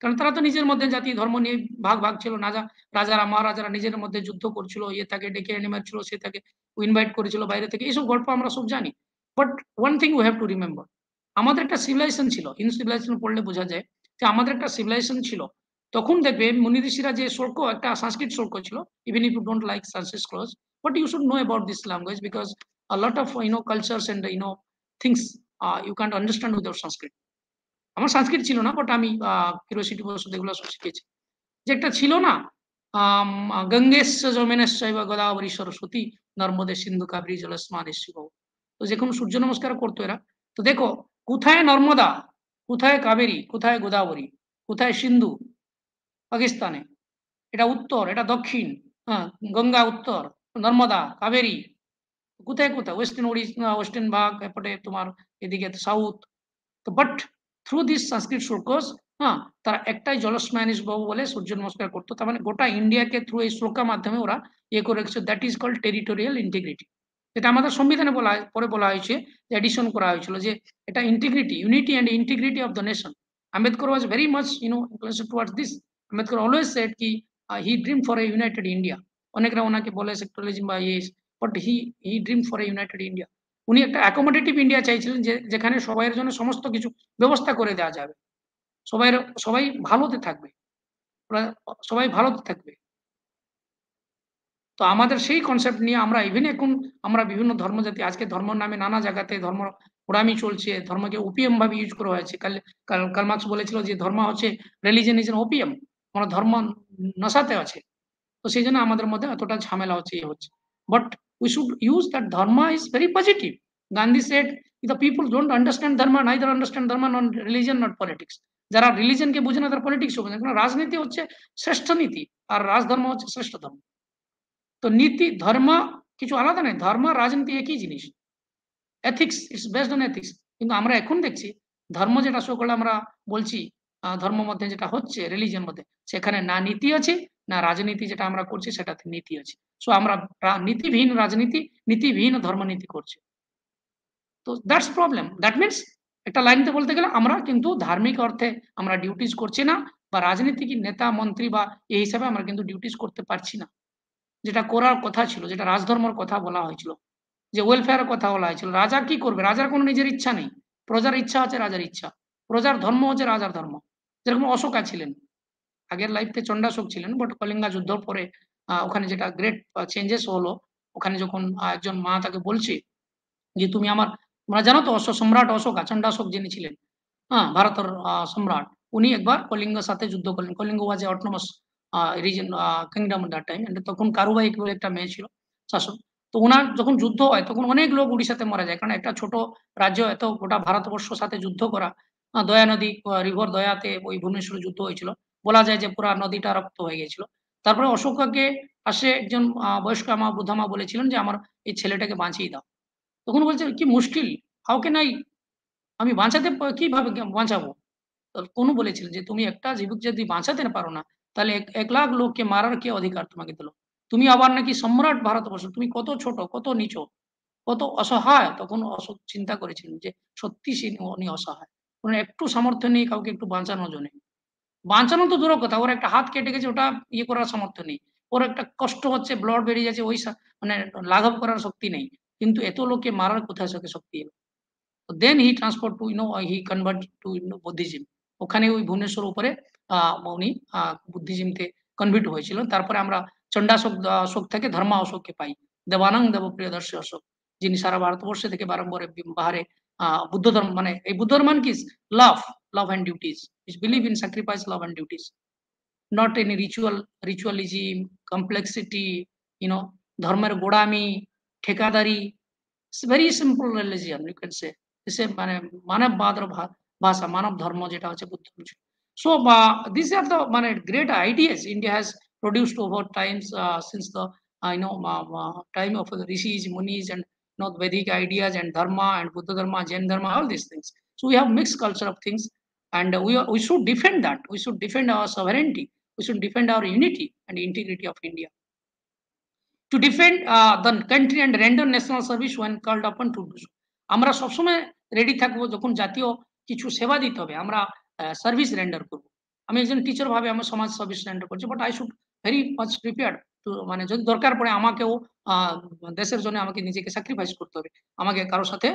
C: কারণ তারা তো নিজের মধ্যে জাতি ধর্ম নিয়ে ভাগ ছিল না। রাজারা মহারাজারা নিজের মধ্যে যুদ্ধ করছিল, তাকে ডেকে এনে মারছিল, সে তাকে ইনভাইট করেছিল বাইরে থেকে, এইসব গল্প আমরা সব জানি। But one thing we have to remember, আমাদের একটা সিভিলাইজেশন ছিল। ইন সিভিলাইজেশন পড়লে বোঝা যায় যে আমাদের একটা সিভিলাইজেশন ছিল। তখন দেখবে মুনি ঋষিরা যে শ্লোক, একটা সংস্কৃত শ্লোক ছিল, even if you don't like Sanskrit close, but you should know about this language, because a lot of cultures and things you can't understand without Sanskrit. আমার সংস্কৃত ছিল না, বাট আমি কিউরিওসিটি বশত এগুলো সব শিখেছি। যে একটা ছিল না, গঙ্গেশ্ব যমুনেশ্বৈব গোদাবরী সরস্বতী নর্মদে সিন্ধু কাবেরী জলস্মানেশ্বর। তো যখন সূর্য নমস্কার করতো এরা, তো দেখো কোথায় নর্মদা, কোথায় কাবেরী, কোথায় গোদাবরী, কোথায় সিন্ধু? পাকিস্তানে। এটা উত্তর, এটা দক্ষিণ। গঙ্গা উত্তর, নর্মদা, কাবেরী কোথায় কোথায়? ওয়েস্টার্ন ভাগ, এপটে তোমার এদিকে সাউথ। তো বাট থ্রু দিস সংস্কৃত শ্লোকস, তারা একটাই জলস্মানিস বাবু বলে সূর্য নমস্কার করতো। তার মানে গোটা ইন্ডিয়াকে থ্রু এই শ্লোকের মাধ্যমে ওরা করে রেখেছে। That is called territorial integrity. যেটা আমাদের সংবিধানে পরে বলা হয়েছে, এডিশন করা হয়েছিল, যে এটা integrity, unity and integrity of the nation. Ambedkar was very much inclined towards this. Ambedkar always said কি he dream for a united India. অনেকরা ওনাকে বলে সেক্টরালিজম বা but he dream for a united India. উনি একটা অ্যাকোমোডেটিভ ইন্ডিয়া চাইছিলেন, যেখানে সবাইয়ের জন্য সমস্ত কিছু ব্যবস্থা করে দেওয়া যাবে, সবাই ভালোতে থাকবে, সবাই ভালোতে থাকবে। তো আমাদের সেই কনসেপ্ট নিয়ে আমরা ইভেন এখন আমরা বিভিন্ন ধর্মজাতি, আজকে ধর্মের নামে নানা জায়গাতে ধর্ম ওড়ামি চলছে, ধর্মকে ওপিয়াম ভাবে ইউজ করা হয়েছে। কার্ল মার্কস বলেছিল যে ধর্ম হচ্ছে রিলিজিয়ন ইজ এন ওপিয়াম, আমরা ধর্ম নশাতে আছে। তো সেই জন্য আমাদের মধ্যে এতটা ঝামেলা হচ্ছে, হচ্ছে। But we should use that dharma is very positive. Gandhi said, if the people don't understand dharma, neither understand dharma, not religion, not politics. যারা রিলিজিয়নকে বুঝে না, তারা পলিটিক্স বোঝে না। কারণ রাজনীতি হচ্ছে শ্রেষ্ঠ নীতি, আর রাজধর্ম হচ্ছে শ্রেষ্ঠ ধর্ম। তো নীতি, ধর্ম কিছু আলাদা নেই, ধর্ম আর রাজনীতি একই জিনিস, ethics, it's based on ethics. কিন্তু আমরা এখন দেখছি ধর্ম যেটা সকলে আমরা বলছি, ধর্ম মধ্যে যেটা হচ্ছে রিলিজিয়ন মধ্যে, সেখানে না নীতি আছে, না রাজনীতি যেটা আমরা করছি সেটাতে নীতি আছে। সো আমরা নীতিবিহীন রাজনীতি, নীতিবিহীন ধর্মনীতি করছি। তো দ্যাটস প্রবলেম। দ্যাট মিনস একটা লাইনতে বলতে গেলে আমরা কিন্তু ধার্মিক অর্থে আমরা ডিউটিস করছি না, বা রাজনীতিক নেতা মন্ত্রী বা এই হিসাবে আমরা কিন্তু ডিউটিস করতে পারছি না, যেটা করার কথা ছিল, যেটা রাজধর্মের কথা বলা হয়েছিল, যে ওয়েলফেয়ারের কথা বলা হয়েছিল। রাজা কি করবে? রাজার কোনো নিজের ইচ্ছা নেই, প্রজার ইচ্ছা হচ্ছে রাজার ইচ্ছা, প্রজার ধর্ম হচ্ছে রাজার ধর্ম। যেরকম অশোকা ছিলেন, আগের লাইফে চণ্ডাশোক ছিলেন, বাট কলিঙ্গা যুদ্ধর পরে ওখানে যেটা গ্রেট চেঞ্জেস হলো, ওখানে যখন একজন মা তাকে বলছে যে তুমি আমার, তোমরা জানো তো সম্রাট অশোকা, চণ্ডাশোক যিনি ছিলেন, হ্যাঁ, ভারতের সম্রাট, উনি একবার কলিঙ্গের সাথে যুদ্ধ করলেন। Kalinga was a autonomous region kingdom that time, তখন কারুবাই বলে একটা মেয়ে ছিল শাসক। তো ওনার যখন যুদ্ধ হয় তখন অনেক লোক উড়িষ্যাতে মারা যায়, কারণ একটা ছোট রাজ্য এত গোটা ভারতবর্ষ সাথে যুদ্ধ করা। দয়া নদী, রিভার দয়াতে ওই ভুবনেশ্বরে যুদ্ধ হয়েছিল, বলা যায় যে পুরা নদীটা রক্ত হয়ে গেছিল। তারপরে অশোকাকে আসে একজন বয়স্ক মা, বুদ্ধা মা বলেছিলেন যে আমার এই ছেলেটাকে বাঁচিয়ে দাও। তখন বলছে কি মুশকিল, কাউকে নাই, আমি বাঁচাতে কিভাবে বাঁচাবো? কোন বলেছিলেন যে তুমি একটা জীবক যদি বাঁচাতে না পারো না, তাহলে 1 লাখ লোককে মারার কে অধিকার তোমাকে দিল? তুমি আবার নাকি সম্রাট ভারতবর্ষ, তুমি কত ছোট, কত নিচু, কত অসহায়। তখন অশোক চিন্তা করেছিলেন যে সত্যি উনি অসহায়, ওনার একটু সামর্থ্য নেই কাউকে একটু বাঁচানোর জন্য। বাঁচানো তো দূরের কথা, ওর একটা হাত কেটে গেছে, ওটা ইয়ে করার সামর্থ্য নেই। ওর একটা কষ্ট হচ্ছে, ব্লাড বেরিয়ে যাচ্ছে, ওই মানে লাঘব করার শক্তি নেই। কিন্তু এত লোককে মারার কোথায় শক্তি এলো? Then he transport to he convert to Buddhism. ওখানে ওই ভুবনেশ্বর উপরে উনি বুদ্ধিজমতে কনভার্ট হয়েছিলেন। তারপরে আমরা চণ্ডাশোক অশোক থেকে ধর্মা অশোককে পাই, দেবানন্দ দেবপ্রিয়দর্শী অশোক, যিনি সারা ভারতবর্ষ থেকে বারম্বার বাহারে বুদ্ধ ধর্ম, মানে এই বুদ্ধ ধর্ম কি love, love and duties, is believe in sacrifice, love and duties, not any ritualism, complexity, ধর্মের গোড়ামি, ঠিকাদারি। It's very simple religion, you can say. It's a মানববাদ ভাষা, মানব ধর্ম যেটা হচ্ছে Buddha. So these are the great ideas India has produced over times, since the time of the rishis, munis, and Vedic ideas and dharma and Buddha dharma, Jain dharma, all these things. So we have mixed culture of things, and we should defend that. We should defend our sovereignty. We should defend our unity and integrity of India. To defend the country and render national service when called upon to do so. আমরা সবসময় ready থাকবো, যখন জাতীয় কিছু সেবা দিতে হবে আমরা সার্ভিস রেন্ডার করব। আমি একজন টিচার ভাবে আমার সমাজ সার্ভিস রেন্ডার করছি, but I should very much prepared two, যদি দরকার পড়ে আমাকেও দেশের জন্য আমাকে নিজেকে স্যাক্রিফাইস করতে হবে, আমাকে কারোর সাথে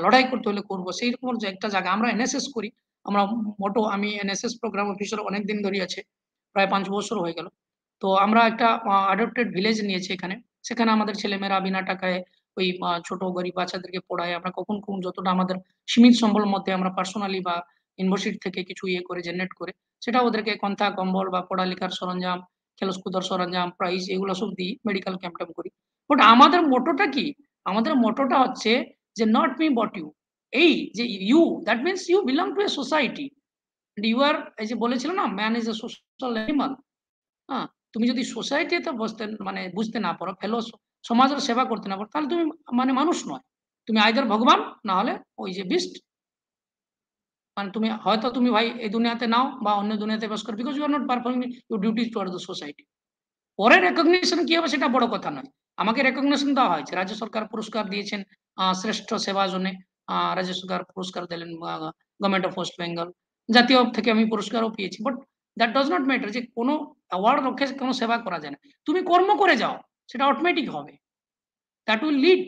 C: লড়াই করতে হলে করবো। সেই রকম যে একটা জায়গা আমরা এনএসএস করি, আমরা মোটো, আমি এনএসএস প্রোগ্রাম অফিসার অনেকদিন ধরে আছে, প্রায় 5 বছর হয়ে গেল। তো আমরা একটা অ্যাডপ্টেড ভিলেজ নিয়েছি এখানে, সেখানে আমাদের ছেলেমেয়েরা বিনা টাকায় ওই ছোট গরিব বাচ্চাদেরকে পড়ায়। আমরা কখন যতটা আমাদের সীমিত সম্বলের মধ্যে আমরা পার্সোনালি বা ইউনিভার্সিটি থেকে কিছু ইয়ে করে জেনারেট করে, সেটা ওদেরকে কন্থা কম্বল বা পড়ালেখার সরঞ্জাম, খেলকুদর সরঞ্জাম, প্রাইজ, এগুলো সব দিই, মেডিকেল ক্যাম্প করি। বাট আমাদের মোটোটা কি? আমাদের মোটোটা হচ্ছে যে নট মি বট ইউ, এই যে you, that means you belong to a society, you are, এই যে বলেছিল না, man is a social animal. হ্যাঁ, তুমি যদি সোসাইটিতে বুঝতে না পারো, ফেলো সমাজের সেবা করতে না পারো, তাহলে তুমি মানুষ নয়, তুমি আইদার ভগবান, না হলে ওই যে বিস্ট। তুমি হয়তো তুমি ভাই এই দুনিয়াতে নাও বা অন্য দুনিয়াতে বাস করো, because you are not performing your duties toward the society. পরে রেকগনিশন কি হবে সেটা বড় কথা নয়। আমাকে রেকগনিশন দেওয়া হয়েছে, রাজ্য সরকার পুরস্কার দিয়েছেন শ্রেষ্ঠ সেবা জন্য, রাজ্য সরকার পুরস্কার দিলেন, গভর্নমেন্ট অফ ওয়েস্ট বেঙ্গল, জাতীয় থেকে আমি পুরস্কারও পেয়েছি। But that does not matter, যে কোনো অ্যাওয়ার্ড রক্ষে কোনো সেবা করা যায় না। তুমি কর্ম করে যাও, সেটা অটোমেটিক হবে, দ্যাট উইল লিড।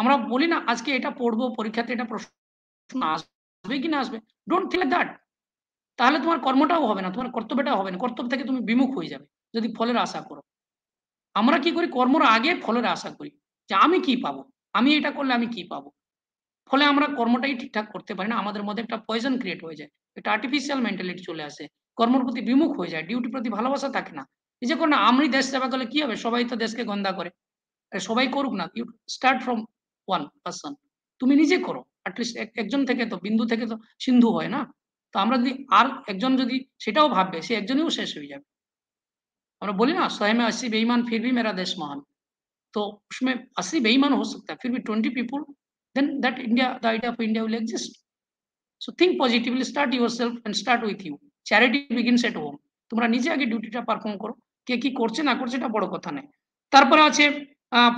C: আমরা বলি না আজকে এটা পড়বো, পরীক্ষাতে এটা প্রশ্ন আসবে কি না আসবে, ডোন্ট থিঙ্ক লাইক দ্যাট। তাহলে তোমার কর্মটাও হবে না, তোমার কর্তব্যটাও হবে না, কর্তব্য থেকে তুমি বিমুখ হয়ে যাবে যদি ফলের আশা করো। আমরা কি করি, কর্মর আগে ফলের আশা করি, যে আমি কি পাবো, আমি এটা করলে আমি কি পাবো। ফলে আমরা কর্মটাই ঠিকঠাক করতে পারি না, আমাদের মধ্যে একটা পয়জন ক্রিয়েট হয়ে যায়, একটা আর্টিফিশিয়াল মেন্টালিটি চলে আসে, কর্মের প্রতি বিমুখ হয়ে যায়, ডিউটির প্রতি ভালোবাসা থাকে না। এই যে না আমি দেশ সেবা করলে কি হবে, সবাই তো দেশকে গন্ধা করে, সবাই করুক না, you start from one person, তুমি নিজে করো। অ্যাটলিস্ট একজন থেকে তো, বিন্দু থেকে তো সিন্ধু হয় না। তো আমরা যদি আর একজন যদি সেটাও ভাববে, সে একজনেও শেষ হয়ে যাবে। আমরা বলি না, 100 में 80 বেঈমান ফির ভি মেরা দেশ মহান। तो उसमें 80 बेईमान हो सकता है, फिर भी 20 people, then that India, the idea of India will exist. So think positively, start yourself and start with you. Charity begins at home. তোমরা নিজে আগে ডিউটিটা পারফর্ম করো, কে কি করছে না করছে এটা বড় কথা নয়। তারপরে আছে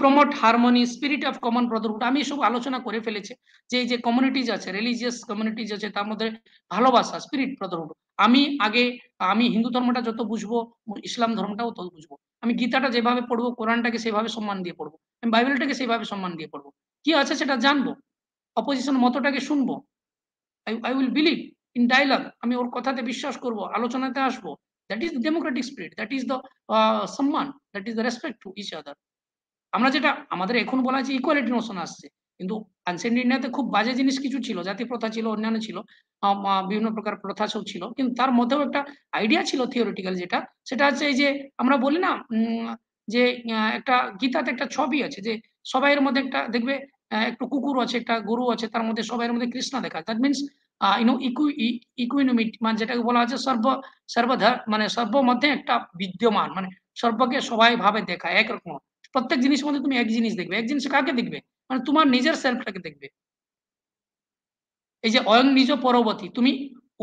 C: promote harmony, spirit of common Brotherhood. আমি সব আলোচনা করে ফেলেছি যে এই যে কমিউনিটিজ আছে, রিলিজিয়াস কমিউনিটিজ আছে, তার মধ্যে ভালোবাসা, স্পিরিট ব্রাদারহুড। আমি হিন্দু ধর্মটা যত বুঝবো, ইসলাম ধর্মটাও তত বুঝবো। আমি গীতাটা যেভাবে পড়বো, কোরআনটাকে সেভাবে সম্মান দিয়ে পড়বো, আমি বাইবেলটাকে সেভাবে সম্মান দিয়ে পড়বো। কি আছে সেটা জানবো, অপোজিশন মতটাকে শুনবো, I will believe in dialogue, আমি ওর কথাতে বিশ্বাস করব, আলোচনাতে আসবো। That is democratic spirit, that is the সম্মান, that is the respect to each other. আমরা যেটা আমাদের এখন বলা হচ্ছে ইকুয়ালিটি নোশন আসছে, কিন্তু অ্যানসিয়েন্ট ইন্ডিয়াতে খুব বাজে জিনিস কিছু ছিল, জাতি প্রথা ছিল, অন্যান্য ছিল, বিভিন্ন প্রকার প্রথা সব ছিল, কিন্তু তার মধ্যেও একটা আইডিয়া ছিল থিওরিটিক্যাল, যেটা সেটা হচ্ছে এই যে আমরা বলি না যে একটা গীতাতে একটা ছবি আছে যে সবাইয়ের মধ্যে একটা দেখবে একটু কুকুর আছে, একটা গরু আছে, তার মধ্যে সবাইয়ের মধ্যে কৃষ্ণ দেখা, দ্যাট মিনস ইকুইনোমিটি, মানে যেটাকে বলা হচ্ছে সর্বধা, মানে সর্ব মধ্যে একটা বিদ্যমান, মানে সর্বকে সবাই ভাবে দেখা একরকম। প্রত্যেক জিনিসের মধ্যে তুমি এক জিনিস দেখবে, এক জিনিস কাকে দেখবে, মানে তোমার নিজের সেলফটাকে দেখবে। এই যে অয়ং নিজ পরবর্তী, তুমি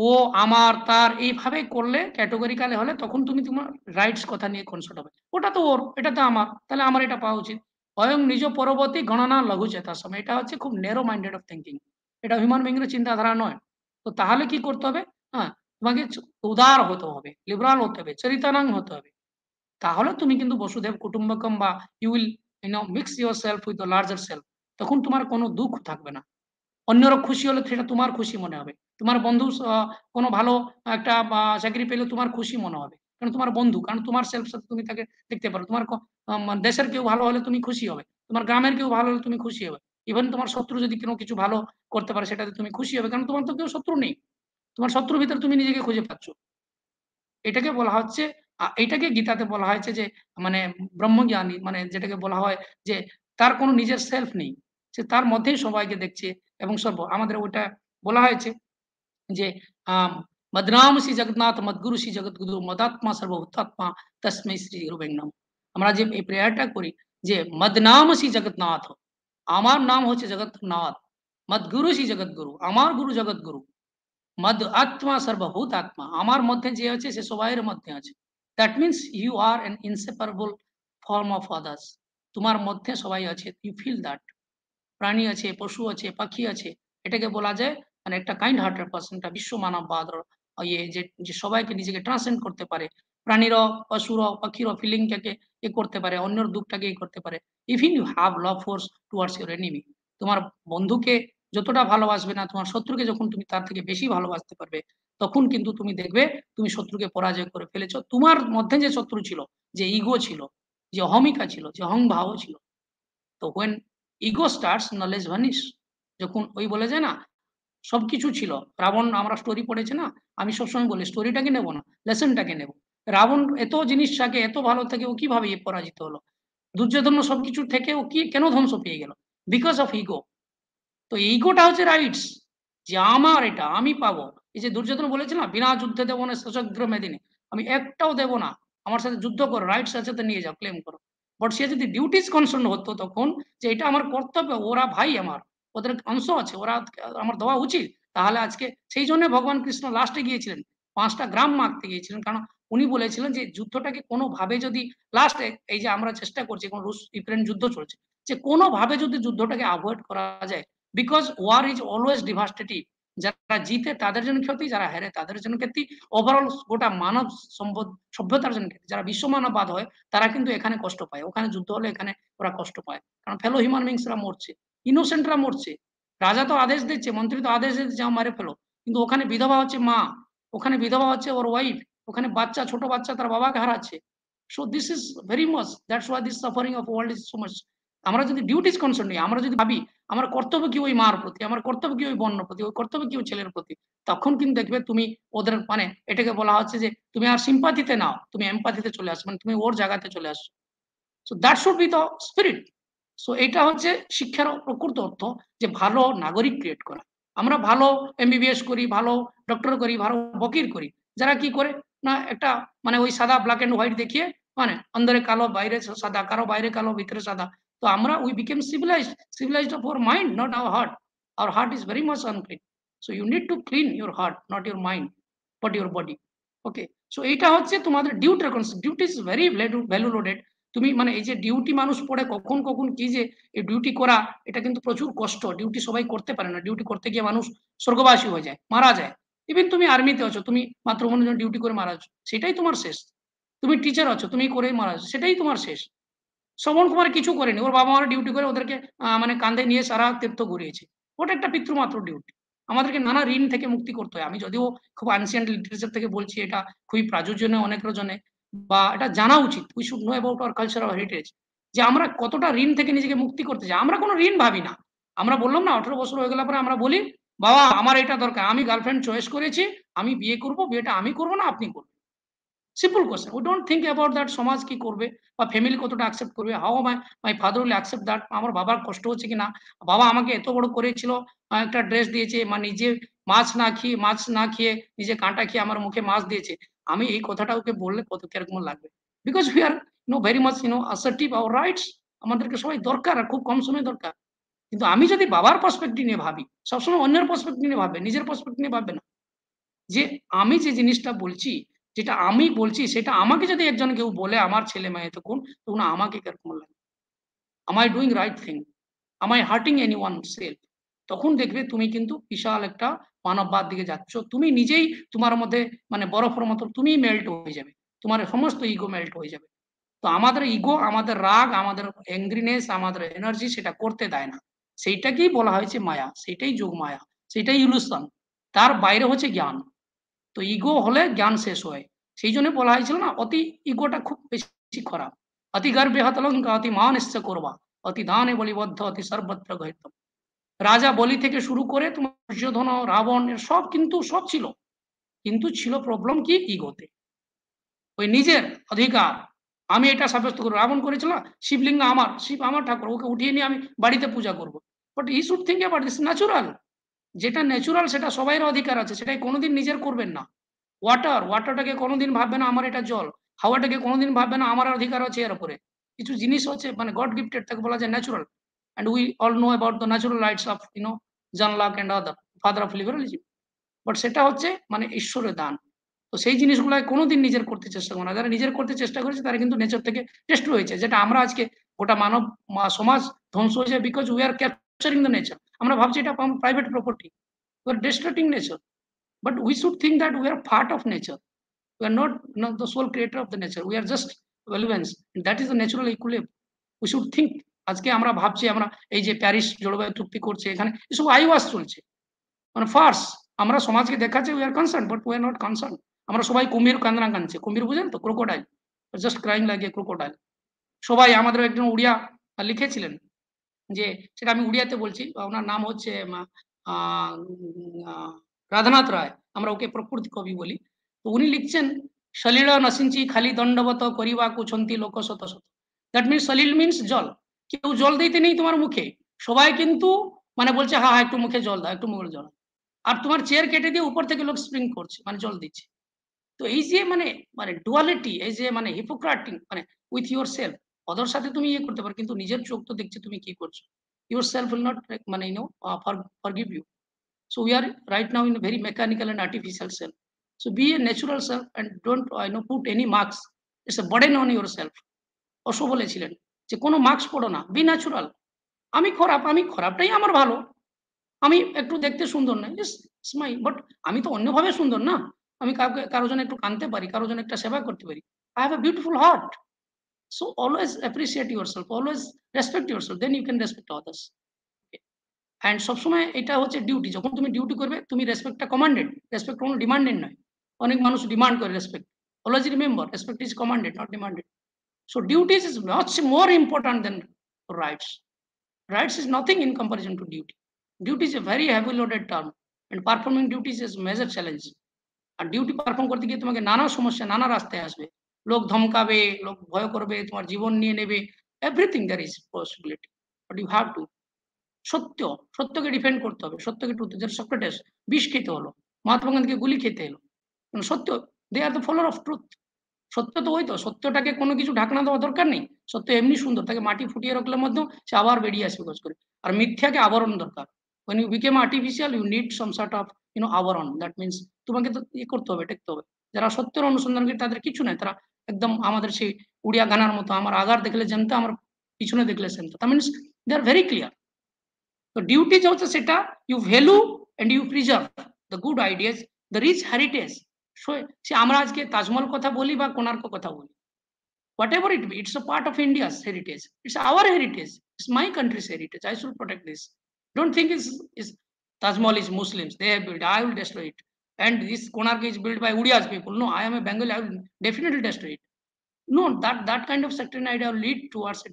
C: ও আমার তার এইভাবে করলে, ক্যাটেগরিক্যালি হলে, তখন তুমি তোমার রাইটস কথা নিয়ে কনসার্ট হবে। ওটা তো ওর, এটা তো আমার, তাহলে আমার এটা পাওয়া উচিত। অয়ং নিজ পরবর্তী গণনা লঘু চেতার সময়, এটা হচ্ছে খুব ন্যারো মাইন্ডেড অফ থিঙ্কিং, এটা হিউম্যান বিং এর চিন্তাধারা নয়। তো তাহলে কি করতে হবে, হ্যাঁ, তোমাকে উদার হতে হবে, লিবারাল হতে হবে, চরিতানাং হতে হবে। তাহলে তুমি কিন্তু বসুদেব কুটুম্বকম বা you will mix yourself with the larger self. তখন তোমার কোনো দুঃখ থাকবে না, অন্যরা খুশি হলে সেটা তোমার খুশি মনে হবে, তোমার বন্ধু কোনো ভালো একটা চাকরি পেলে তোমার খুশি মনে হবে, কারণ তোমার বন্ধু, কারণ তোমার সেলফ সাথে তুমি তাকে দেখতে পারো। তোমার দেশের কেউ ভালো হলে তুমি খুশি হবে, তোমার গ্রামের কেউ ভালো হলে তুমি খুশি হবে, ইভেন তোমার শত্রু যদি কোনো কিছু ভালো করতে পারে সেটাতে তুমি খুশি হবে, কারণ তোমার তো কেউ শত্রু নেই, তোমার শত্রুর ভিতরে তুমি নিজেকে খুঁজে পাচ্ছ। এটাকে বলা হচ্ছে, এটাকে গীতাতে বলা হয়েছে যে মানে ব্রহ্মজ্ঞানী, মানে যেটাকে বলা হয় যে তার কোনো নিজের সেলফ নেই, সে তার মধ্যেই সবাইকে দেখছে এবং সর্ব। আমাদের ওটা বলা হয়েছে যে মদনামসি জগন্নাথ মদগুরু শ্রী জগৎগুরু মদাত্মা সর্বভূতাত্মা তস্মৈ শ্রী গুরুবে নমঃ। আমরা যে এই প্রেয়ারটা করি যে মদনামসি জগন্নাথ, আমার নাম হচ্ছে জগন্নাথ, মদগুরু শ্রী জগৎগুরু, আমার গুরু জগৎগুরু, মদ আত্মা সর্বভূত আত্মা, আমার মধ্যে যে আছে সে সবাইয়ের মধ্যে আছে। That means you are an inseparable form of others, তোমার মধ্যে সবাই আছে, ইউ ফিল দ্যাট। প্রাণী আছে, পশু আছে, পাখি আছে, এটাকে বলা যায় মানে একটা কাইন্ড হার্টেড পার্সন, একটা বিশ্ব মানববাদ ইয়ে যে সবাইকে নিজেকে ট্রান্সেন্ড করতে পারে, প্রাণীরাও, পশুরাও, পাখিরাও ফিলিংটাকে এ করতে পারে, অন্যের দুঃখটাকে এ করতে পারে। Even you have love force towards your enemy, তোমার বন্ধুকে যতটা ভালোবাসবে না, তোমার শত্রুকে যখন তুমি তার থেকে বেশি ভালোবাসতে পারবে, তখন কিন্তু তুমি দেখবে তুমি শত্রুকে পরাজয় করে ফেলেছো। তোমার মধ্যে যে শত্রু ছিল, যে ইগো ছিল, যে অহমিকা ছিল, যে অহংভাব ছিল, তো when ego starts knowledge vanish, যখন ওই বলে যায় না সবকিছু ছিল, রাবণ, আমরা স্টোরি পড়েছি না, আমি সবসময় বলি স্টোরিটাকে নেবো না, লেসনটাকে নেব। রাবণ এত জিনিস থাকে, এত ভালো থেকে ও কিভাবে পরাজিত হলো, দুর্যোধন সবকিছু থেকে ও কি কেন ধ্বংস পেয়ে গেল, বিকজ অফ ইগো। তো ইগোটা হচ্ছে রাইটস, যে আমার এটা আমি পাবো। এই যে দুর্যোধন বলেছিল না, বিনা যুদ্ধে দেবো না সশস্ত্র মেদিনী, আমি একটাও দেবো না, আমার সাথে যুদ্ধ করো, রাইটস আছে তো নিয়ে যাও, ক্লেম করো। বাট সে যদি ডিউটিস কনসার্ন হতো তখন, যে এটা আমার কর্তব্য, ওরা ভাই আমার, ওদের অংশ আছে, ওরা আমার দেওয়া উচিত, তাহলে আজকে সেই জন্য ভগবান কৃষ্ণ লাস্টে গিয়েছিলেন, 5টা গ্রাম মারতে গিয়েছিলেন, কারণ উনি বলেছিলেন যে যুদ্ধটাকে কোনোভাবে যদি লাস্টে, এই যে আমরা চেষ্টা করছি, কোন রুশ ইউক্রেন যুদ্ধ চলছে, যে কোনোভাবে যদি যুদ্ধটাকে অ্যাভয়েড করা যায়, বিকজ ওয়ার ইজ অলওয়েজ ডিভাস্টেটিভ, যারা জিতে তাদের জন্য ক্ষতি, যারা হেরে তাদের জন্য ক্ষতি, ওভারঅল গোটা মানব সভ্যতার জন্য ক্ষতি। যারা বিশ্ব মানববাদ হয় তারা কিন্তু এখানে কষ্ট পায়, ওখানে যুদ্ধ হলে এখানে ওরা কষ্ট পায়, কারণ ফেলো হিউম্যান বিংসরা মরছে, ইনোসেন্টরা মরছে, রাজা তো আদেশ দিচ্ছে, মন্ত্রী তো আদেশ দিচ্ছে যাও মারে ফেলো, কিন্তু ওখানে বিধবা হচ্ছে মা, ওখানে বিধবা হচ্ছে ওর ওয়াইফ, ওখানে বাচ্চা, ছোট বাচ্চা তার বাবাকে হারাচ্ছে। So this is very much, that's why this suffering of world is so much. আমরা যদি ডিউটিস কনসার্ন নিই, আমরা যদি ভাবি আমার কর্তব্য কি ওই মার প্রতি, আমার কর্তব্য কি ওই বন্যর প্রতি, ওই কর্তব্য কি ওই ছেলের প্রতি, তখন কিন্তু দেখবে তুমি ওদের, মানে এটাকে বলা হচ্ছে যে তুমি আর সিম্পাথিতে নাও, তুমি এমপ্যাথিতে চলে আসো, মানে তুমি ওর জায়গাতে চলে আসো। So that should be the spirit. So এটা হচ্ছে শিক্ষার প্রকৃত অর্থ, যে ভালো নাগরিক ক্রিয়েট করা। আমরা ভালো এমবিবিএস করি, ভালো ডক্টর করি, ভালো বকির করি, যারা কি করে না একটা মানে ওই সাদা ব্ল্যাক এন্ড হোয়াইট দেখিয়ে মানে অন্দরে কালো বাইরে সাদা, কারো বাইরে কালো ভিতরে সাদা। তো আমরা we became civilized of our mind, not our heart. Our heart is very much unclean. So you need to clean your heart, not your mind, but your body. Okay, so এইটা হচ্ছে তোমাদের ডিউটির concept. Duty is very value loaded. তুমি মানে এই যে duty মানুষ পড়ে কখন কখন কি যে এই ডিউটি করা, এটা কিন্তু প্রচুর কষ্ট। ডিউটি সবাই করতে পারে না। ডিউটি করতে গিয়ে মানুষ স্বর্গবাসী হয়ে যায়, মারা যায়। ইভেন তুমি আর্মিতে আছো, তুমি মাত্র 15 জন ডিউটি করে মারা যাচ্ছ, সেটাই তোমার শেষ। তুমি টিচার আছো, তুমি করেই মারা যাচ্ছ, সেটাই তোমার শেষ। শ্রবণ কুমার কিছু করেনি, ওর বাবা মারা ডিউটি করে ওদেরকে মানে কাঁধে নিয়ে সারা তীর্থ ঘুরিয়েছে। ওটা একটা পিতৃমাত্র ডিউটি। আমাদেরকে নানা ঋণ থেকে মুক্তি করতে হয়। আমি যদিও খুব আনসিয়েন্ট লিটারেচার থেকে বলছি, এটা খুবই প্রাচুর্য নেই অনেকের জন্য, বা এটা জানা উচিত। We should know about our cultural heritage, যে আমরা কতটা ঋণ থেকে নিজেকে মুক্তি করতে চাই। আমরা কোনো ঋণ ভাবি না। আমরা বললাম না 18 বছর হয়ে গেলে পরে আমরা বলি বাবা আমার এটা দরকার, আমি গার্লফ্রেন্ড চয়েস করেছি, আমি বিয়ে করবো, বিয়েটা আমি করবো না আপনি করবেন। Simple question. We don't think about that সমাজ কি করবে বা ফ্যামিলি কতটা অ্যাকসেপ্ট করবে, how my father will accept that, আমার বাবার কষ্ট হচ্ছে কিনা, বাবা আমাকে এত বড় করেছিল, একটা ড্রেস দিয়েছে, মানে নিজে মাছ না খেয়ে নিজে কাঁটা খেয়ে আমার মুখে মাছ দিয়েছে, আমি এই কথাটা ওকে বললে কত কিরকম লাগবে। Because we are very much assertive hour rights. আমাদেরকে সবাই দরকার, আর খুব কম সময় দরকার। কিন্তু আমি যদি বাবার পার্সপেক্টিভ নিয়ে ভাবি, সবসময় অন্যের পার্সপেক্টিভ নিয়ে ভাববে, নিজের পার্সপেক্টিভ নিয়ে ভাববে না। যে আমি যে জিনিসটা বলছি, যেটা আমি বলছি, সেটা আমাকে যদি একজন কেউ বলে আমার ছেলে মেয়ে, তখন আমাকে কিরকম লাগে, am I doing right thing, am I hurting anyone self? তখন দেখবে তুমি কিন্তু বিশাল একটা মানববাদ দিকে যাচ্ছ। তুমি নিজেই তোমার মধ্যে মানে বরফের মতো তুমি মেল্ট হয়ে যাবে, তোমার সমস্ত ইগো মেল্ট হয়ে যাবে। তো আমাদের ইগো, আমাদের রাগ, আমাদের অ্যাংরিনেস, আমাদের এনার্জি সেটা করতে দেয় না। সেইটাকেই বলা হয়েছে মায়া, সেটাই যোগ মায়া, সেটাই ইলুশন। তার বাইরে হচ্ছে জ্ঞান। তো ইগো হলে জ্ঞান শেষ হয়। সেই জন্য বলা হয়েছিল না, অতি ইগোটা খুব বেশি খারাপ। অতি গর্বে হতলঙ্কা অতি মানস্য করবা, অতি দানে বলিবদ্ধ অতি সর্বত্র গহিতম। রাজা বলি থেকে শুরু করে তোমার দুর্যোধন, রাবণ, সব কিন্তু সব ছিল, কিন্তু ছিল প্রবলেম কি, ইগোতে। ওই নিজের অধিকার, আমি এটা সাব্যস্ত করবো। রাবণ করেছিল শিবলিঙ্গ আমার, শিব আমার ঠাকুর, ওকে উঠিয়ে নিয়ে আমি বাড়িতে পূজা করবো। But E should think about this natural. যেটা ন্যাচুরাল সেটা সবাইয়ের অধিকার আছে, সেটাই কোনোদিন নিজের করবেন না। ওয়াটারটাকে কোনোদিন ভাববে না আমার এটা জল, হাওয়াটাকে কোনোদিন ভাববে না আমার অধিকার আছে এর উপরে। কিছু জিনিস হচ্ছে মানে গড গিফটেড, তাকে বলা যায় natural. And we all know about the natural rights of John Locke and other father of liberalism. But সেটা হচ্ছে মানে ঈশ্বরের দান। তো সেই জিনিসগুলো কোনোদিন নিজের করতে চেষ্টা করে না। যারা নিজের করতে চেষ্টা করেছে তারা কিন্তু নেচার থেকে টেস্ট হয়েছে। যেটা আমরা আজকে গোটা মানব সমাজ ধ্বংস হয়েছে, because we are capturing the nature. আমরা ভাবছি এটা private property, we are distracting nature. But we should think that we are part of nature. We are not the sole creator of the nature. We are just elements. And that is the natural equilibrium. We should think. আজকে আমরা ভাবছি আমরা এই যে Paris জলবায়ু চুক্তি করছে, এখানে এসব আইওয়াশ চলছে, মানে ফার্স। আমরা সমাজকে দেখাচ্ছে we are concern, but we are not concern. আমরা সবাই কুমির কান্দনা কাঁদছে। কুমির বুঝেন তো, crocodile, just crying like a crocodile. সবাই আমাদের একজন উড়িয়া লিখেছিলেন, যে সেটা আমি উড়িয়াতে বলছি, ওনার নাম হচ্ছে রাধানাথ রায়, আমরা ওকে প্রকৃতি কবি বলি। তো উনি লিখছেন, সলিল নসিঞ্চি খালি দণ্ডবত করিবা কুছন্তি লোক শত শত। দ্যাট মিনস সলিল মিনস জল। কেউ জল দিতে নেই তোমার মুখে, সবাই কিন্তু মানে বলছে হ্যাঁ হ্যাঁ একটু মুখে জল দাও, একটু মুখে জল। আর তোমার চেয়ার কেটে দিয়ে উপর থেকে লোক স্প্রিং করছে, মানে জল দিচ্ছে। তো এই যে মানে মানে ডুয়ালিটি, এই যে মানে হিপোক্রাটিং, মানে উইথ ইউর সেলফ। ওদের সাথে তুমি ইয়ে করতে পারো, কিন্তু নিজের চোখ তো দেখছে তুমি কি করছো। ইউর সেলফ উইল নট মানে forgive you. So we are right now in a very mechanical and artificial self. So be a natural self and don't put any marks. It's a burden on yourself. অশো বলেছিলেন যে কোনো marks পড়ো না, B natural. আমি খারাপটাই আমার ভালো। আমি একটু দেখতে সুন্দর না, স্মাইল, বাট আমি তো অন্যভাবে সুন্দর না। আমি কারো জন্য একটু কাঁদতে পারি, কারো জন্য একটা সেবা করতে পারি। I have a beautiful heart. So always appreciate yourself, always respect yourself, then you can respect others. And সবসময় এটা হচ্ছে ডিউটি। যখন তুমি ডিউটি করবে, তুমি রেসপেক্টটা কমান্ডেড, রেসপেক্ট কোনো ডিমান্ডেড নয়। অনেক মানুষ ডিমান্ড করে respect. Always remember, respect is commanded, not demanded. So duties is much more important than rights. Rights is nothing in comparison to duty. Duty is a very heavy loaded term, and performing duties is a major challenge. আর duty perform করতে গিয়ে তোমাকে নানা সমস্যা, নানা রাস্তায় আসবে। লোক ধমকাবে, লোক ভয় করবে, তোমার জীবন নিয়ে নেবে, everything there is possibility, but you have to সত্যকে ডিফেন্ড করতে হবে। সত্যকে ট্রুথ, যেটা সক্রেটিস বিষ খেতে হলো, মহাত্মা গান্ধীকে গুলি খেতে এলো, সত্য, they are the follower of truth. সত্য তো ওই তো, সত্যটাকে কোনো কিছু ঢাকনা দেওয়া দরকার নেই, সত্য এমনি সুন্দর, তাকে মাটি ফুটিয়ে রাখলে মধ্যে সে আবার বেরিয়ে আসবে কাজ করে। আর মিথ্যাকে আবরণ দরকার। when you become artificial you need some sort of আবরণ, দ্যাট মিনস তোমাকে তো করতে হবে, টেকতে হবে। যারা সত্যের অনুসন্ধান করে তাদের কিছু নাই, তারা একদম আমাদের সেই উড়িয়া গানার মতো, আমার আগার দেখলে জানতো, আমার পিছনে দেখলে জানতো, তার means they are very clear. তো ডিউটি যে হচ্ছে সেটা you value and you preserve the good ideas, the rich heritage. সে আমরা আজকে তাজমহল কথা বলি বা কোণার্ক কথা বলি, whatever it be, it's a part of India's heritage, it's our heritage, it's my country's heritage, I should protect this. Don't think is Taj Mahal is Muslims, they have built, I will destroy it, and this Konark is built by Udiyas people. No, I am a Bengali, I will definitely destroy it. No, that kind of sectarian idea will lead towards a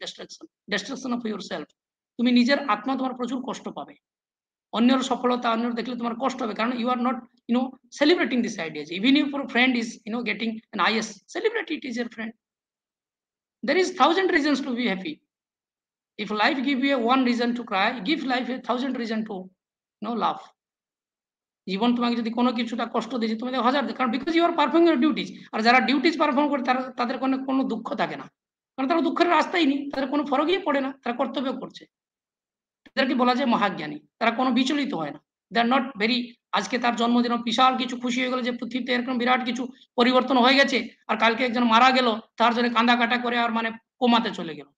C: destruction of yourself. তুমি নিজের আত্মা তোমার প্রচুর কষ্ট পাবে, অন্যের সফলতা অন্যের দেখলে তোমার কষ্ট হবে, কারণ you are not celebrating this ideas. Even if your friend is getting an IS, celebrate it, is your friend. There is 1,000 reasons to be happy. If life give you one reason to cry, give life 1,000 reason to laugh. জীবন তোমাকে যদি কোনো কিছুটা কষ্ট দিয়েছে, তোমাদের হাজার, কারণ because you are performing your duties. আর যারা ডিউটিজ পারফর্ম করে তাদের কোনো দুঃখ থাকে না, কারণ তারা দুঃখের রাস্তাই নেই, তাদের কোনো ফরকই পড়ে না, তারা কর্তব্য করছে। তাদেরকে বলা যায় মহাজ্ঞানী, তারা কোনো বিচলিত হয় না, দে আর নট ভেরি। আজকে তার জন্মদিন বিশাল কিছু খুশি হয়ে গেল যে পৃথিবীতে এরকম বিরাট কিছু পরিবর্তন হয়ে গেছে, আর কালকে একজন মারা গেল, তার জন্য কান্দা কাটা করে আর কোমাতে চলে গেল।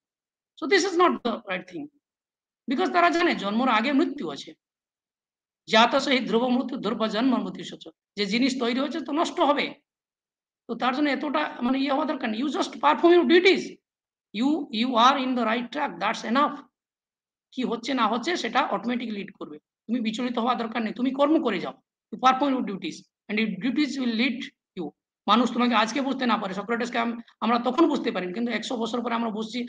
C: So this is not the right thing, because তারা জানে জন্মের আগে মৃত্যু আছে। জাত সহিত ধ্রুব মৃত্যু ধ্রুব জন্ম মৃত্যু সচ, যে জিনিস তৈরি হয়েছে তো নষ্ট হবে, তো তার জন্য এতটা ইয়ে হওয়া দরকার নেই। You just perform your duties, you are in the right track, that's enough. কি হচ্ছে না হচ্ছে সেটা অটোমেটিক লিড করবে, তুমি বিচলিত হওয়া দরকার নেই, তুমি কর্ম করে যাও, you perform your duties and your duties will lead you. মানুষ তোমাকে আজকে বুঝতে না পারে, সক্রেটিসকে আমরা তখন বুঝতে পারি, কিন্তু 100 বছর পরে আমরা বুঝছি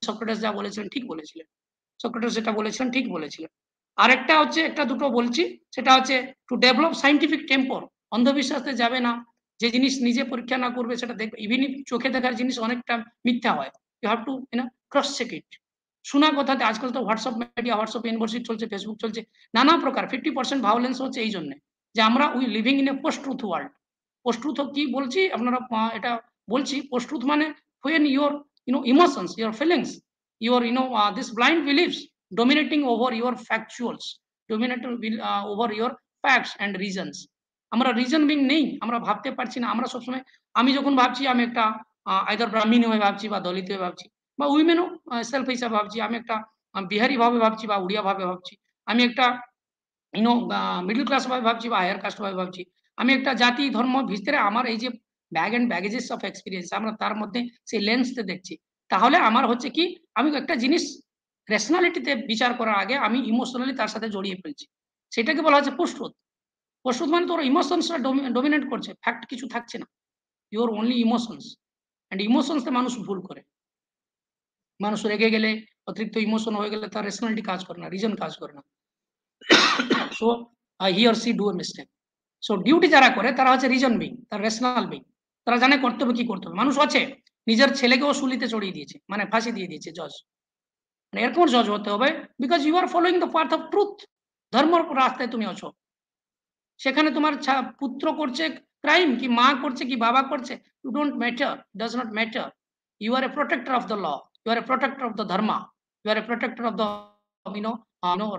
C: সক্রেটিস যা বলেছিলেন ঠিক বলেছিলেন, সক্রেটিস যেটা বলেছিলেন ঠিক বলেছিলেন। আরেকটা হচ্ছে, একটা দুটো বলছি, সেটা হচ্ছে টু ডেভেলপ সাইন্টিফিক টেম্পর। অন্ধবিশ্বাসে যাবে না, যে জিনিস নিজে পরীক্ষা না করবে সেটা দেখবে। ইভিন চোখে দেখার জিনিস অনেকটা মিথ্যা হয়, you have to cross check it. শোনা কথাতে আজকাল তো হোয়াটসঅ্যাপ মিডিয়া, হোয়াটসঅ্যাপ ইউনিভার্সিটি চলছে, ফেসবুক চলছে, নানা প্রকার 50% ভায়োলেন্স হচ্ছে এই জন্য যে আমরা we living in a post truth world. Post truth কি বলছি আপনারা, এটা বলছি পোস্ট ট্রুথ মানে when your emotions, your feelings, your this blind beliefs dominating over your factuals, dominating over your facts and reasons. আমরা রিজন বিং নেই, আমরা ভাবতে পারছি না। আমরা সবসময়, আমি যখন ভাবছি আমি একটা আইদার ব্রাহ্মণ হয়ে ভাবছি বা দলিত হয়ে ভাবছি বা উইমেনও সেলফ হিসাবে ভাবছি, আমি একটা বিহারি ভাবে ভাবছি বা উড়িয়া ভাবে ভাবছি, আমি একটা মিডল ক্লাস ভাবে ভাবছি বা হায়ার কাস্ট ভাবে ভাবছি, আমি একটা জাতি ধর্ম ভিতরে আমার এই যে bag and baggages of experience, আমরা তার মধ্যে সেই লেন্সতে দেখছি। তাহলে আমার হচ্ছে কি, আমি একটা জিনিস রেশনালিটিতে বিচার করার আগে আমি ইমোশনালি তার সাথে জড়িয়ে ফেলছি, সেটাকে বলা হচ্ছে পোস্ট-ট্রুথ। পোস্ট-ট্রুথ মানে তোর ইমোশনসটা ডমিনেট করছে, ফ্যাক্ট কিছু থাকছে না, ইউর অনলি ইমোশনস। এন্ড ইমোশনসে মানুষ ভুল করে, মানুষ রেগে গেলে, অতিরিক্ত ইমোশন হয়ে গেলে তার রেশনালিটি কাজ করে না, রিজন কাজ করে না। So he or she do a mistake. So duty যারা করে তারা হচ্ছে রিজন বিং, তার রেশনাল বিং, তারা জানে কর্তব্য কি করতে হবে। মানুষ আছে নিজের ছেলেকেও শুলিতে চড়িয়ে দিয়েছে, মানে ফাঁসি দিয়ে দিয়েছে জজ, মানে এরকম জজ হতে হবে, because you are following the path of truth. ধর্মের রাস্তায় তুমি আছো, সেখানে তোমার পুত্র করছে ক্রাইম কি মা করছে কি বাবা করছে, you don't matter, does not matter. You are a protector of the law, you are a protector of the dharma, you are a protector of the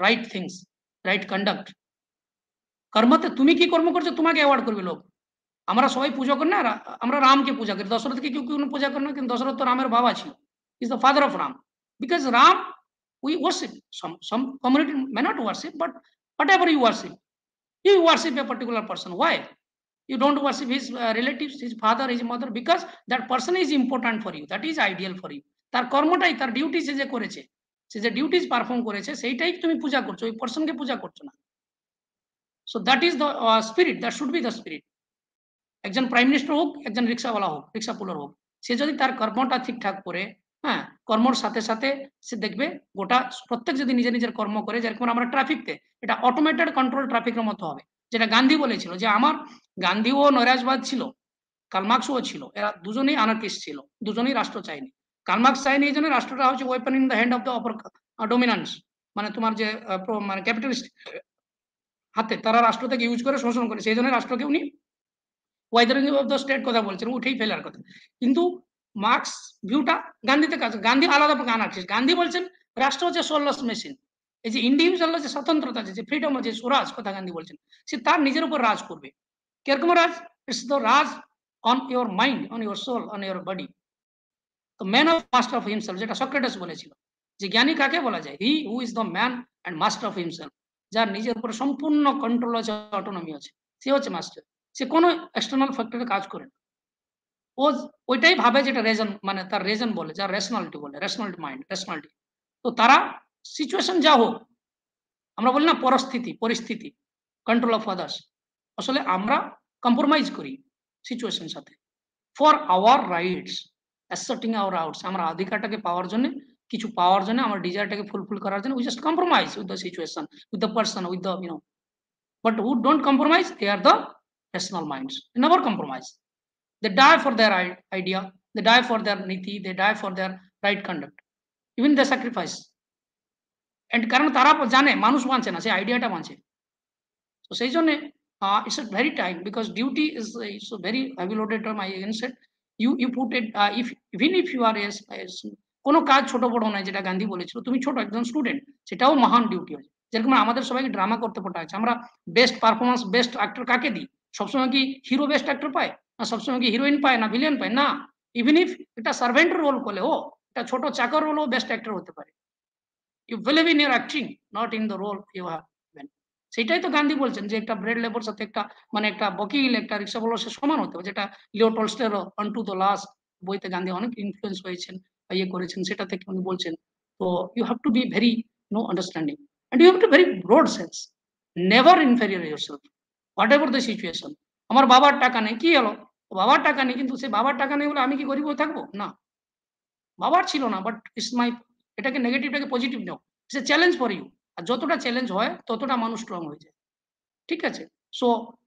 C: right things, right conduct. কর্মতে তুমি কি কর্ম করছো তোমাকে অ্যাওয়ার্ড করবে লোক। আমরা সবাই পুজো করি না, আমরা রামকে পূজা করি, দশরথকে কেউ কেউ পূজা করে না, কিন্তু দশরথ তো রামের বাবা ছিল, is the father of Ram, because Ram we worship, some community may not worship, but whatever you worship a particular person. Why you don't worship his relatives, his father, his mother? Because that person is important for you, that is ideal for you. তার কর্মটাই, তার duty সে যে করেছে, সে যে duties perform করেছে সেইটাই তুমি পূজা করছো, ওই পারসনকে পূজা করছো না। So that is the spirit, that should be the spirit. একজন প্রাইম মিনিস্টার হোক, একজন রিক্সাওয়ালা হোক, রিক্সা পুলার হোক, সে যদি তার কর্মটা ঠিকঠাক করে, হ্যাঁ, কর্মর সাথে সাথে সে দেখবে গোটা প্রত্যেক যদি নিজের নিজের কর্ম করে, যেরকম আমরা ট্রাফিকতে এটা অটোমেটেড কন্ট্রোল ট্রাফিকের মতো হবে, যেটা গান্ধী বলেছিল যে আমার, গান্ধীও নৈরাজবাদ ছিল, কার্লমার্ক্সও ছিল, এরা দুজনেই আনার্কিস্ট ছিল, দুজনেই রাষ্ট্র চায়নি। কার্লমার্ক্স চায়নি এই জন্য, রাষ্ট্রটা হচ্ছে weapon in the hand of the অপার ডোমিনান্স, মানে তোমার যে মানে ক্যাপিটালিস্ট হাতে, তারা রাষ্ট্রটাকে ইউজ করে শোষণ করে, সেই জন্য রাষ্ট্রকে উনি ওয়াইদারিং অফ দ্য স্টেট কথা বলছেন, উঠেই ফেলার কথা। কিন্তু মার্কস ভিউটা গান্ধীতে কাছে, গান্ধী আলাদা অ্যানার্কিস্ট। গান্ধী বলছেন রাষ্ট্র হচ্ছে সোললেস মেশিন, এই যে ইন্ডিভিজুয়াল যে স্বতন্ত্রতা আছে, যে ফ্রিডম আছে, স্বরাজ কথা গান্ধী বলছেন, সে তার নিজের উপর রাজ করবে। কিরকম রাজ? It's the raj on your mind, on your soul, on your body. তো man of master of himself, যেটা সক্রেটিস বলেছিল, যে জ্ঞানী কাকে বলা যায়? He who is the man and master of himself, যার নিজের উপর সম্পূর্ণ কন্ট্রোল আছে, অটোনমি আছে, সে হচ্ছে মাস্টার। সে কোনো এক্সটার্নাল ফ্যাক্টরে কাজ করে না। ও ওইটাই ভাবে যেটা রেজন, মানে তার রেজন বলে, যার রেশনালিটি বলে, রেশনালিটি মাইন্ড, রেশনালিটি। তো তারা সিচুয়েশন যা হোক, আমরা বলি না পরিস্থিতি, পরিস্থিতি, কন্ট্রোল অফ আদার্স, আসলে আমরা কম্প্রোমাইজ করি সিচুয়েশন সাথে for our rights, asserting hour rights. আমরা অধিকারটাকে পাওয়ার জন্য, কিছু পাওয়ার জন্য, আমার ডিজায়ারটাকে ফুলফিল করার জন্য, we just compromise with the situation, with the person, with the but who don't compromise, they are the rational minds, they never compromise. They die for their idea, they die for their niti, they die for their right conduct, even they sacrifice. And কারণ তারা জানে মানুষ মানছে না, সেই আইডিয়াটা মানছে। তো সেই জন্য it's a very time, because duty is a very heavy loaded term. I again said, you put it, if even if you are as কোনো কাজ ছোট বড় নয়, যেটা গান্ধী বলেছিল, তুমি ছোট একজন স্টুডেন্ট, সেটাও মহান ডিউটি আছে। যেরকম আমাদের সবাইকে ড্রামা করতে পড়া আছে, আমরা বেস্ট পারফরমেন্স, বেস্ট অ্যাক্টর কাকে দিই? সবসময় কি হিরো বেস্ট অ্যাক্টর পায় না? সবসময় কি হিরোইন পায় না ভিলেন পায় না? ইভেন ইফ এটা সার্ভেন্ট রোল করলে, ও এটা ছোট চাকর রোলও বেস্ট অ্যাক্টর হতে পারে। You believe in your acting, not in the role you have given. সেটাই তো গান্ধী বলছেন, যে একটা ব্রেড লেবার সাথে একটা, মানে একটা বকিল, একটা রিক্সা বলার সে সমান হতে হবে, যেটা লিও টলস্টয়ের অন টু দ্য লাস্ট বইতে গান্ধী অনেক ইনফ্লুয়েন্স হয়েছেন, ইয়ে করেছেন, সেটা থেকে উনি বলছেন। তো you have to be very understanding, and you have to very broad sense, never inferior yourself whatever the situation. আমার বাবার টাকা নেই, কি হলো? বাবার টাকা নেই, কিন্তু সে বাবার টাকা নেই বলে আমি কি গরিব হয়ে থাকবো? না, বাবার ছিল না, বাট ইটস মাই, এটাকে নেগেটিভটাকে পজিটিভ নাও, it's a challenge for you. আর যতটা চ্যালেঞ্জ হয় ততটা মানুষ স্ট্রং হয়ে যায়, ঠিক আছে? সো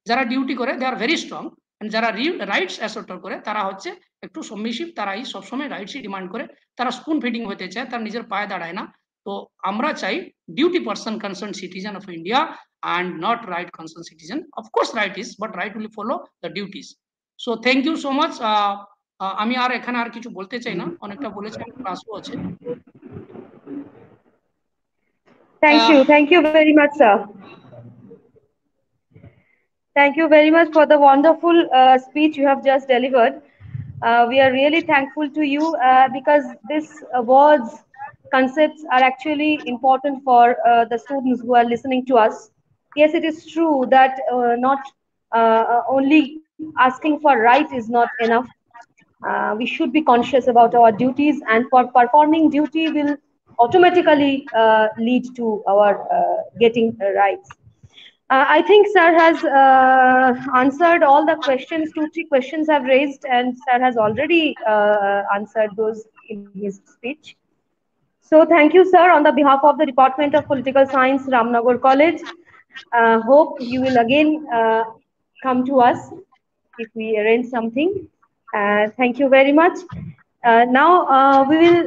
C: যারা ডিউটি করে দে আর ভেরি স্ট্রং, এন্ড যারা রাইটস অ্যাসর্ট করে তারা হচ্ছে একটু সবমিশিভ, তারাই সবসময় রাইটসই ডিমান্ড করে, তারা স্পুন ফিডিং হতে চায়, তার নিজের পায়ে দাঁড়ায় না। তো আমরা চাই duty person, concern citizen of India, and not right concerned citizen. Of course right is, but right will follow the duties. So thank you so much. আমি আর এখানে আর কিছু বলতে চাই না, অনেকটা বলেছি, ক্লাসও আছে।
A: Thank you very much, sir. Thank you very much for the wonderful speech you have just delivered. We are really thankful to you because these words, concepts are actually important for the students who are listening to us. Yes, it is true that not only asking for right is not enough. We should be conscious about our duties, and for performing duty will automatically lead to our getting rights. I think sir has answered all the questions. 2-3 questions have raised, and sir has already answered those in his speech. So thank you, sir, on the behalf of the Department of Political Science, Ramnagar College. Hope you will again come to us if we arrange something. Thank you very much. Now we will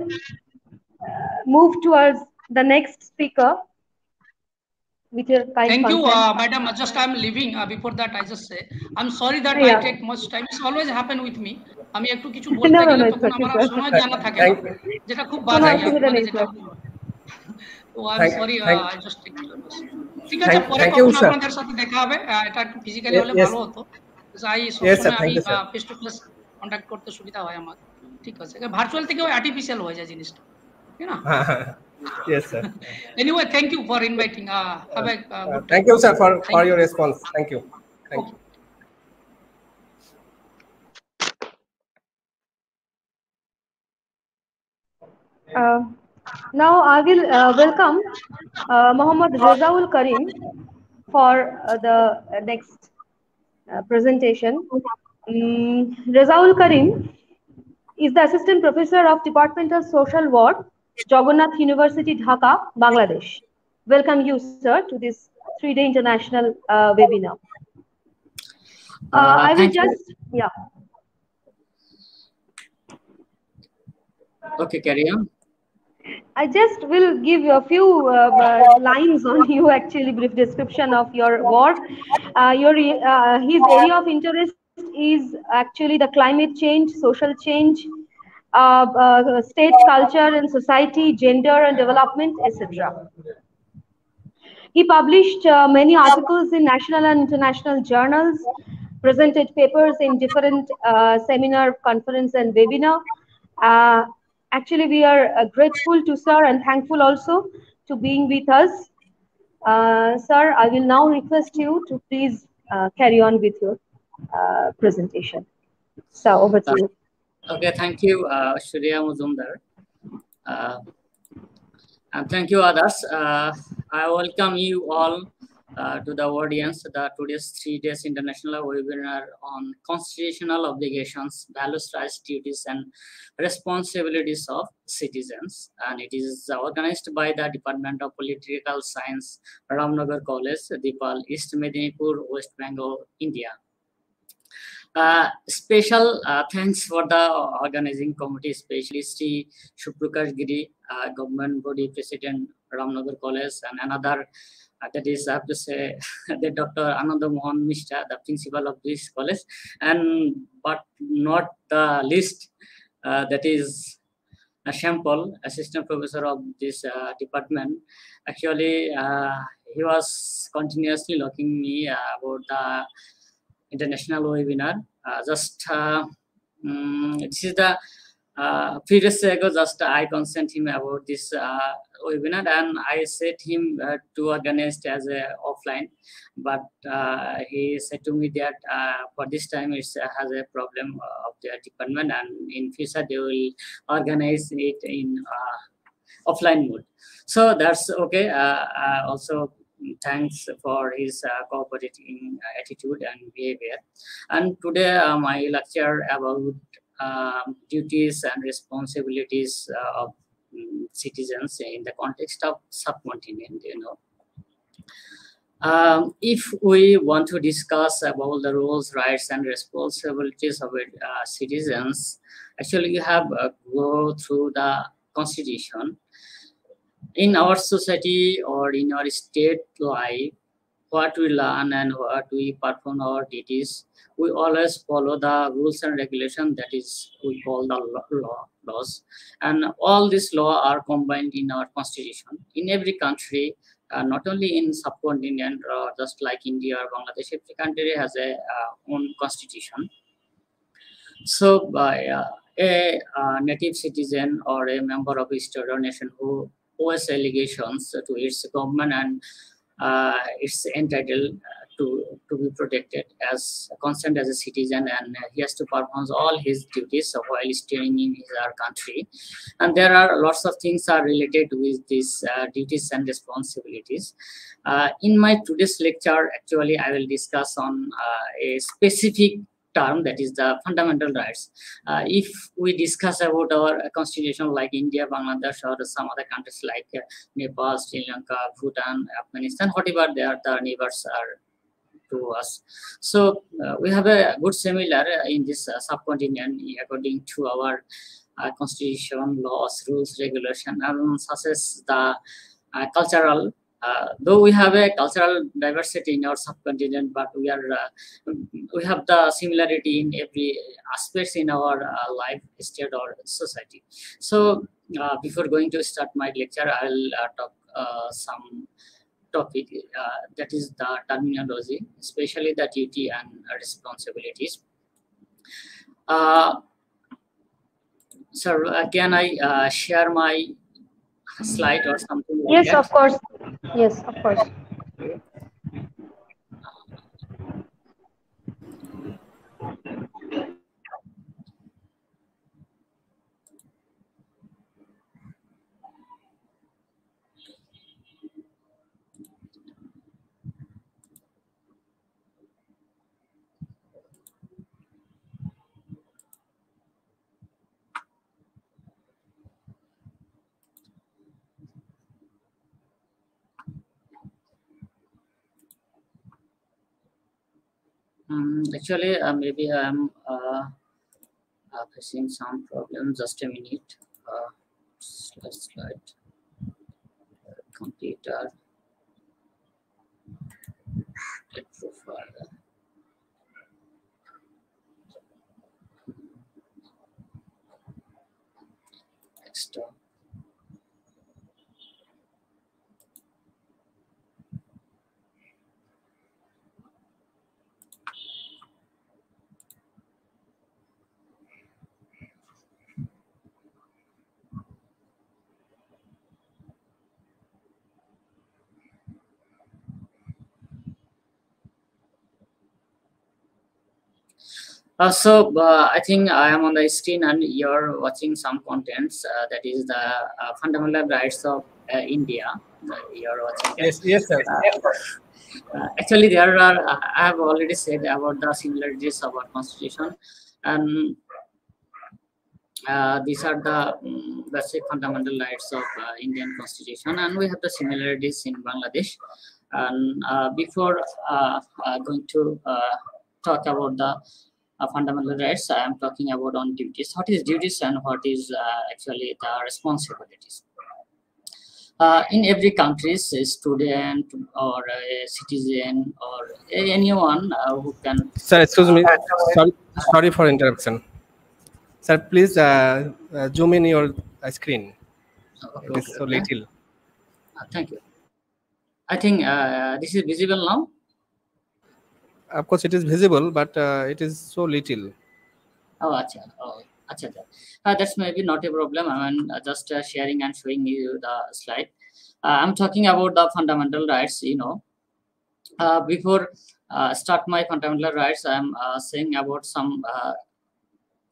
A: move towards the next speaker. With your kind
C: thank you,
A: consent.
C: madam. Just I'm leaving. Before that, I just say I'm sorry that I take much time. It's always happen with me. আমি একটু কিছু বলতে গেলে তখন আমার সময় জানা থাকে না, যেটা খুব বাধা হয়। তো আমি sorry, I just take your time. ঠিক আছে, পরে কখনো আপনাদের সাথে দেখা হবে। এটা একটু ফিজিক্যালি হলে ভালো হতো। যাই সবসময় আমি ফেস টু ফেস কন্টাক্ট করতে সুবিধা হয় আমার। ঠিক আছে, ভার্চুয়াল থেকে ওই আর্টিফিশিয়াল হয়ে যায় জিনিসটা, ঠিক না?
B: Yes, sir.
C: Anyway, thank you for inviting. Have a good
B: thank you, sir, for your response. Thank you. Thank you.
A: Now I will welcome Mohammad Rezaul Karim for the next presentation. Rezaul Karim is the Assistant Professor of Department of Social Work, Jagannath University, Dhaka, Bangladesh. Welcome you, sir, to this 3-day international webinar. I will just, yeah.
D: Okay, carry on.
A: I just will give you a few lines on you, actually brief description of your work. His area of interest is actually the climate change, social change, state culture and society, gender and development, etc. He published many articles in national and international journals, presented papers in different seminar, conference, and webinar. Uh, Actually, we are grateful to sir and thankful also to being with us. Sir, I will now request you to please carry on with your presentation. So over to you.
D: Okay, thank you, Shreya Muzumdar. And thank you, others. I welcome you all to the audience, today's 3 days international webinar on constitutional obligations, values, rights, duties, and responsibilities of citizens. And it is organized by the Department of Political Science, Ramnagar College, Dipal, East Medinipur, West Bengal, India. Special thanks for the organizing committee, especially Sri Shuprakash Giri, government body president, Ramnagar College, and another, that is, I have to say, the Dr. Ananda Mohan Mishra, the principal of this college, and but not the least, that is Shampal, assistant professor of this department. Actually, he was continuously looking me about the international webinar. This is the previous ago, just I consent him about this webinar, and I said him to organize as a offline, but he said to me that for this time it has a problem of their department, and in future they will organize it in offline mode. So that's okay. Also, thanks for his cooperating attitude and behavior. And today my lecture about duties and responsibilities of citizens in the context of subcontinent, if we want to discuss about the roles, rights, and responsibilities of citizens, actually you have go through the constitution. In our society or in our state life, what we learn and what we perform our duties, we always follow the rules and regulations, that is we call the laws, and all these laws are combined in our constitution. In every country, not only in subcontinent, just like India or Bangladesh, every country has a own constitution. So by a native citizen or a member of a state or nation who owes allegations to its government, and it's entitled to be protected as consent as a citizen, and he has to perform all his duties while staying in his country. And there are lots of things are related with these duties and responsibilities. In my today's lecture, actually, I will discuss on a specific term, that is the fundamental rights. If we discuss about our constitution like India, Bangladesh, or some other countries like Nepal, Sri Lanka, Bhutan, Afghanistan, whatever they are, the neighbors are to us. So we have a good similar in this subcontinent according to our constitution, laws, rules, regulation, and such as the cultural. Though we have a cultural diversity in our subcontinent, but we have the similarity in every aspects in our life, state, or society. So before going to start my lecture, I'll talk some topic, that is the terminology, especially the duty and responsibilities. So can I share my slide or something like
A: yes,
D: that?
A: of course. Yes, of course.
D: Actually, maybe I'm facing some problem. Just a minute. Slide. Computer. Profile. next. I think I am on the screen and you're watching some contents. That is the fundamental rights of India. You're watching.
B: Yes, sir.
D: Actually, there are. I have already said about the similarities of our constitution, and these are the basic fundamental rights of Indian constitution, and we have the similarities in Bangladesh. And before going to talk about the fundamental rights, I am talking about on duties. What is duties and what is actually the responsibilities? In every country, a student or a citizen or anyone who can.
B: Sir, excuse me. Sorry for interruption. Sir, please zoom in your screen. It is so little.
D: Thank you. I think this is visible now.
B: Of course, it is visible, but it is so little.
D: Oh, acha. Oh, acha. That's maybe not a problem. I mean, just sharing and showing you the slide. I'm talking about the fundamental rights. You know, before start my fundamental rights, I'm saying about some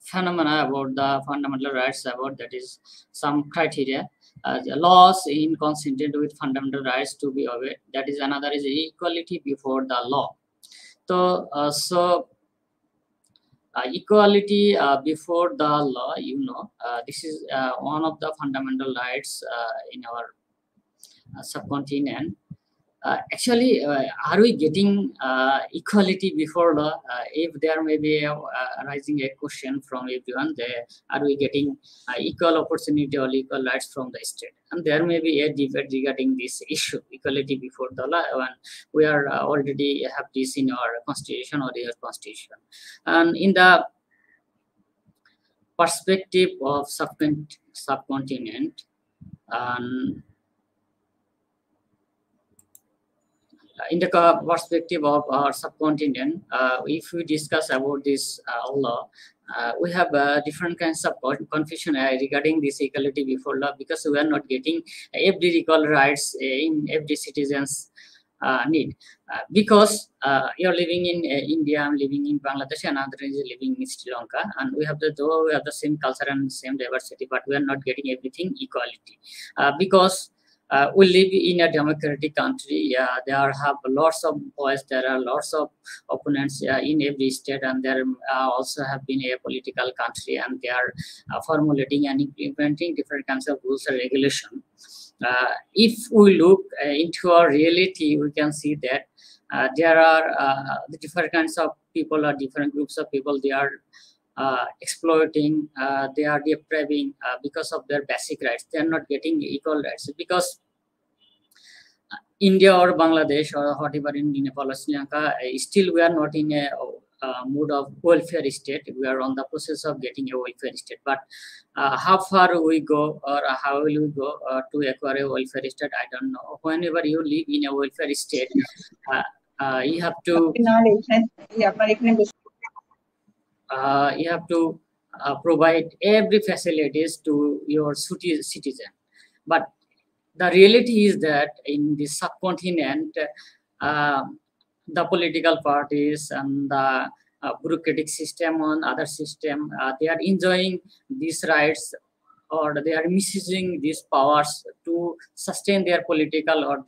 D: phenomena about the fundamental rights. About that is some criteria. The laws inconsistent with fundamental rights to be obeyed. That is another is equality before the law. So equality before the law, you know, this is one of the fundamental rights in our subcontinent. Actually, are we getting equality before law? If there may be arising a question from everyone, are we getting equal opportunity or equal rights from the state? And there may be a debate regarding this issue, equality before the law. And we are already have this in our constitution or your constitution. And in the perspective of subcontinent, in the perspective of our subcontinent, if we discuss about this law, we have different kinds of confusion regarding this equality before law, because we are not getting every equal rights in every citizen's need. Because you're living in India, I'm living in Bangladesh, and another is living in Sri Lanka, and we have the same culture and same diversity, but we are not getting everything equality because we live in a democratic country. There have lots of voice, there are lots of opponents in every state, and there also have been a political country, and they are formulating and implementing different kinds of rules and regulation. If we look into our reality, we can see that there are the different kinds of people or different groups of people. They are exploiting, they are depriving because of their basic rights. They are not getting equal rights because India or Bangladesh or whatever in Nepal or Sri Lanka, still we are not in a mood of welfare state. We are on the process of getting a welfare state. But how far we go or how will we go to acquire a welfare state, I don't know. Whenever you live in a welfare state, you have to provide every facilities to your citizen. But the reality is that in the subcontinent, the political parties and the bureaucratic system and other system, they are enjoying these rights, or they are misusing these powers to sustain their political term.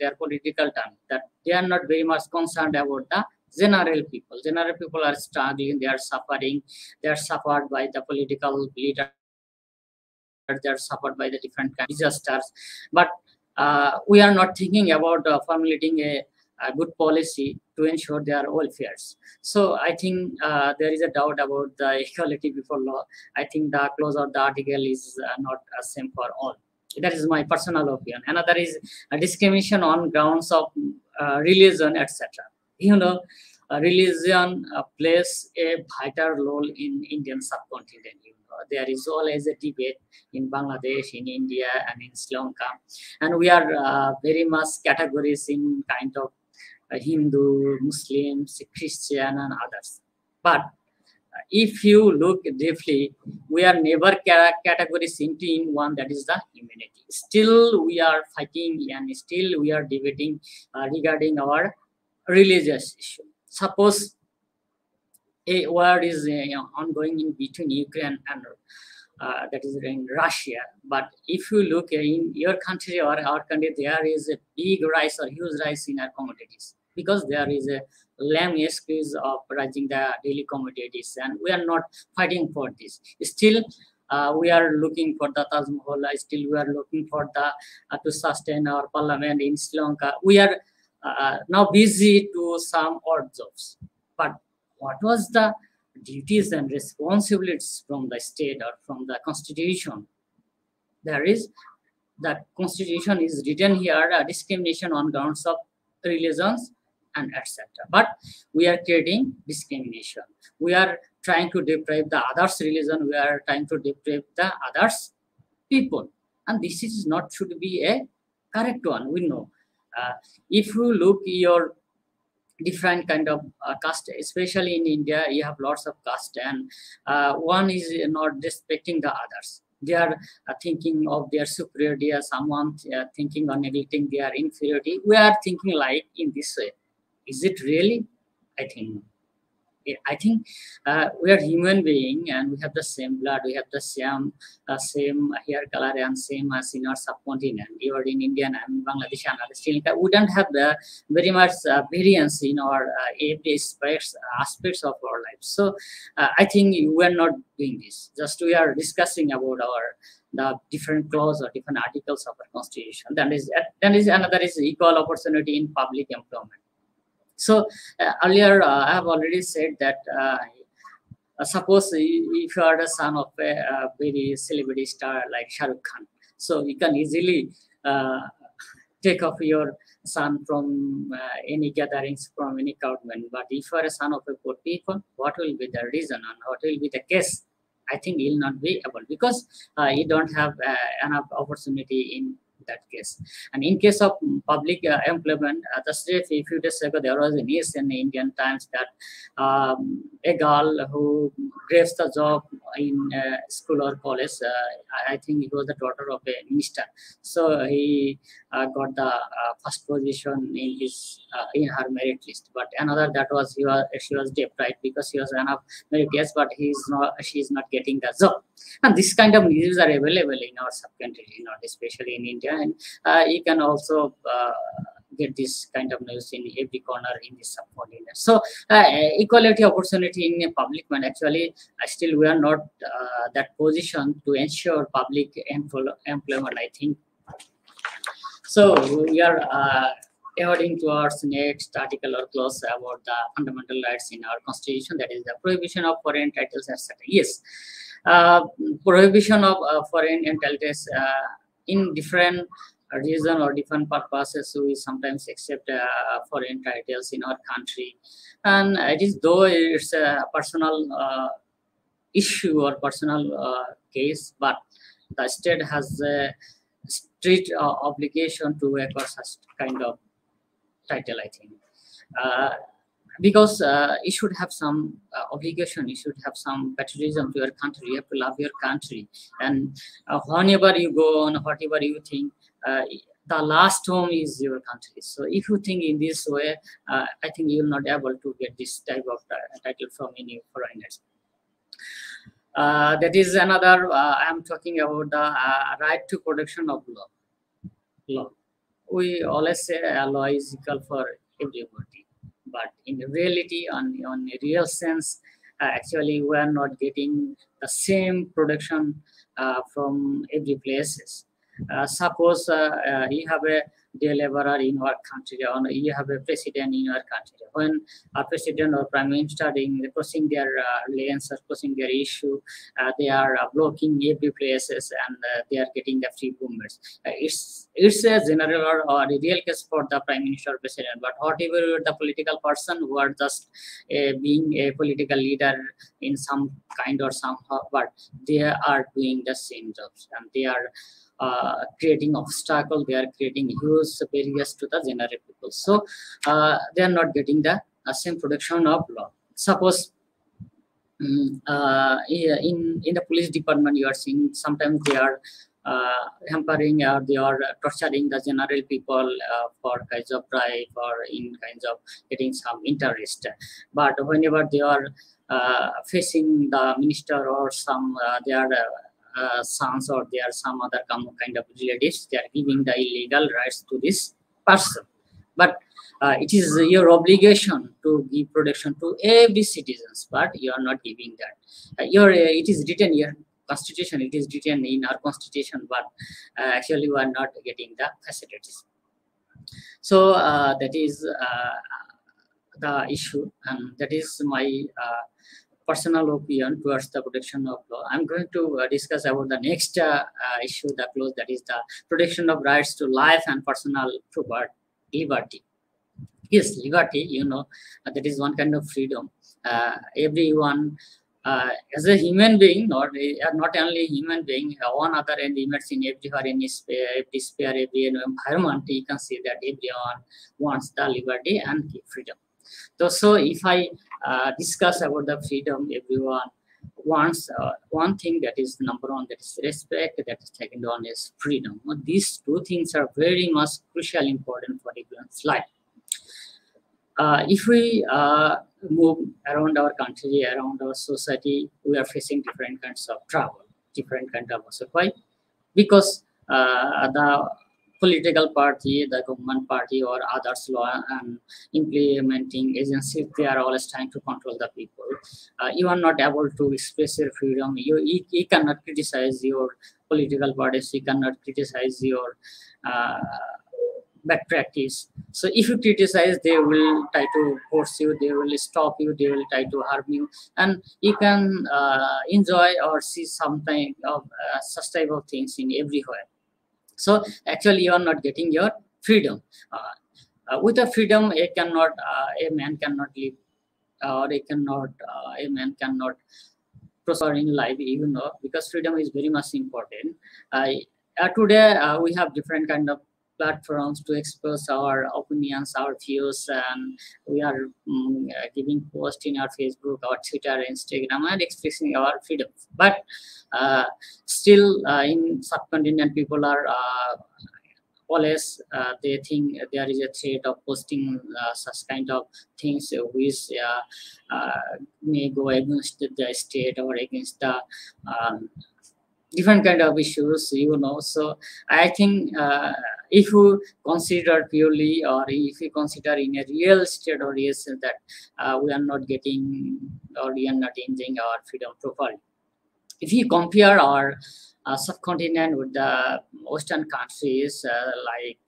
D: That they are not very much concerned about the general people. General people are struggling, they are suffering, they are suffered by the political leader, they are suffered by the different kind of disasters. But we are not thinking about formulating a good policy to ensure their welfares. So I think there is a doubt about the equality before law. I think the clause of the article is not same for all. That is my personal opinion. Another is a discrimination on grounds of religion, etc. You know, religion plays a vital role in Indian subcontinent. You know. there is always a debate in Bangladesh, in India, and in Sri Lanka, and we are very much categories in kind of Hindu, Muslims, Christian, and others. But if you look deeply, we are never categories into one, that is the humanity. Still, we are fighting and still we are debating regarding our religious issue. Suppose a war is ongoing in between Ukraine and that is in Russia. But if you look in your country or our country, there is a big rise or huge rise in our commodities, because there is a lame squeeze of rising the daily commodities, and we are not fighting for this. Still, we are looking for the Taj Mahal. Still, we are looking for the to sustain our parliament in Sri Lanka. We are now busy to some odd jobs. But what was the duties and responsibilities from the state or from the constitution? There is, the constitution is written here, discrimination on grounds of religions and etc. But we are creating discrimination. We are trying to deprive the others religion. We are trying to deprive the others people. And this is not should be a correct one. We know. If you look your different kind of caste, especially in India, you have lots of caste, and one is not respecting the others. They are thinking of their superiority, or someone thinking or neglecting their inferiority. We are thinking like in this way. Is it really? I think we are human being, and we have the same blood, we have the same hair color, and same as in our subcontinent. You are in India and Bangladesh and Sri Lanka. We don't have the very much variance in our every aspects of our lives. So I think we are not doing this. Just we are discussing about the different clause or different articles of our constitution. Then is another is equal opportunity in public employment. So earlier, I have already said that suppose if you are the son of a very celebrity star like Shah Rukh Khan, so you can easily take off your son from any gatherings, from any government. But if you are a son of a poor people, what will be the reason and what will be the case? I think you will not be able, because you don't have enough opportunity in that case. And in case of public employment, just a few days ago, there was a news in the Indian Times that a girl who grabs the job in school or college, I think it was the daughter of a minister. So he got the first position in his in her merit list. But another that was she was deprived because she was enough merit, yes, but she is not getting the job. And this kind of news are available in our sub-country, especially in India. And you can also get this kind of news in every corner in this subcontinent. So equality opportunity in a public man, actually still we are not that position to ensure public employment, I think. So we are heading towards next article or clause about the fundamental rights in our constitution, that is the prohibition of foreign titles, etc. Yes, prohibition of foreign titles in different reason or different purposes. We sometimes accept foreign titles in our country, and it is though it's a personal issue or personal case, but the state has a strict obligation to acquire such kind of title, I think. Because you should have some obligation, you should have some patriotism to your country, you have to love your country. And whenever you go on, whatever you think, the last home is your country. So if you think in this way, I think you will not able to get this type of title from any foreigners. That is another, I am talking about the right to protection of law. We always say law is equal for everybody. But in reality, on a real sense, actually we are not getting the same protection from every places. Suppose you have a day laborer in your country, or you have a president in your country. When a president or prime minister is crossing their lanes or crossing their issue, they are blocking every places, and they are getting the free movements. It's a general or a real case for the prime minister or president, but whatever the political person who are just being a political leader in some kind or somehow, but they are doing the same jobs, and they are creating obstacle, they are creating huge barriers to the general people. So they are not getting the same protection of law. Suppose in the police department, you are seeing sometimes they are hampering or they are torturing the general people for kinds of bribe or in kinds of getting some interest. But whenever they are facing the minister or some their sons or there are some other kind of relatives, they are giving the illegal rights to this person. But it is your obligation to give protection to every citizens, but you are not giving that. It is written here, constitution, it is written in our constitution, but actually we are not getting the facilities. So that is the issue, and that is my personal opinion towards the protection of law. I'm going to discuss about the next issue, the clause, that is the protection of rights to life and personal liberty. Yes, liberty, you know, that is one kind of freedom. Everyone, as a human being, not only human being, one other animals in everywhere, in every sphere, every environment, you can see that everyone wants the liberty and freedom. So if I discuss about the freedom, everyone wants one thing, that is number one, that is respect, that is second one is freedom. These two things are very much crucial, important for everyone's life. If we move around our country, around our society, we are facing different kinds of trouble, different kind of also. Why? Because the political party, the government party, or others law and implementing agencies, they are always trying to control the people. You are not able to express your freedom. You cannot criticize your political parties. You cannot criticize your bad practice. So if you criticize, they will try to force you, they will stop you, they will try to harm you, and you can enjoy or see some kind of such type of things in everywhere. So actually you are not getting your freedom. With the freedom, a man cannot live, or a man cannot prosper in life, even though, because freedom is very much important. Today we have different kind of platforms to express our opinions, our views, and we are giving posts in our Facebook, our Twitter, Instagram, and expressing our freedom. But still, in subcontinent, people are always they think there is a threat of posting such kind of things which may go against the state or against the different kind of issues, you know. So I think if you consider purely, or if you consider in a real state or real sense, that we are not getting, or we are not enjoying our freedom properly. If you compare our subcontinent with the Western countries, like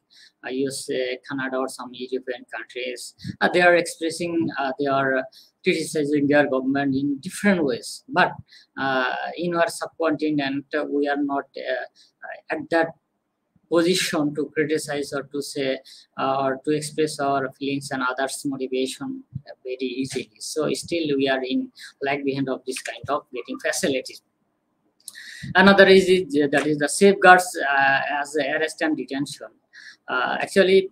D: USA, Canada, or some European countries, they are expressing, they are criticizing their government in different ways. But in our subcontinent, we are not at that position to criticize or to say or to express our feelings and others' motivation very easily. So still we are in lag behind of this kind of getting facilities. Another is that is the safeguards as arrest and detention. Actually,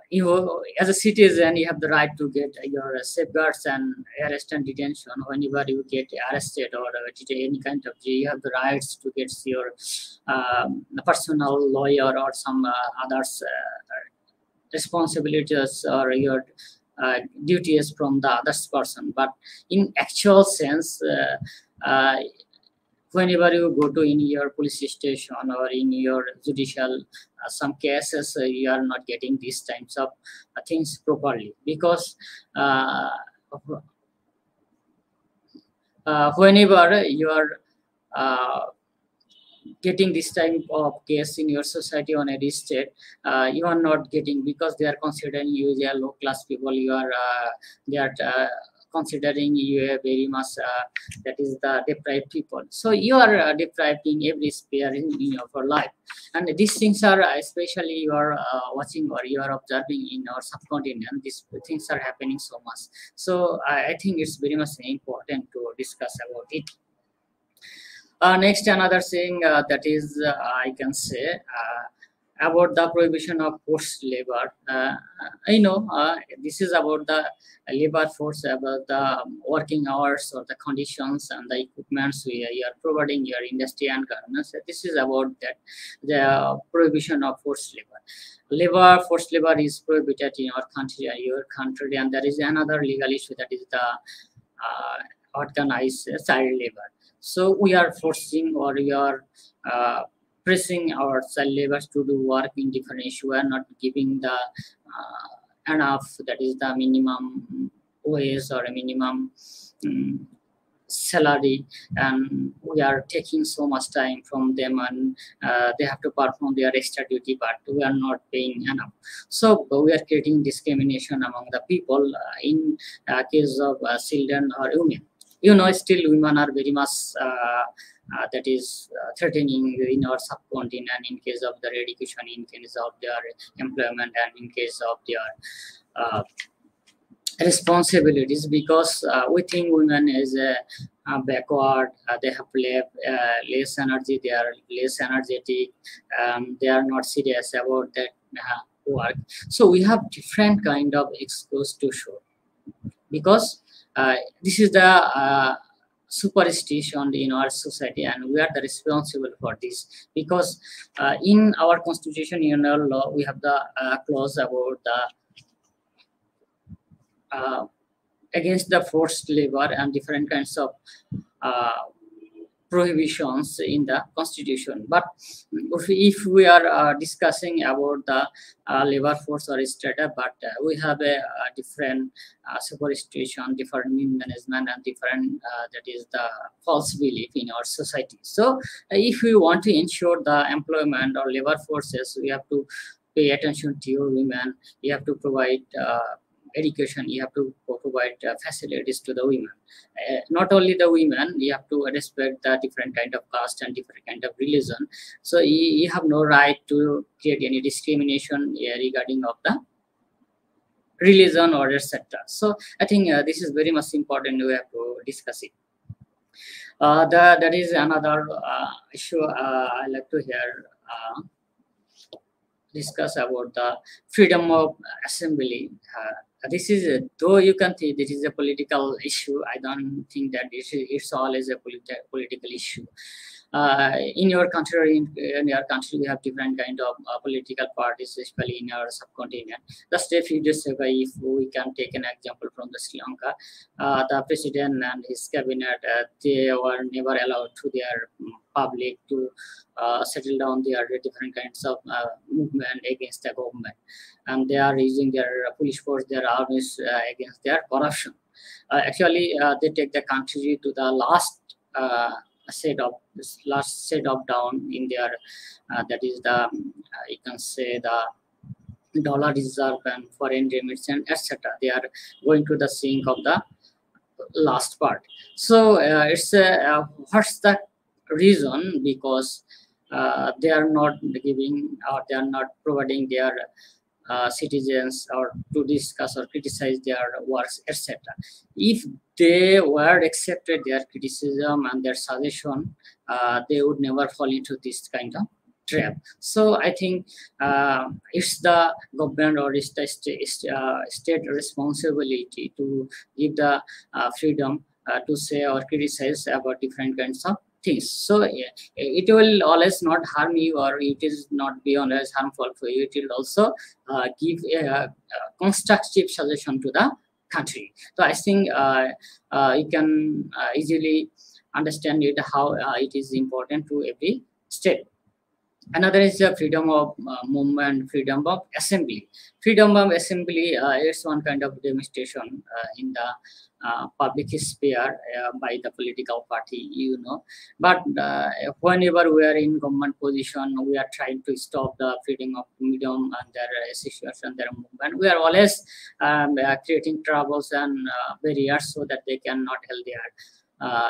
D: you as a citizen, you have the right to get your safeguards and arrest and detention. Whenever you get arrested or any kind of, you have the rights to get your personal lawyer or some others responsibilities or your duties from the other person. But in actual sense, whenever you go to in your police station or in your judicial some cases, you are not getting these types of things properly, because whenever you are getting this type of case in your society on a state, you are not getting, because they are considering you as a low class people. You are they are considering you a very much that is the deprived people. So you are deprived in every sphere in your life, and these things are especially you are watching or you are observing in our subcontinent. These things are happening so much. So I think it's very much important to discuss about it. Next, another thing that is I can say about the prohibition of forced labor. I know this is about the labor force, about the working hours or the conditions and the equipments you are providing your industry and governments. This is about that, the prohibition of forced labor. Forced labor is prohibited in our country, your country, and there is another legal issue, that is the organized child labor. So we are forcing, or we are pressing our child laborers to do work in different issues. We are not giving the enough, that is the minimum wage or a minimum salary, and we are taking so much time from them, and they have to perform their extra duty, but we are not paying enough. So we are creating discrimination among the people in case of children or women. You know, still women are very much that is threatening in our subcontinent in case of their education, in case of their employment, and in case of their responsibilities, because we think women is backward, they have less energy, they are less energetic, they are not serious about that work. So we have different kind of excuse to show, because this is the superstition in our society, and we are the responsible for this, because in our constitution, in our law, we have the clause about the against the forced labor and different kinds of prohibitions in the constitution. But if we are discussing about the labor force or strata, but we have a different superstition, different management, and different that is the false belief in our society. So if we want to ensure the employment or labor forces, we have to pay attention to your women. You have to provide education, you have to provide facilities to the women. Not only the women, you have to respect the different kind of caste and different kind of religion. So you have no right to create any discrimination regarding of the religion or etc. So I think this is very much important. We have to discuss it. That is another issue I like to hear discuss about the freedom of assembly. This is, though you can think this is a political issue, I don't think that it's always a political issue. In your country, we have different kind of political parties, especially in our subcontinent. Just a few days ago, if we can take an example from the Sri Lanka, the president and his cabinet, they were never allowed to their public to settle down their different kinds of movement against the government, and they are using their police force, their armies against their corruption. Actually, they take the country to the last set of down in their that is the you can say the dollar reserve and foreign remittance, etc. They are going to the sink of the last part. So it's what's the reason? Because they are not giving, or they are not providing their citizens or to discuss or criticize their works, etc. If they were accepted their criticism and their suggestion, they would never fall into this kind of trap. So I think it's the government or it's the state responsibility to give the freedom to say or criticize about different kinds of things. So it will always not harm you, or it is not be always harmful for you. It will also give a constructive suggestion to the country. So I think you can easily understand it how it is important to every state. Another is the freedom of movement, freedom of assembly. Freedom of assembly is one kind of demonstration in the public sphere by the political party, you know. But whenever we are in government position, we are trying to stop the freedom of freedom and their association, their movement. We are always creating troubles and barriers so that they cannot hold their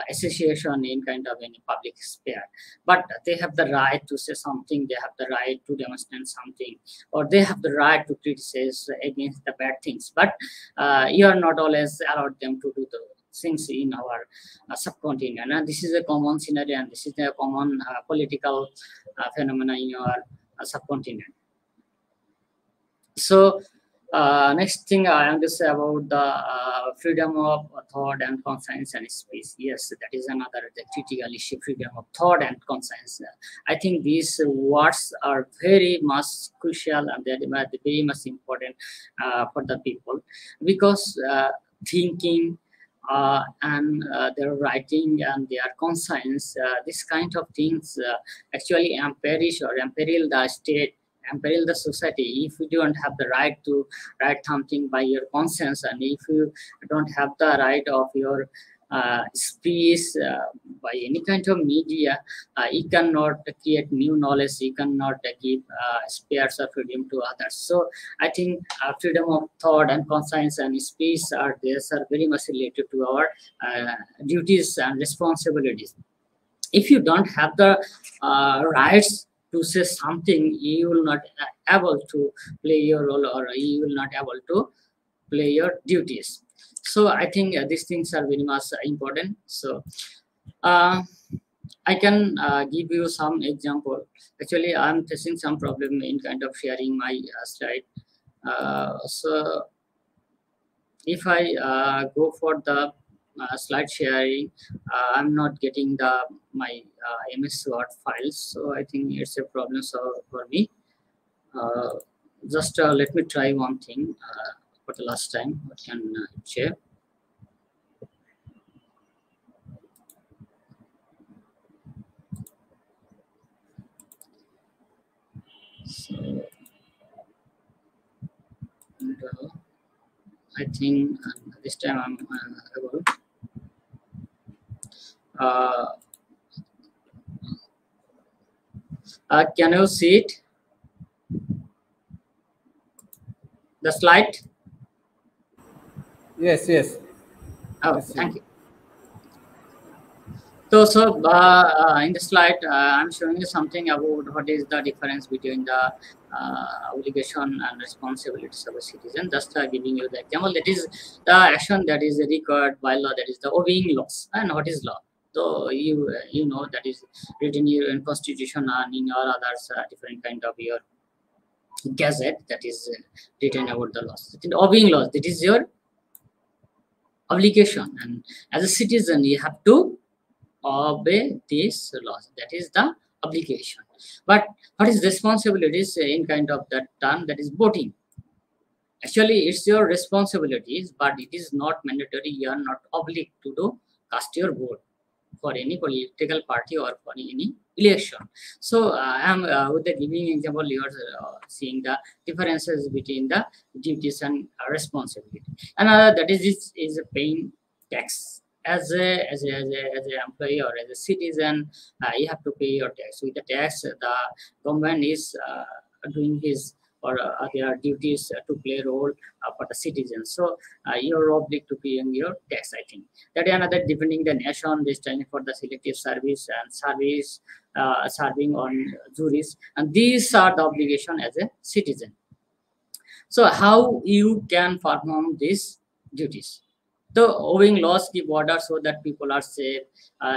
D: association in kind of any public sphere. But they have the right to say something, they have the right to demonstrate something, or they have the right to criticize against the bad things. But you are not always allowed them to do the things in our subcontinent. And this is a common scenario, and this is a common political phenomena in our subcontinent. So next thing I want to say about the freedom of thought and conscience and speech. Yes, that is another the critical issue, freedom of thought and conscience. I think these words are very much crucial and they are very much important for the people, because thinking and their writing and their conscience, this kind of things actually imperil the state, imperil the society. If you don't have the right to write something by your conscience, and if you don't have the right of your speech by any kind of media, you cannot create new knowledge, you cannot give spares of freedom to others. So I think freedom of thought and conscience and speech are very much related to our duties and responsibilities. If you don't have the rights to say something, you will not able to play your role, or you will not able to play your duties. So I think these things are very much important. So I can give you some example. Actually, I'm facing some problem in kind of sharing my slide. So if I go for the slide sharing, I'm not getting my MS Word files, so I think it's a problem for me. Just let me try one thing for the last time. What can share? So, and, I think this time I'm able. Can you see it? The slide?
B: Yes, yes.
D: Oh, thank you. So in the slide, I'm showing you something about what is the difference between the obligation and responsibilities of a citizen. Just giving you the example, that is the action that is required by law, that is the obeying laws. And what is law? So you know that is written in Constitution and in your others different kind of your gazette that is written about the laws. Obeying laws, that is your obligation, and as a citizen you have to obey these laws, that is the obligation. But what is responsibilities in kind of that term, that is voting. Actually it's your responsibilities, but it is not mandatory, you are not obliged to cast your vote for any political party or for any election. So I am with the giving example, you are seeing the differences between the duties and responsibility. Another that is paying tax. As a employee or as a citizen, you have to pay your tax. With the tax, the government is doing his or their duties to play a role for the citizens. So you're obliged to pay your tax, I think. That is another, defending the nation, this time for the selective service and service, serving on juries. And these are the obligation as a citizen. So how you can perform these duties? The obeying laws give order so that people are safe.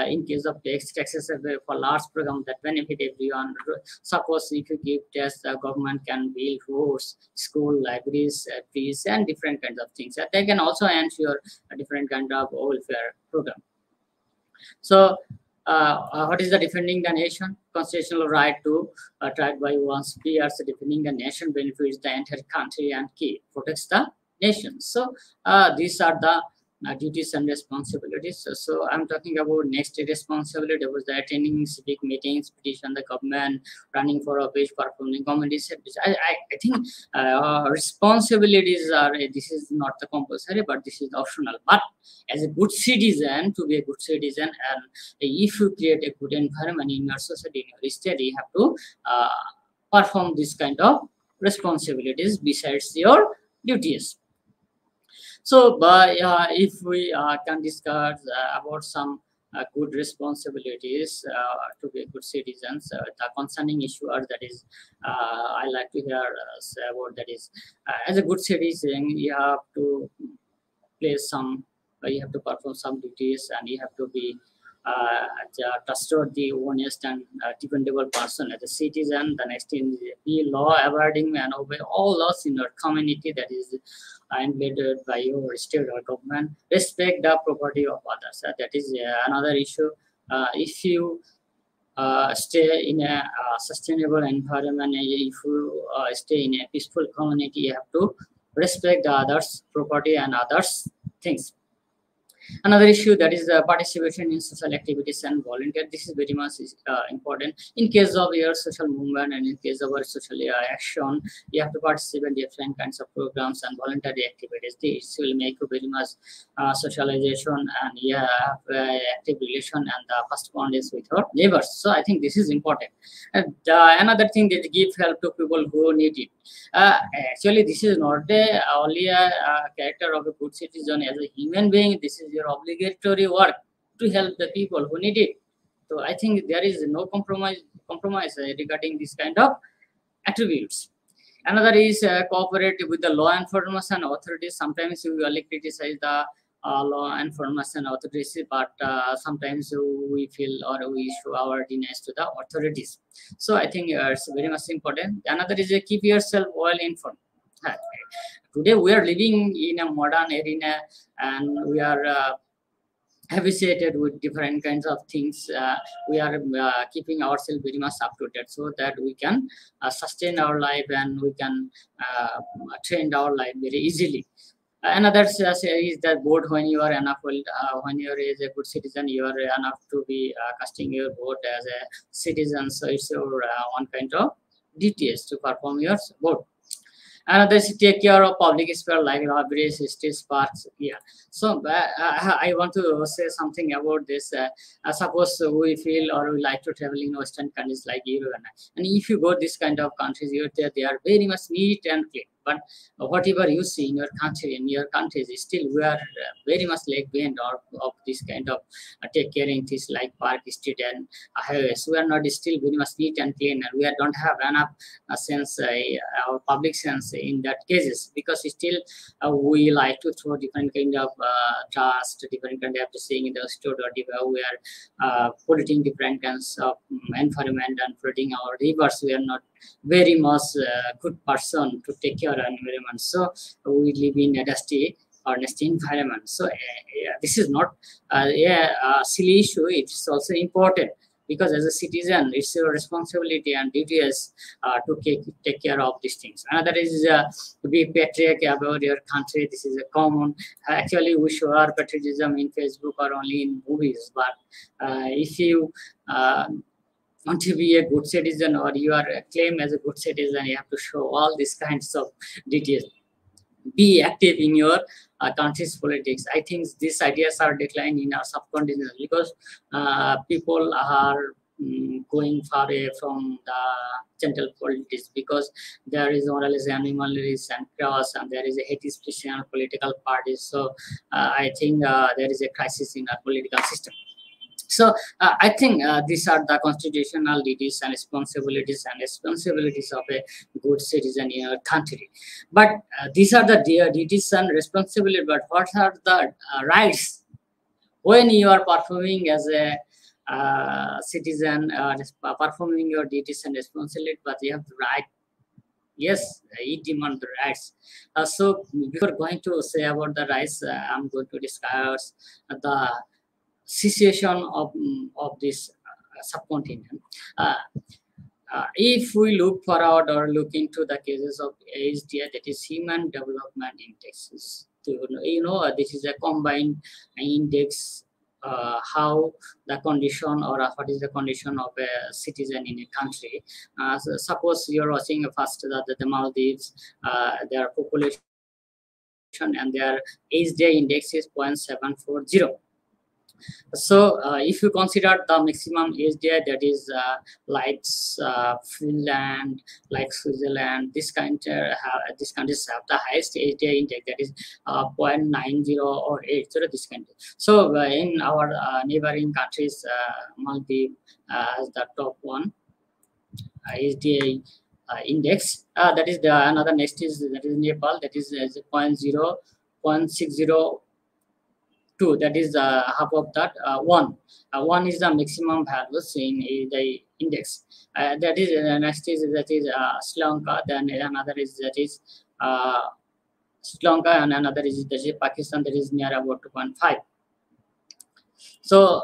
D: In case of taxes for large program that benefit everyone. Suppose if you give tax, the government can build roads, school, libraries, trees, and different kinds of things. They can also ensure a different kind of welfare program. So what is the defending the nation? Constitutional right to tried by one's peers. Defending the nation benefits the entire country and key protects the nation. So these are the duties and responsibilities. So I'm talking about next responsibility was the attending civic meetings, petition the government, running for office, performing community service. I think responsibilities are, this is not the compulsory, but this is optional. But as a good citizen, to be a good citizen, and if you create a good environment in your society, in your state, you have to perform this kind of responsibilities besides your duties. So, if we can discuss about some good responsibilities to be good citizens, the concerning issue are that is, I like to hear say about that is, as a good citizen, you have to play some, you have to perform some duties, and you have to be trustworthy, honest, and dependable person as a citizen. The next thing is be law-abiding and obey all laws in your community that is embedded by your state or government. Respect the property of others. That is another issue. If you stay in a sustainable environment, if you stay in a peaceful community, you have to respect the others' property and others' things. Another issue that is the participation in social activities and volunteer. This is very much important. In case of your social movement and in case of our social action, you have to participate in different kinds of programs and voluntary activities. This will make you very much socialization, and you have active relation, and the first bond is with your neighbors. So I think this is important. And another thing that give help to people who need it. Actually, this is not only a character of a good citizen. As a human being, this is your obligatory work to help the people who need it. So I think there is no compromise regarding this kind of attributes. Another is cooperate with the law enforcement authorities. Sometimes we only criticize the law enforcement authorities, but sometimes we feel or we show our denies to the authorities. So I think it's very much important. Another is keep yourself well informed. Today we are living in a modern arena, and we are habituated with different kinds of things. We are keeping ourselves very much up to date so that we can sustain our life, and we can train our life very easily. Another is that vote when you are enough, when you are a good citizen, you are enough to be casting your vote as a citizen. So it's your one kind of duties to perform your vote. Another is take care of public sphere like libraries, streets, parks. Yeah. So I want to say something about this. Suppose we feel or we like to travel in Western countries like Europe, and if you go this kind of countries, they are very much neat and clean. But whatever you see in your countries, still we are very much lag behind of this kind of take caring things like park, street, and highways. We are not still very much neat and clean, and we don't have enough sense, our public sense in that cases, because still we like to throw different kind of trust, different kind of saying in the store, or we are polluting different kinds of environment and polluting our rivers. We are not very much good person to take care of environment. So we live in a dusty or nasty environment. So this is not a silly issue. It's also important, because as a citizen, it's your responsibility and duty is to take care of these things. Another is to be patriotic about your country. This is a common. Actually, we show our patriotism in Facebook or only in movies. But if you want to be a good citizen, or you are claimed as a good citizen, you have to show all these kinds of details. Be active in your country's politics. I think these ideas are declining in our subcontinent, because people are going far away from the gentle politics, because there is moralism, animalism, and chaos, and there is a hate speech in our political parties. So I think there is a crisis in our political system. So I think these are the constitutional duties and responsibilities of a good citizen in our country. But these are the duties and responsibilities. But what are the rights when you are performing as a citizen, performing your duties and responsibilities? But you have the right. Yes, it demands the rights. So before going to say about the rights, I'm going to discuss the situation of this subcontinent. If we look forward or look into the cases of HDI, that is Human Development Index, to, this is a combined index, how the condition or what is the condition of a citizen in a country. So suppose you're watching first the Maldives, their population and their age day index is 0.740. So if you consider the maximum age day, that is like Finland, like Switzerland, this countries have the highest age day index, that is 0.90 or 80, this country. So in our neighboring countries, Maldives has the top one age day index. That is another next is Nepal, that is 0.602, that is half of that. One is the maximum values in the index. That is next is Sri Lanka. Then another is Sri Lanka, and another is Pakistan, that is near about 2.5. So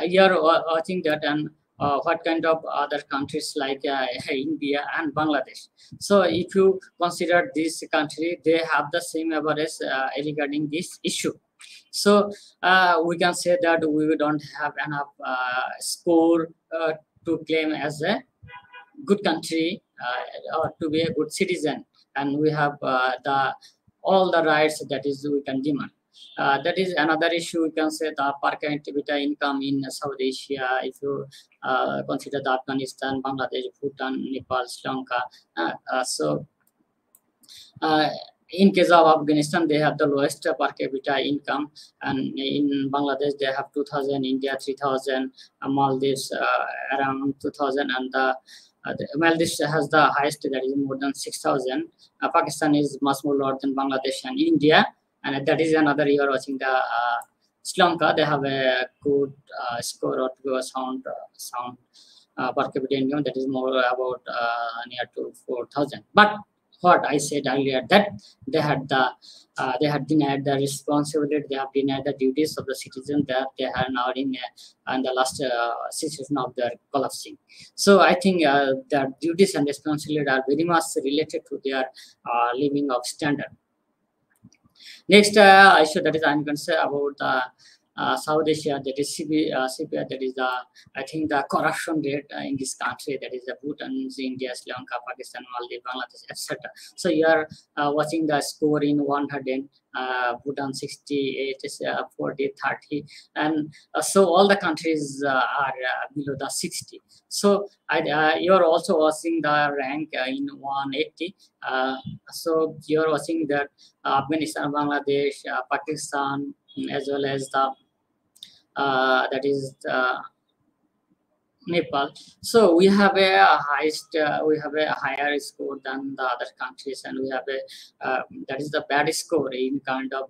D: you're watching that, and what kind of other countries like India and Bangladesh. So if you consider this country, they have the same average regarding this issue. So we can say that we don't have enough score to claim as a good country or to be a good citizen, and we have all the rights that is we can demand. That is another issue. We can say the per capita income in South Asia, if you consider the Afghanistan, Bangladesh, Bhutan, Nepal, Sri Lanka. In case of Afghanistan, they have the lowest per capita income, and in Bangladesh they have 2,000, India 3,000, Maldives around 2,000, and the Maldives has the highest, that is more than 6,000. Pakistan is much more lower than Bangladesh and India. And that is another, you are watching the Sri Lanka, they have a good score or to a sound per capita income, that is more about near to 4,000. But what I said earlier, that they had denied the responsibility, they have denied the duties of the citizen, that they are now in the last situation of their collapsing. So I think their duties and responsibility are very much related to their living of standard. Next issue that is I'm going to say about the South Asia, that is CPR, that is I think the corruption rate in this country, that is the Bhutan, India, Sri Lanka, Pakistan, Maldives, Bangladesh, etc. So you are watching the score in 100, Bhutan 68, 40, 30, and so all the countries are below the 60. So you are also watching the rank in 180. So you are watching that Afghanistan, Bangladesh, Pakistan, as well as the that is Nepal. So we have a higher score than the other countries, and we have a that is the bad score in kind of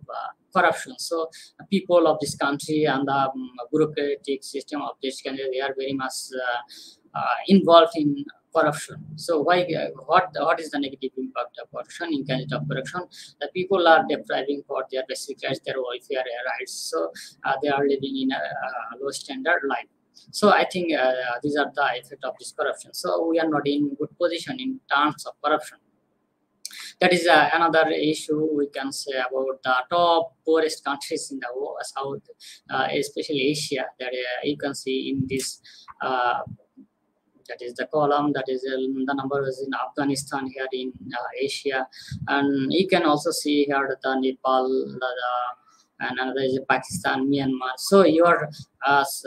D: corruption. So people of this country and the bureaucratic system of this country, they are very much involved in corruption. So why what is the negative impact of corruption? In case of corruption, the people are depriving for their basic rights, their welfare rights. So they are living in a low standard life. So I think these are the effect of this corruption. So we are not in good position in terms of corruption. That is another issue we can say about the top poorest countries in the world, South, especially Asia. That you can see in this. That is the column, that is the number is in Afghanistan here in Asia, and you can also see here the Nepal, and another is Pakistan, Myanmar. So you are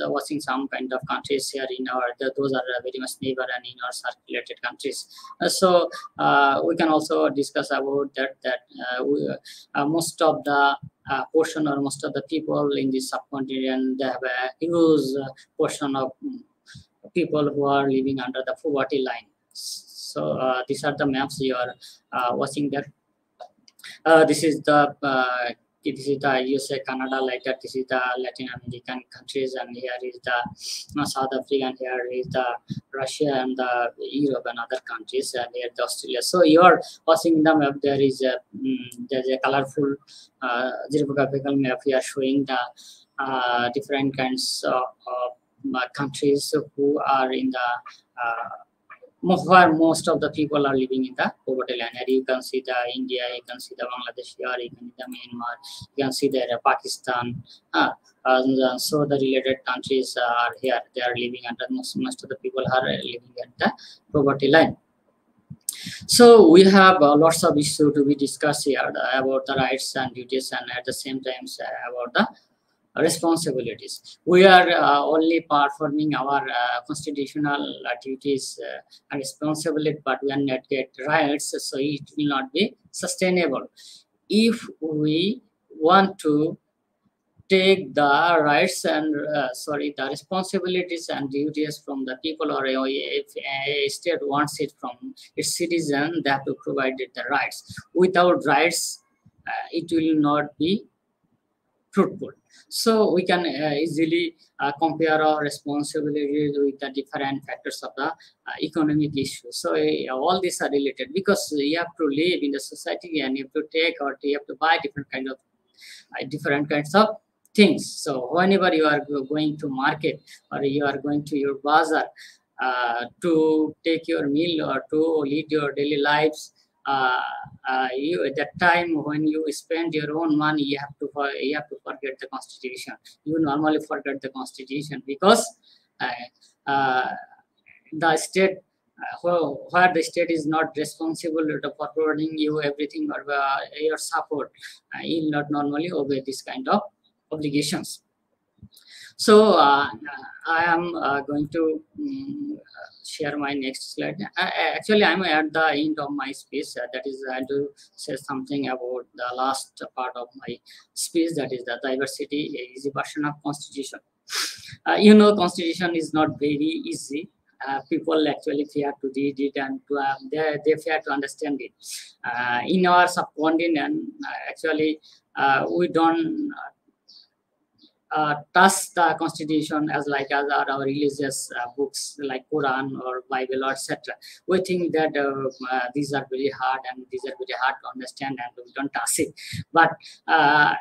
D: watching some kind of countries here in our, those are very much neighbor and in our circulated countries. So we can also discuss about that most of the portion or most of the people in this subcontinent, they have a huge portion of people who are living under the poverty line. So these are the maps you are watching there. This is the USA, Canada, like that. This is the Latin American countries, and here is the South Africa, and here is the Russia and the Europe and other countries, and here the Australia. So you are watching the map. There is there's a colorful geographical map here showing the different kinds of countries who are in the where most of the people are living in the poverty line. And you can see the India, you can see the Bangladesh, or you can see the Myanmar, you can see the Pakistan. So the related countries are here. They are living under most of the people are living at the poverty line. So we have lots of issues to be discussed here about the rights and duties, and at the same time about the responsibilities. We are only performing our constitutional duties and responsibility, but we are not get rights, so it will not be sustainable. If we want to take the rights and the responsibilities and duties from the people, or if a state wants it from its citizen, they have to provide it the rights. Without rights, it will not be fruitful. So we can easily compare our responsibilities with the different factors of the economic issues. So all these are related, because you have to live in the society and you have to take, or you have to buy different kinds of things. So whenever you are going to market, or you are going to your bazaar to take your meal or to lead your daily lives, you at that time when you spend your own money, you have to forget the constitution. You normally forget the constitution, because the state where the state is not responsible for providing you everything or your support, you will not normally obey this kind of obligations. So I am going to share my next slide. Actually, I'm at the end of my speech. That is, I do say something about the last part of my speech. That is the diversity is a version of constitution. You know, constitution is not very easy. People actually fear to read it, and they fear to understand it. In our subcontinent, actually, we don't touch the constitution as our religious books like Quran or Bible or etc. We think that these are very hard and these are very hard to understand, and we don't touch it. But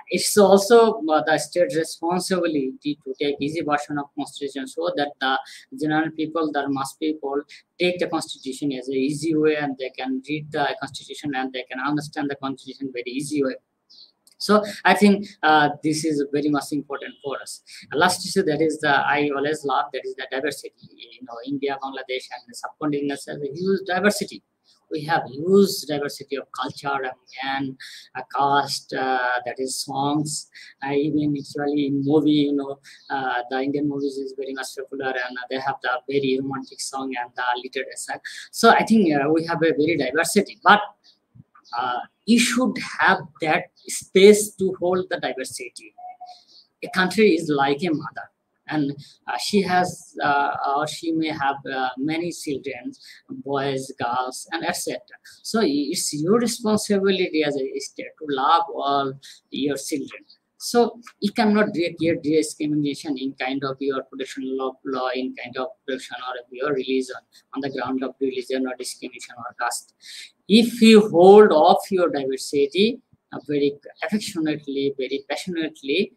D: it's also the state's responsibility to take easy version of constitution, so that the general people, the mass people, take the constitution as an easy way, and they can read the constitution and they can understand the constitution very easy way. So I think this is very much important for us. Last issue, that is I always love, that is the diversity. You know, India, Bangladesh, and the subcontinent has a huge diversity. We have huge diversity of culture and caste, that is songs, even actually in movie, you know, the Indian movies is very much popular, and they have the very romantic song and the literature. So I think we have a very diversity, but you should have that space to hold the diversity. A country is like a mother, and she has or she may have many children, boys, girls, and etc. So it's your responsibility as a state to love all your children. So you cannot create discrimination in kind of your protection law, in kind of protection or your religion, on the ground of religion or discrimination or caste. If you hold off your diversity very affectionately, very passionately,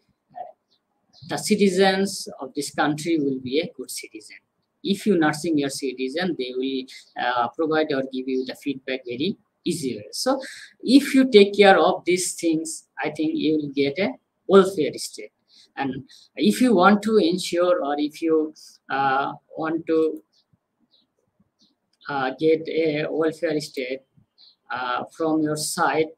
D: the citizens of this country will be a good citizen. If you nursing your citizen, they will provide or give you the feedback very easier. So if you take care of these things, I think you will get a welfare state. And if you want to ensure, or if you want to get a welfare state from your side,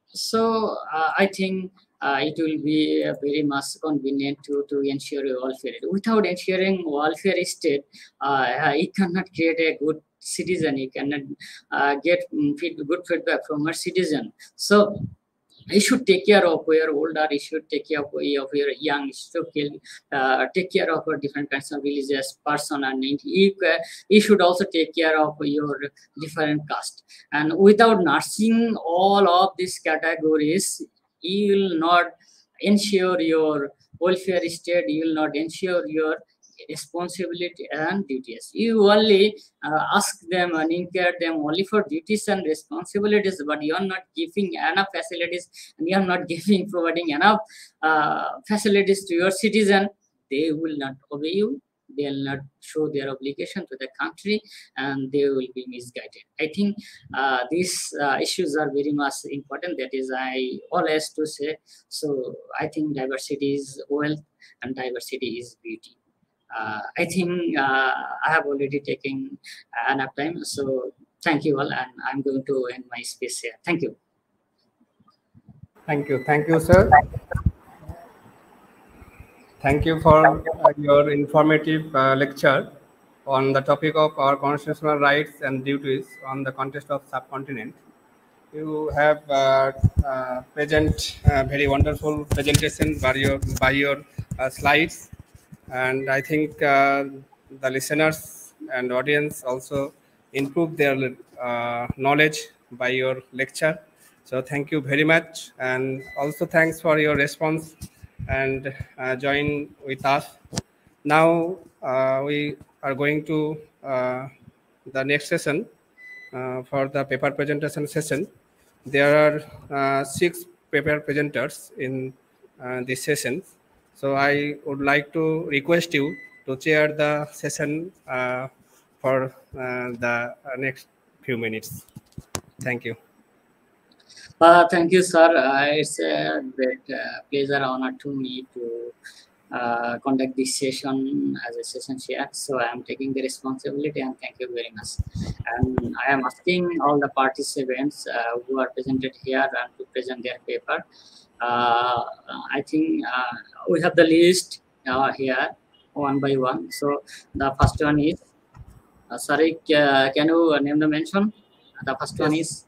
D: so I think it will be very much convenient to ensure your welfare. Without ensuring welfare state, you cannot create a good citizen. You cannot get good feedback from a citizen. So you should take care of your older, you should take care of your young, you should take care of different kinds of religious person, and you should also take care of your different caste. And without nursing all of these categories, you will not ensure your welfare state, you will not ensure your responsibility and duties. You only ask them and incur them only for duties and responsibilities, but you are not giving enough facilities, and you are not providing enough facilities to your citizen. They will not obey you, they'll not show their obligation to the country, and they will be misguided. I think these issues are very much important. That is, I always to say. So I think diversity is wealth and diversity is beauty. I think I have already taken enough time. So thank you all, and I'm going to end my speech here. Thank you.
B: Thank you, sir. Thank you for your informative lecture on the topic of our constitutional rights and duties on the context of subcontinent. You have present very wonderful presentation by your slides, and I think the listeners and audience also improve their knowledge by your lecture. So thank you very much, and also thanks for your response and join with us. Now we are going to the next session for the paper presentation session. There are 6 paper presenters in this session. So I would like to request you to chair the session for the next few minutes. Thank you.
D: Thank you, sir. It's a great pleasure, honor to me to conduct this session as a session chair. So I am taking the responsibility, and thank you very much. And I am asking all the participants who are presented here and to present their paper. I think we have the list here one by one. So the first one is, sorry, can you name the mention? The first one is.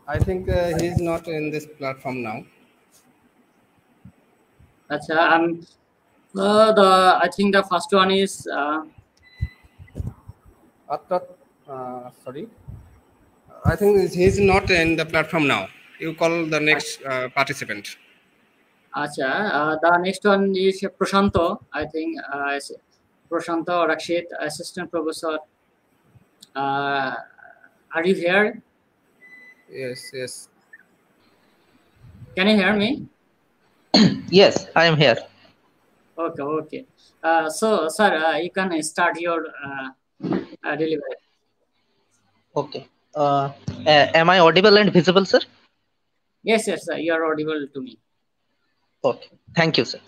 B: I think he is not in this platform now.
D: I think the first one is
B: sorry. I think he is not in the platform now. You call the next participant.
D: The next one is Prashanto. I think Prashanto Rakshit, assistant professor. Are you here?
B: Yes.
D: Can you hear me?
E: Yes, I am here.
D: Okay. So, sir, you can start your delivery.
E: Okay. Am I audible and visible, sir?
D: Yes, sir. You are audible to me.
E: Okay. Thank you, sir.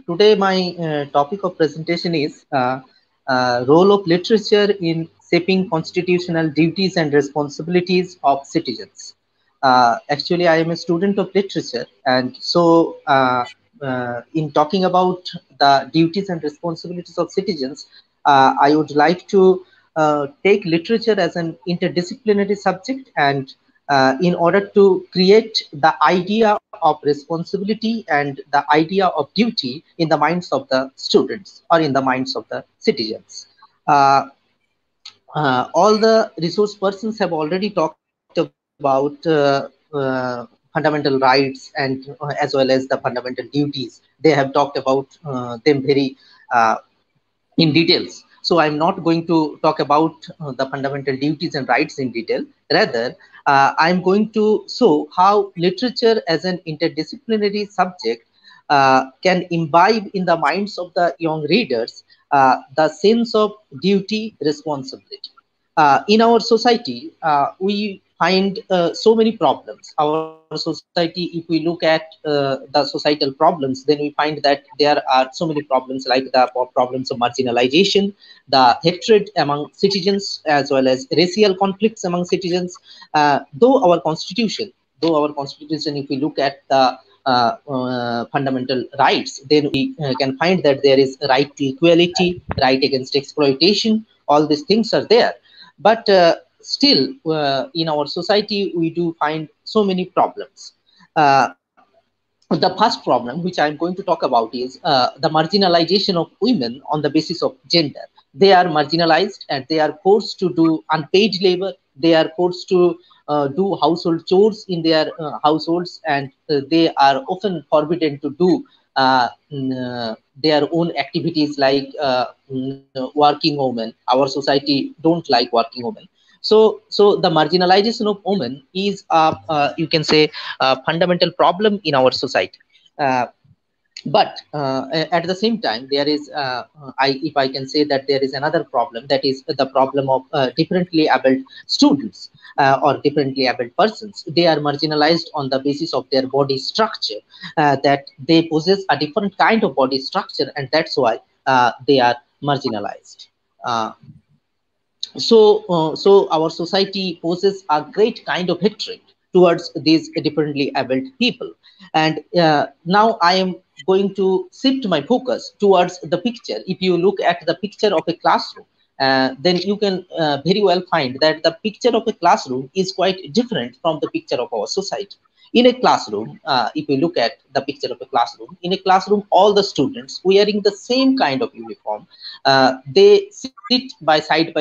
E: Today, my topic of presentation is role of literature in shaping constitutional duties and responsibilities of citizens. Actually, I am a student of literature, and so in talking about the duties and responsibilities of citizens, I would like to take literature as an interdisciplinary subject, and in order to create the idea of responsibility and the idea of duty in the minds of the students or in the minds of the citizens. All the resource persons have already talked about fundamental rights and as well as the fundamental duties. They have talked about them very in details. So I'm not going to talk about the fundamental duties and rights in detail. Rather, I'm going to show how literature as an interdisciplinary subject can imbibe in the minds of the young readers the sense of duty, responsibility. In our society, we find so many problems. Our society, if we look at the societal problems, then we find that there are so many problems, like the problems of marginalization, the hatred among citizens, as well as racial conflicts among citizens. Though our constitution, if we look at the fundamental rights, then we can find that there is right to equality, right against exploitation. All these things are there, but still in our society we do find so many problems. The first problem which I'm going to talk about is the marginalization of women on the basis of gender. They are marginalized and they are forced to do unpaid labor. They are forced to do household chores in their households, and they are often forbidden to do their own activities like working women. Our society don't like working women. So the marginalization of women is you can say a fundamental problem in our society. But at the same time, there is, if I can say that there is another problem, that is the problem of differently abled students or differently abled persons. They are marginalized on the basis of their body structure, that they possess a different kind of body structure, and that's why they are marginalized. So our society poses a great kind of hatred towards these differently abled people. And now I am going to shift my focus towards the picture. If you look at the picture of a classroom, then you can very well find that the picture of a classroom is quite different from the picture of our society. In a classroom, if you look at the picture of a classroom, in a classroom, all the students wearing the same kind of uniform, they sit by side,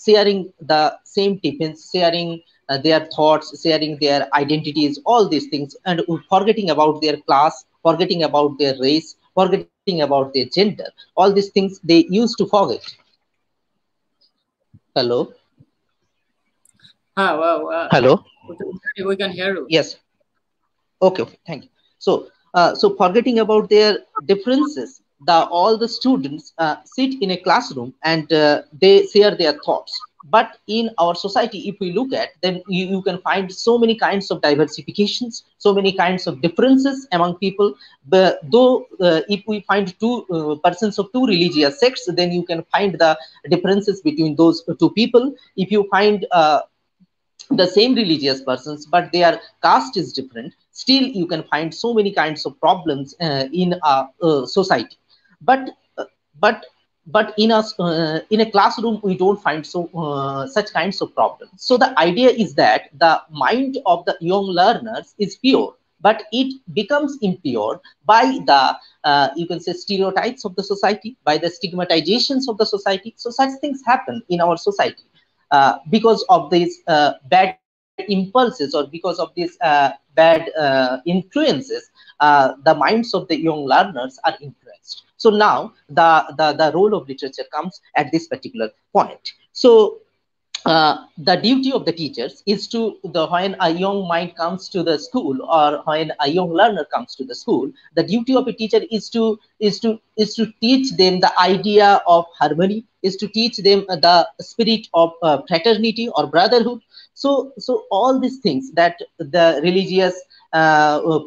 E: sharing the same tiffins, sharing their thoughts, sharing their identities, all these things, and forgetting about their class, forgetting about their race, forgetting about their gender. All these things they used to forget. Hello? Hello?
D: We can hear you.
E: Yes. Okay, thank you. So forgetting about their differences, all the students sit in a classroom and they share their thoughts. But in our society, if we look at, then you can find so many kinds of diversifications, so many kinds of differences among people. But though if we find two persons of two religious sects, then you can find the differences between those two people. If you find the same religious persons, but their caste is different, still you can find so many kinds of problems in a society. But uh, but but in a classroom we don't find such kinds of problems. So the idea is that the mind of the young learners is pure, but it becomes impure by the you can say stereotypes of the society, by the stigmatizations of the society. So such things happen in our society because of these bad impulses, or because of these bad influences. The minds of the young learners are influenced. So now the role of literature comes at this particular point. So the duty of the teachers is to when a young mind comes to the school, or when a young learner comes to the school, the duty of a teacher is to teach them the idea of harmony, is to teach them the spirit of fraternity or brotherhood. So all these things, that the religious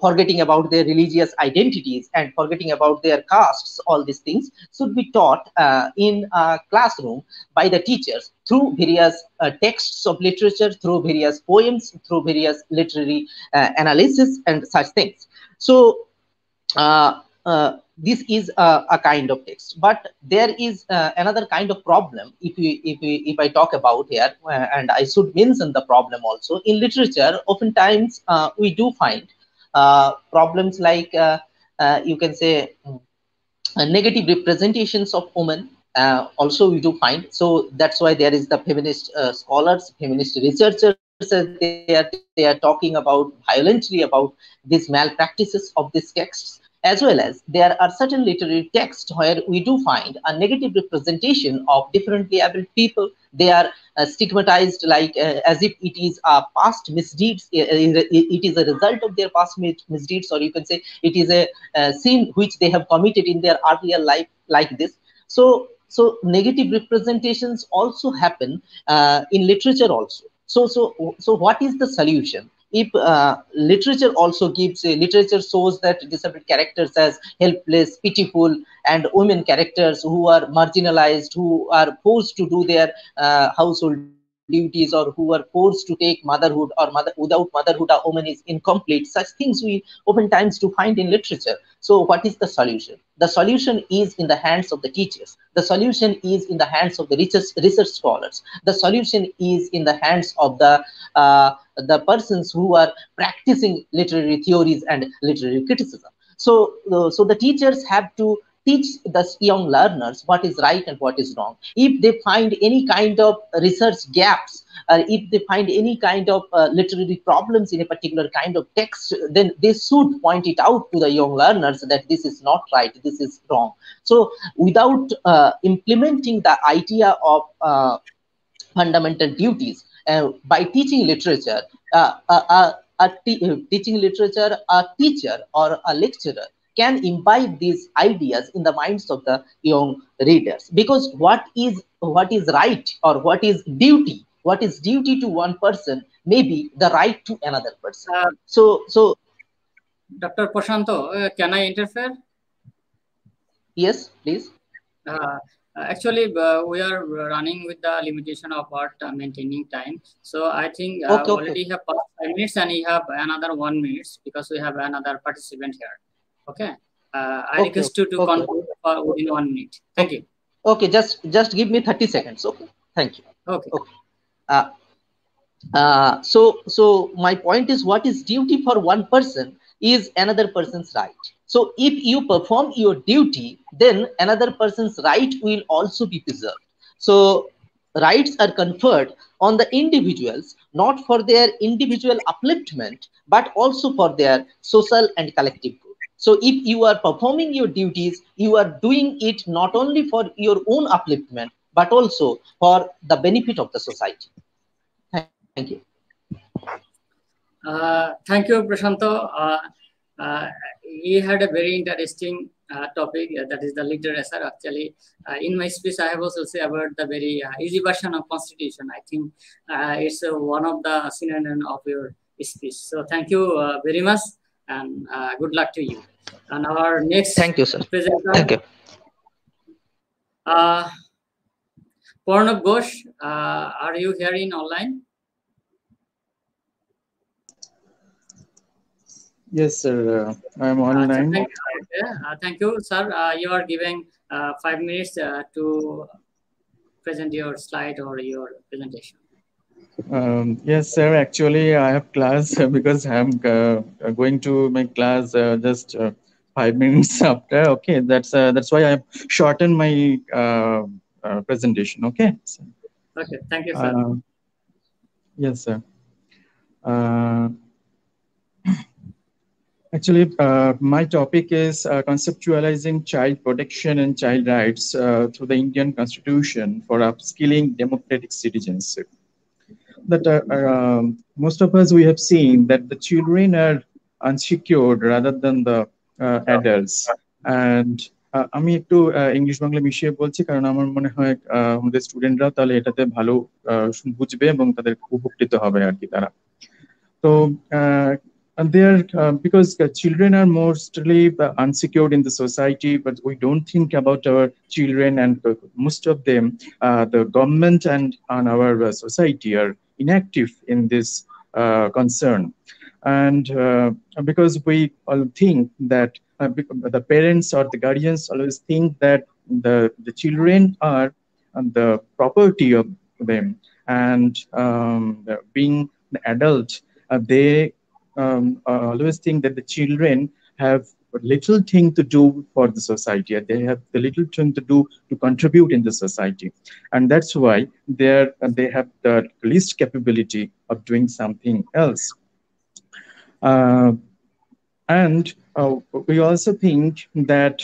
E: forgetting about their religious identities and forgetting about their castes, all these things should be taught in a classroom by the teachers through various texts of literature, through various poems, through various literary analysis and such things. So this is a kind of text. But there is another kind of problem, if I talk about here, and I should mention the problem also. In literature, oftentimes we do find problems like you can say negative representations of women. Also we do find. So that's why there is the feminist scholars, feminist researchers, they are talking about violently about these malpractices of these texts. As well as there are certain literary texts where we do find a negative representation of differently abled people. They are stigmatized, like as if it is a past misdeeds. It is a result of their past misdeeds, or you can say it is a sin which they have committed in their earlier life, like this. So negative representations also happen in literature also. So what is the solution? If literature also gives, literature shows that disabled characters as helpless, pitiful, and women characters who are marginalized, who are forced to do their household duties, or who are forced to take motherhood, or without motherhood a woman is incomplete. Such things we oftentimes to find in literature. So what is the solution? The solution is in the hands of the teachers. The solution is in the hands of the research scholars. The solution is in the hands of the persons who are practicing literary theories and literary criticism. So the teachers have to teach the young learners what is right and what is wrong. If they find any kind of research gaps, if they find any kind of literary problems in a particular kind of text, then they should point it out to the young learners that this is not right, this is wrong. So without implementing the idea of fundamental duties, by teaching literature, teaching literature, a teacher or a lecturer can imbibe these ideas in the minds of the young readers. Because what is right, or what is duty to one person may be the right to another person. So
D: Dr. Prashanto, can I interfere?
E: Yes, please.
D: Actually, we are running with the limitation of our maintaining time. So I think
E: Okay.
D: already have passed 5 minutes and you have another 1 minute because we have another participant here. Okay. I request you to conclude within 1 minute. Thank you.
E: Okay, just give me 30 seconds. Okay. Thank you.
D: Okay.
E: So my point is, what is duty for one person is another person's right. So if you perform your duty, then another person's right will also be preserved. So rights are conferred on the individuals, not for their individual upliftment, but also for their social and collective good. So if you are performing your duties, you are doing it not only for your own upliftment, but also for the benefit of the society. Thank you.
D: Thank you, Prashanto. You had a very interesting topic, that is the literature. Actually, in my speech, I have also said about the very easy version of Constitution. I think it's one of the synonym of your speech. So thank you very much, and good luck to you. And our next
E: thank you, sir.
D: presenter,
E: Thank you.
D: Purnab Ghosh, are you here in online?
F: Yes, sir. I am online.
D: Thank you, sir. You are giving 5 minutes to present your slide or your presentation.
F: Yes, sir. Actually, I have class because I am going to make class just 5 minutes after. Okay, that's why I have shortened my presentation. Okay.
D: Okay. Thank you, sir.
F: Yes, sir. Actually, my topic is conceptualizing child protection and child rights through the Indian Constitution for upskilling democratic citizenship. That most of us, we have seen that the children are unsecured rather than the adults. And আমি একটু English Bangla মিশিয়ে বলছি, কারণ আমার মনে হয় আমাদের স্টুডেন্টরা তাহলে এটাতে ভালো বুঝবে এবং তাদের উপকৃত হবে আর কি তারা। তো and there, because children are mostly unsecured in the society, but we don't think about our children, and most of them, the government and our society are inactive in this concern. And because we all think that the parents or the guardians always think that the children are the property of them, and being an adult, they always think that the children have little thing to do for the society. They have the little thing to do to contribute in the society, and that's why they have the least capability of doing something else. And we also think that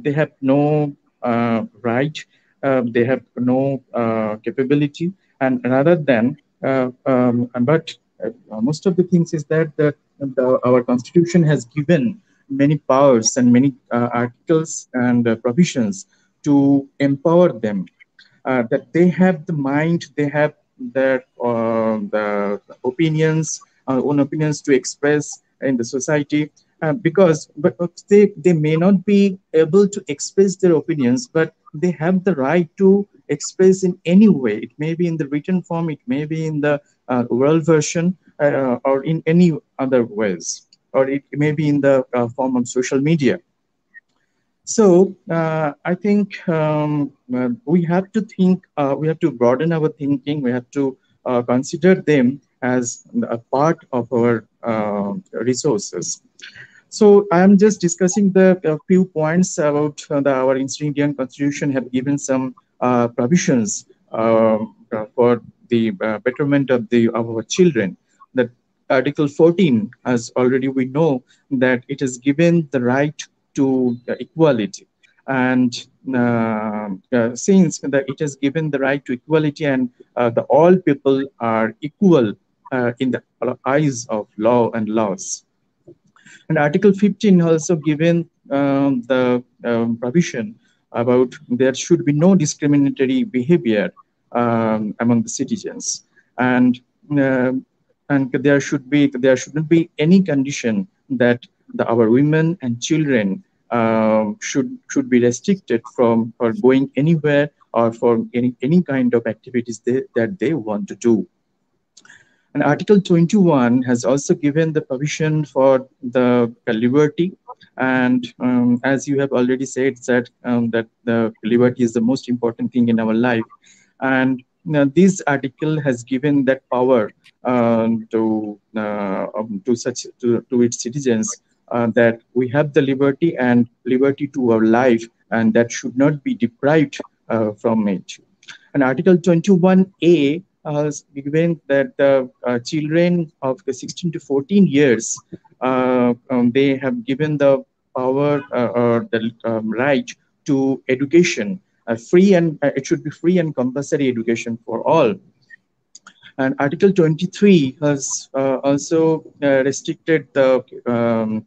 F: they have no right, they have no capability, and rather than but most of the things is that our constitution has given many powers and many articles and provisions to empower them, that they have the mind, they have their the opinions, own opinions to express in the society, because they may not be able to express their opinions, but they have the right to express in any way. It may be in the written form, it may be in the oral version, or in any other ways, or it may be in the form of social media. So I think we have to think, we have to broaden our thinking, we have to consider them as a part of our resources. So I am just discussing the few points about our Indian Constitution have given some provisions for the betterment of our children. That Article 14, as already we know, that it has given the right to equality, and since that it has given the right to equality, and all people are equal in the eyes of law and laws. And Article 15 also given the provision about there should be no discriminatory behavior among the citizens, and uh, there shouldn't be any condition that our women and children should be restricted from or going anywhere or for any kind of activities that they want to do. And Article 21 has also given the provision for the liberty. And as you have already said, that the liberty is the most important thing in our life. And this article has given that power to its citizens, that we have the liberty and liberty to our life, and that should not be deprived from it. And Article 21A has given that the children of the 16 to 14 years, they have given the power or the right to education, free, and it should be free and compulsory education for all. And Article 23 has also restricted the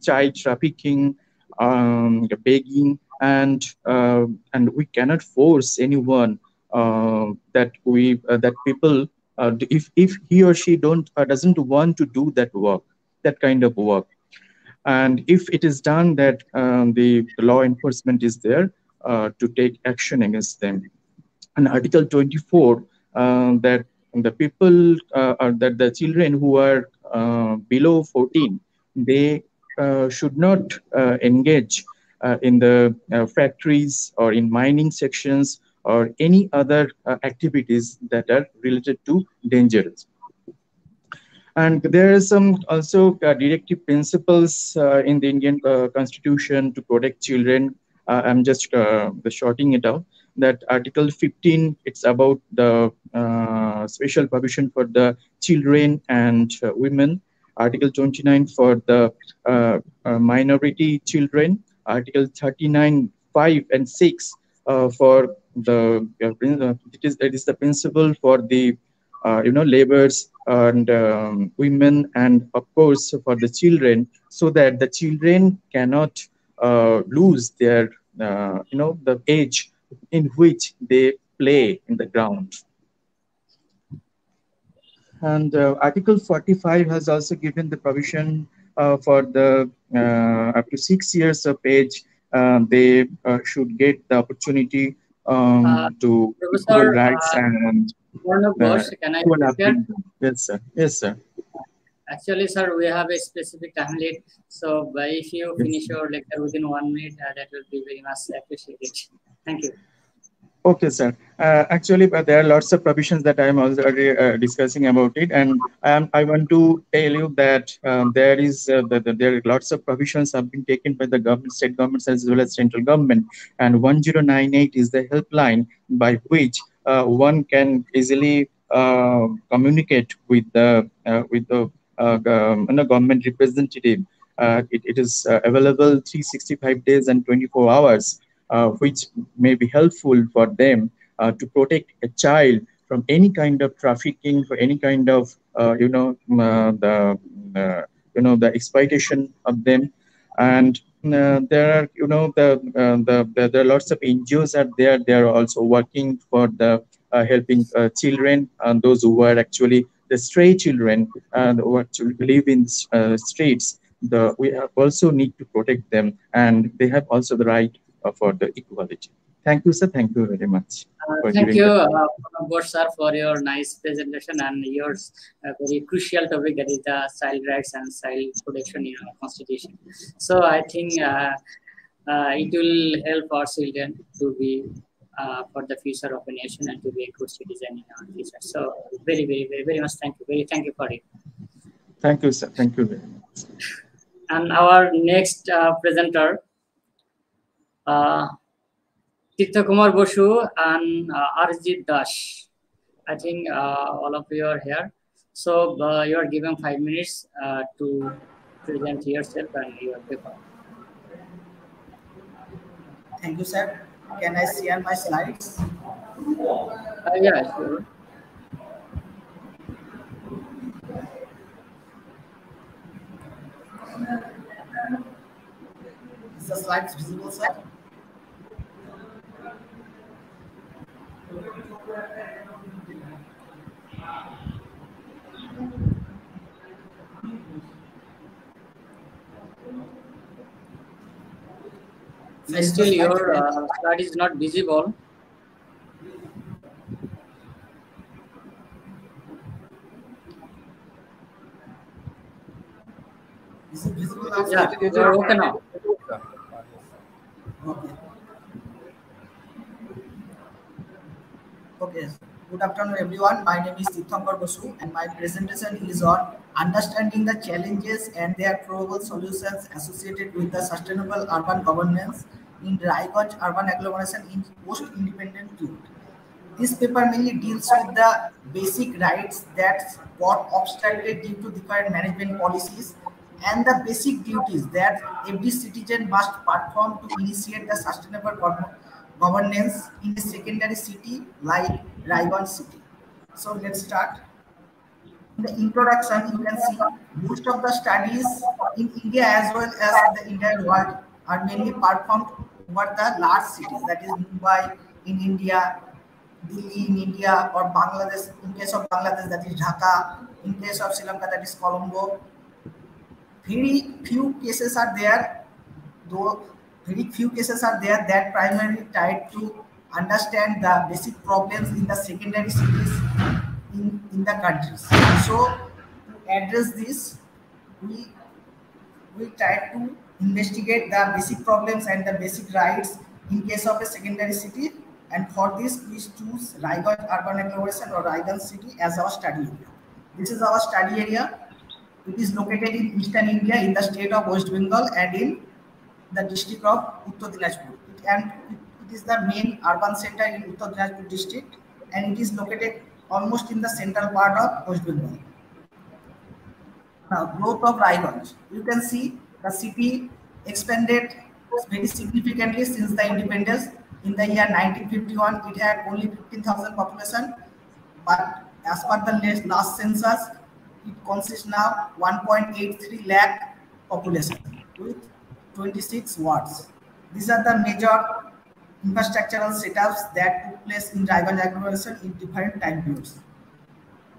F: child trafficking, begging, and we cannot force anyone that people if he or she doesn't want to do that kind of work, and if it is done, that the law enforcement is there to take action against them. And Article 24 that the people or that the children who are below 14, they should not engage in the factories or in mining sections or any other activities that are related to dangers. And there are some also directive principles in the Indian Constitution to protect children. I'm just shorting it out. That Article 15, it's about the special provision for the children and women. Article 29 for the minority children. Article 39, 5 and 6 for the it is the principle for the laborers and women, and of course for the children, so that the children cannot lose their the age in which they play in the ground. And Article 45 has also given the provision for the up to 6 years of age, they should get the opportunity to equal rights and
D: can I
F: yes, sir. Yes, sir.
D: Actually, sir, we have a specific time limit. So if you finish your lecture within 1 minute, that will be very much appreciated. Thank you.
F: Okay, sir. Actually, there are lots of provisions that I am already discussing about it, and I want to tell you that there are lots of provisions have been taken by the government, state governments as well as central government, and 1098 is the helpline by which one can easily communicate with the government representative. It is available 365 days and 24 hours. Which may be helpful for them to protect a child from any kind of trafficking, for any kind of the exploitation of them. And there are there are lots of NGOs are there. They are also working for the helping children and those who are actually the stray children who actually live in streets. We also need to protect them, and they have also the right for the equality. Thank you, sir. Thank you very much.
D: Thank you, both sir, for your nice presentation and your very crucial topic, that is the child rights and child protection in our constitution. So I think it will help our children to be for the future of a nation and to be a good citizen in our future. So very much thank you. Thank you for it.
F: Thank you, sir. Thank you very much.
D: And our next presenter, Tirtha Kumar Bosu and Arjit Das. I think all of you are here. So you are given 5 minutes to present yourself and your paper.
G: Thank you, sir. Can I share my slides?
D: Yeah, sure.
G: slides visible, sir?
D: Still, your slide is not visible.
G: Is it visible now?
D: Yeah, you are okay now.
G: Okay. Okay. Good afternoon, everyone. My name is Tirthankar Basu, and my presentation is on understanding the challenges and their probable solutions associated with the sustainable urban governance in Raiganj urban agglomeration in post-independent period. This paper mainly deals with the basic rights that got obstructed due to different management policies and the basic duties that every citizen must perform to initiate the sustainable governance in a secondary city like Raiganj city. So let's start. In the introduction, you can see most of the studies in India as well as the entire world are mainly performed over the large cities, that is Mumbai in India, Delhi in India, or Bangladesh. In case of Bangladesh, that is Dhaka. In case of Sri Lanka, that is Colombo. Very few cases are there, though very few cases are there that primarily tied to understand the basic problems in the secondary cities in the countries. So to address this, we try to investigate the basic problems and the basic rights in case of a secondary city, and for this we choose Raiganj urban agglomeration or Raiganj city as our study area. This is our study area. It is located in eastern India in the state of West Bengal and in the district of Uttar Dinajpur. It is the main urban center in Uttar Dinajpur district, and it is located almost in the central part of West Bengal. Now, growth of Raiganj. You can see the city expanded very significantly since the independence. In the year 1951, it had only 15,000 population, but as per the last census, it consists now 1.83 lakh population with 26 wards. These are the major infrastructural setups that took place in Raiganj agglomeration in different time periods.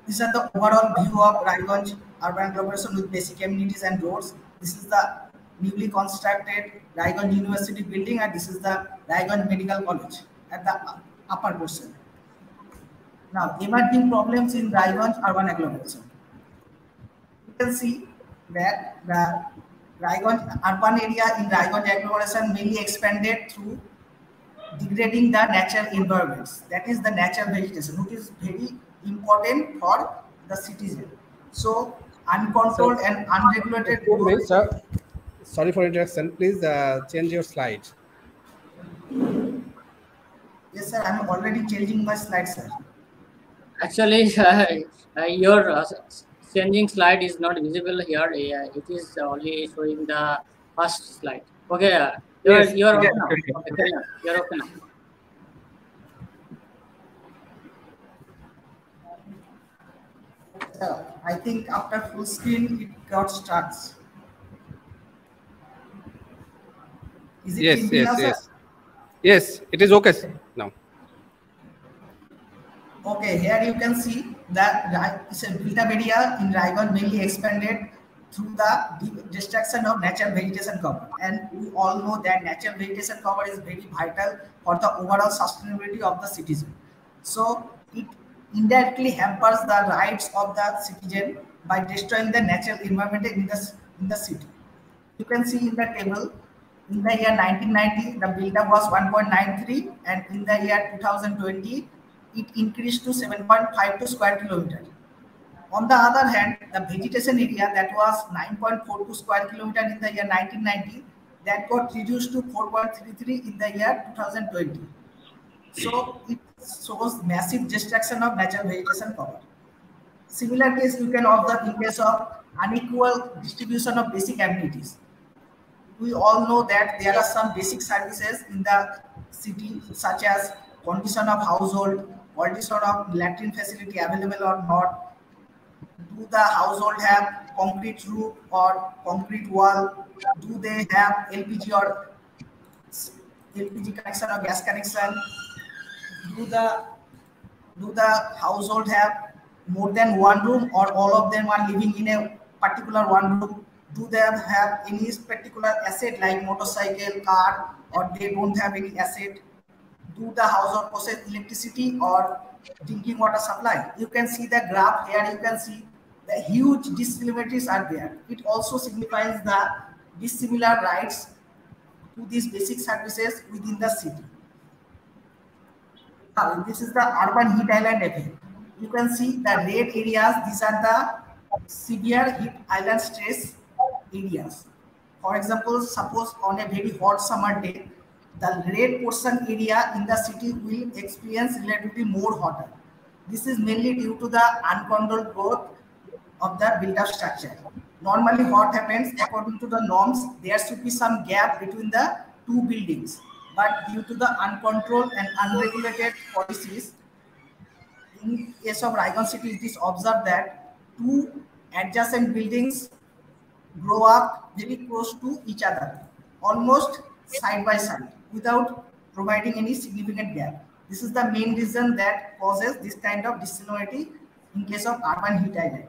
G: These are the overall view of Raiganj urban agglomeration with basic amenities and roads. This is the newly constructed Raiganj University building, and this is the Raiganj Medical College at the upper portion. Now, emerging problems in Raiganj urban agglomeration. You can see that the Raiganj urban area in Raiganj agglomeration mainly expanded through degrading the natural environments. That is the natural vegetation, which is very important for the citizen. So uncontrolled and unregulated growth.
B: Sir, sorry for interruption. Please change your slide.
G: Yes, sir. I'm already changing my slide, sir.
D: Actually, your changing slide is not visible here. It is only showing the first slide. Okay, you're okay now. Okay, you're okay now.
G: I think after full screen it got stuck. Is it
B: Yes, it is okay now.
G: Okay, here you can see that it's a built-up area in Raiganj mainly expanded through the destruction of natural vegetation cover, and we all know that natural vegetation cover is very vital for the overall sustainability of the citizen. So it indirectly hampers the rights of the citizen by destroying the natural environment in the city. You can see in the table, in the year 1990, the buildup was 1.93, and in the year 2020, it increased to 7.52 square kilometer. On the other hand, the vegetation area that was 9.42 square kilometer in the year 1990, that got reduced to 4.33 in the year 2020. So it shows massive destruction of natural vegetation cover. Similar case you can observe in case of unequal distribution of basic amenities. We all know that there are some basic services in the city, such as condition of household, condition of latrine facility available or not. Do the household have concrete roof or concrete wall? Do they have LPG or LPG connection or gas connection? Do the household have more than one room, or all of them are living in a particular one room? Do they have any particular asset like motorcycle, car, or they don't have any asset? Do the household possess electricity or drinking water supply? You can see the graph here. You can see the huge dissimilarities are there. It also signifies the dissimilar rights to these basic services within the city. Now, this is the urban heat island effect. You can see the red areas. These are the severe heat island stress areas. For example, suppose on a very hot summer day, the red portion area in the city will experience relatively more hotter. This is mainly due to the uncontrolled growth of the built-up structure. Normally, what happens, according to the norms, there should be some gap between the two buildings. But due to the uncontrolled and unregulated policies, in case of Raiganj city, it is observed that two adjacent buildings grow up very close to each other, almost side by side, without providing any significant gap. This is the main reason that causes this kind of dissimilarity in case of urban heat island.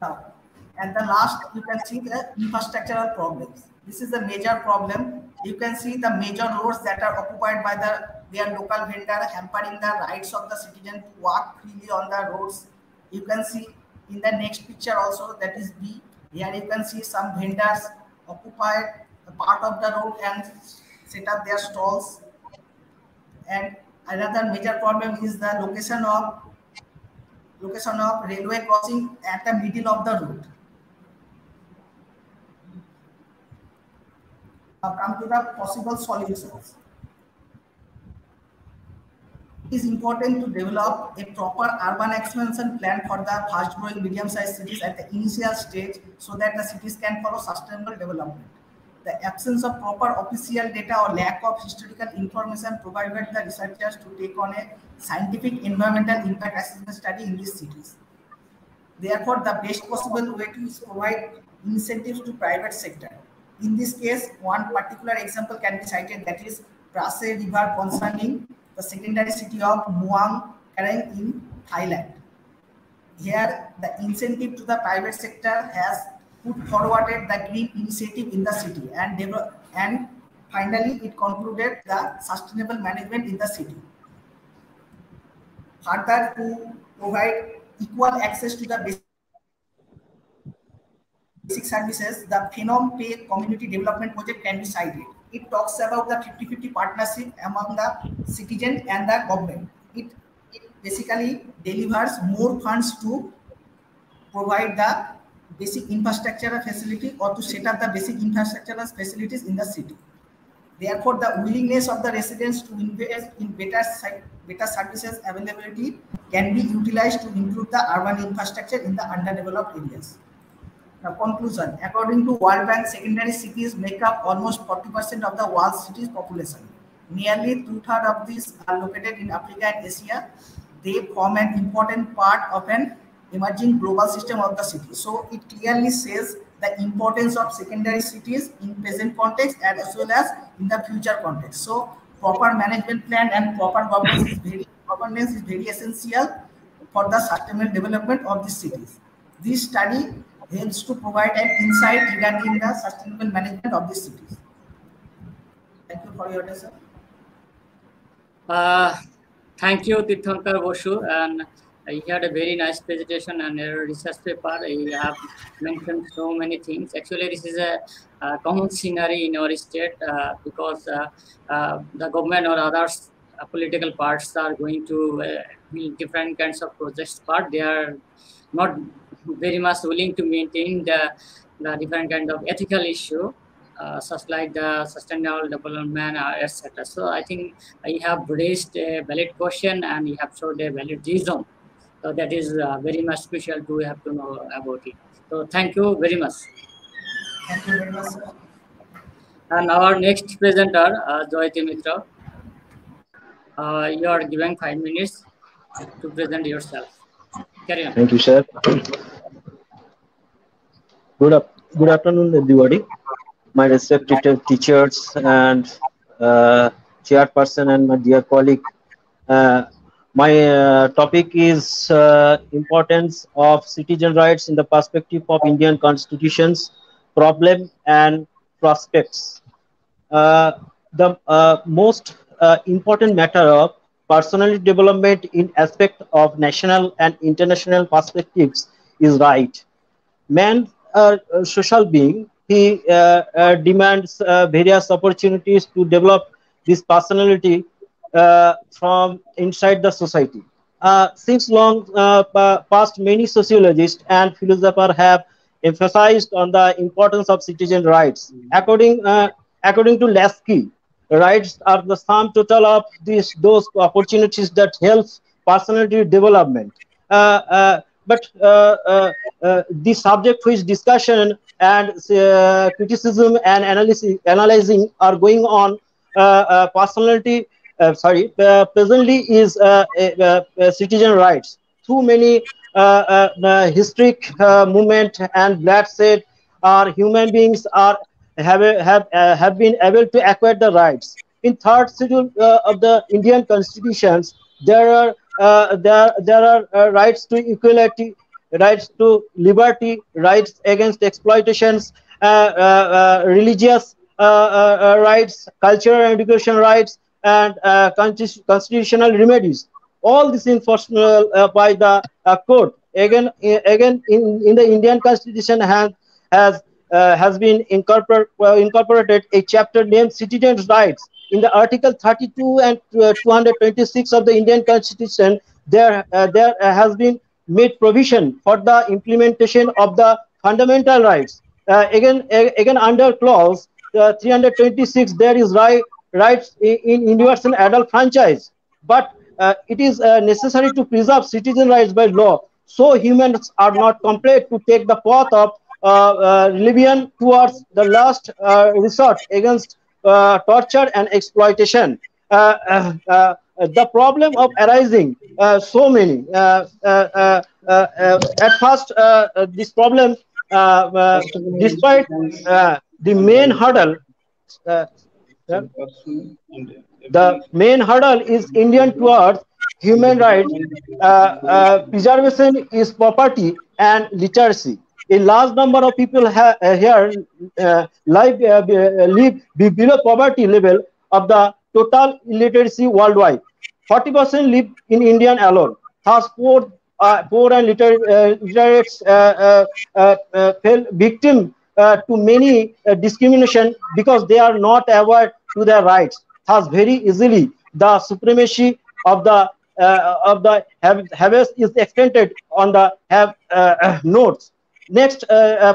G: Now, and the last, you can see the infrastructural problems. This is a major problem. You can see the major roads that are occupied by their local vendor, hampering the rights of the citizen to walk freely on the roads. You can see in the next picture also, that is B. Here you can see some vendors occupy a part of the road and set up their stalls. And another major problem is the location of railway crossing at the middle of the road. Now come to the possible solutions. It is important to develop a proper urban expansion plan for the fast growing medium-sized cities at the initial stage so that the cities can follow sustainable development. The absence of proper official data or lack of historical information provided the researchers to take on a scientific environmental impact assessment study in these cities. Therefore, the best possible way to is provide incentives to private sector. In this case, one particular example can be cited, that is Prase River concerning the secondary city of Muang Karang in Thailand. Here, the incentive to the private sector has put forwarded the green initiative in the city, and finally it concluded the sustainable management in the city. Further, to provide equal access to the basic services, the Phenom Pay Community Development Project can be cited. It talks about the 50-50 partnership among the citizen and the government. It basically delivers more funds to provide the basic infrastructure facility or to set up the basic infrastructure facilities in the city. Therefore, the willingness of the residents to invest in better services availability can be utilized to improve the urban infrastructure in the underdeveloped areas. Now, conclusion. According to World Bank, secondary cities make up almost 40% of the world cities population. Nearly 2/3 of these are located in Africa and Asia. They form an important part of an emerging global system of the city. So it clearly says the importance of secondary cities in present context as well as in the future context. So proper management plan and proper governance is very essential for the sustainable development of these cities. This study helps to provide an insight regarding the sustainable management of these cities. Thank you for your attention.
D: Thank you, Tirthankar Bosu, and you had a very nice presentation and a research paper. You have mentioned so many things. Actually, this is a common scenario in our state because the government or others political parties are going to different kinds of projects, but they are not very much willing to maintain the different kind of ethical issue, such like the sustainable development, etc. So I think you have raised a valid question and you have showed a valid reason. So that is very much crucial to have to know about it. So thank you very much.
G: Thank you very much, sir.
D: And our next presenter, Jayati Mitra, you are given 5 minutes to present yourself. Carry on.
H: Thank you, sir. Good afternoon, everybody. My respected teachers and chairperson and my dear colleague. My topic is importance of citizen rights in the perspective of Indian constitutions, problem and prospects. The most important matter of personal development in aspect of national and international perspectives is right. Man, a social being, he demands various opportunities to develop this personality from inside the society. Since long past, many sociologists and philosophers have emphasized on the importance of citizen rights. According to Lasky, rights are the sum total of those opportunities that helps personality development. But the subject which discussion and criticism and analyzing are going on personality presently is citizen rights. Too many historic movement and bloodshed, our human beings are have been able to acquire the rights. In third schedule of the Indian constitutions, there are rights to equality, rights to liberty, rights against exploitations, religious rights, cultural and education rights, and constitutional remedies. All this enforced by the court. Again, in the Indian Constitution has been incorporated a chapter named Citizens' Rights. In the Article 32 and 226 of the Indian Constitution, there has been made provision for the implementation of the fundamental rights. Again, under clause 326, there is rights in universal adult franchise, but it is necessary to preserve citizen rights by law, so humans are not compelled to take the path of rebellion towards the last resort against torture and exploitation. The problem of arising so many. At first, this problem, despite the main hurdle, the main hurdle is Indian towards human rights. Preservation is property and literacy. A large number of people here live below poverty level of the total illiteracy worldwide. 40% live in India alone. Thus, poor and literates fell victim to many discrimination because they are not aware to their rights. Thus, very easily the supremacy of the haves is extended on the notes. Next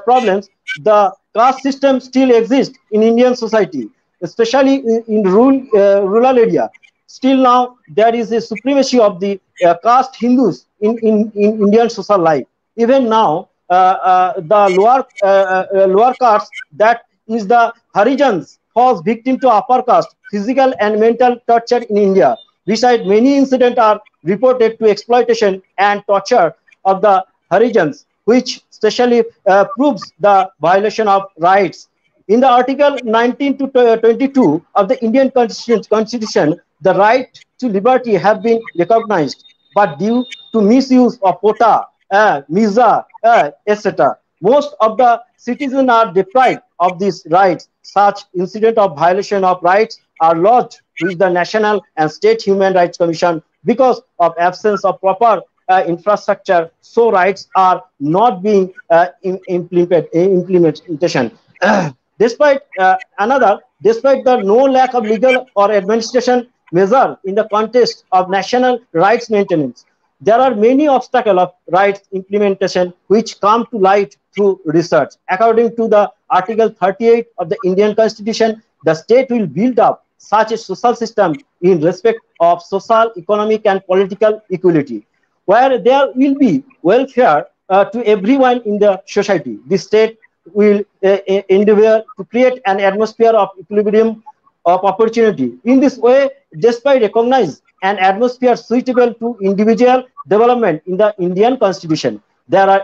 H: problems, the caste system still exists in Indian society, especially in rural area. Still now, there is a supremacy of the caste Hindus in Indian social life. Even now, the lower caste, that is the Harijans, falls victim to upper caste, physical and mental torture in India. Besides, many incidents are reported to exploitation and torture of the Harijans, which especially proves the violation of rights. In the Article 19 to 22 of the Indian Constitution, the right to liberty have been recognized, but due to misuse of quota, visa, etc., most of the citizens are deprived of these rights. Such incident of violation of rights are lodged with the National and State Human Rights Commission because of absence of proper infrastructure, so rights are not being implementation. Despite the no lack of legal or administration measure in the context of national rights maintenance, there are many obstacles of rights implementation which come to light through research. According to the Article 38 of the Indian Constitution, the state will build up such a social system in respect of social, economic, and political equality, where there will be welfare to everyone in the society. The state will endeavor to create an atmosphere of equilibrium of opportunity. In this way, despite recognize an atmosphere suitable to individual development in the Indian Constitution, There are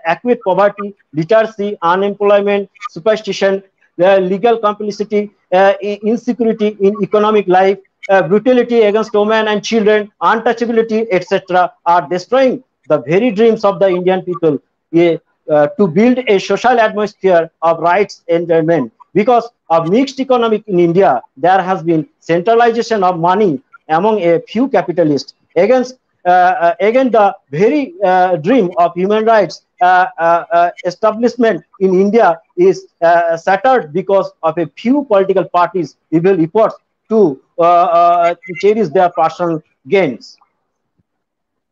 H: acute poverty, literacy, unemployment, superstition, legal complicity, insecurity in economic life, brutality against women and children, untouchability, etc., are destroying the very dreams of the Indian people to build a social atmosphere of rights enjoyment. Because of mixed economic in India, there has been centralization of money among a few capitalists. Again, the very dream of human rights establishment in India is shattered because of a few political parties' evil efforts to cherish their personal gains.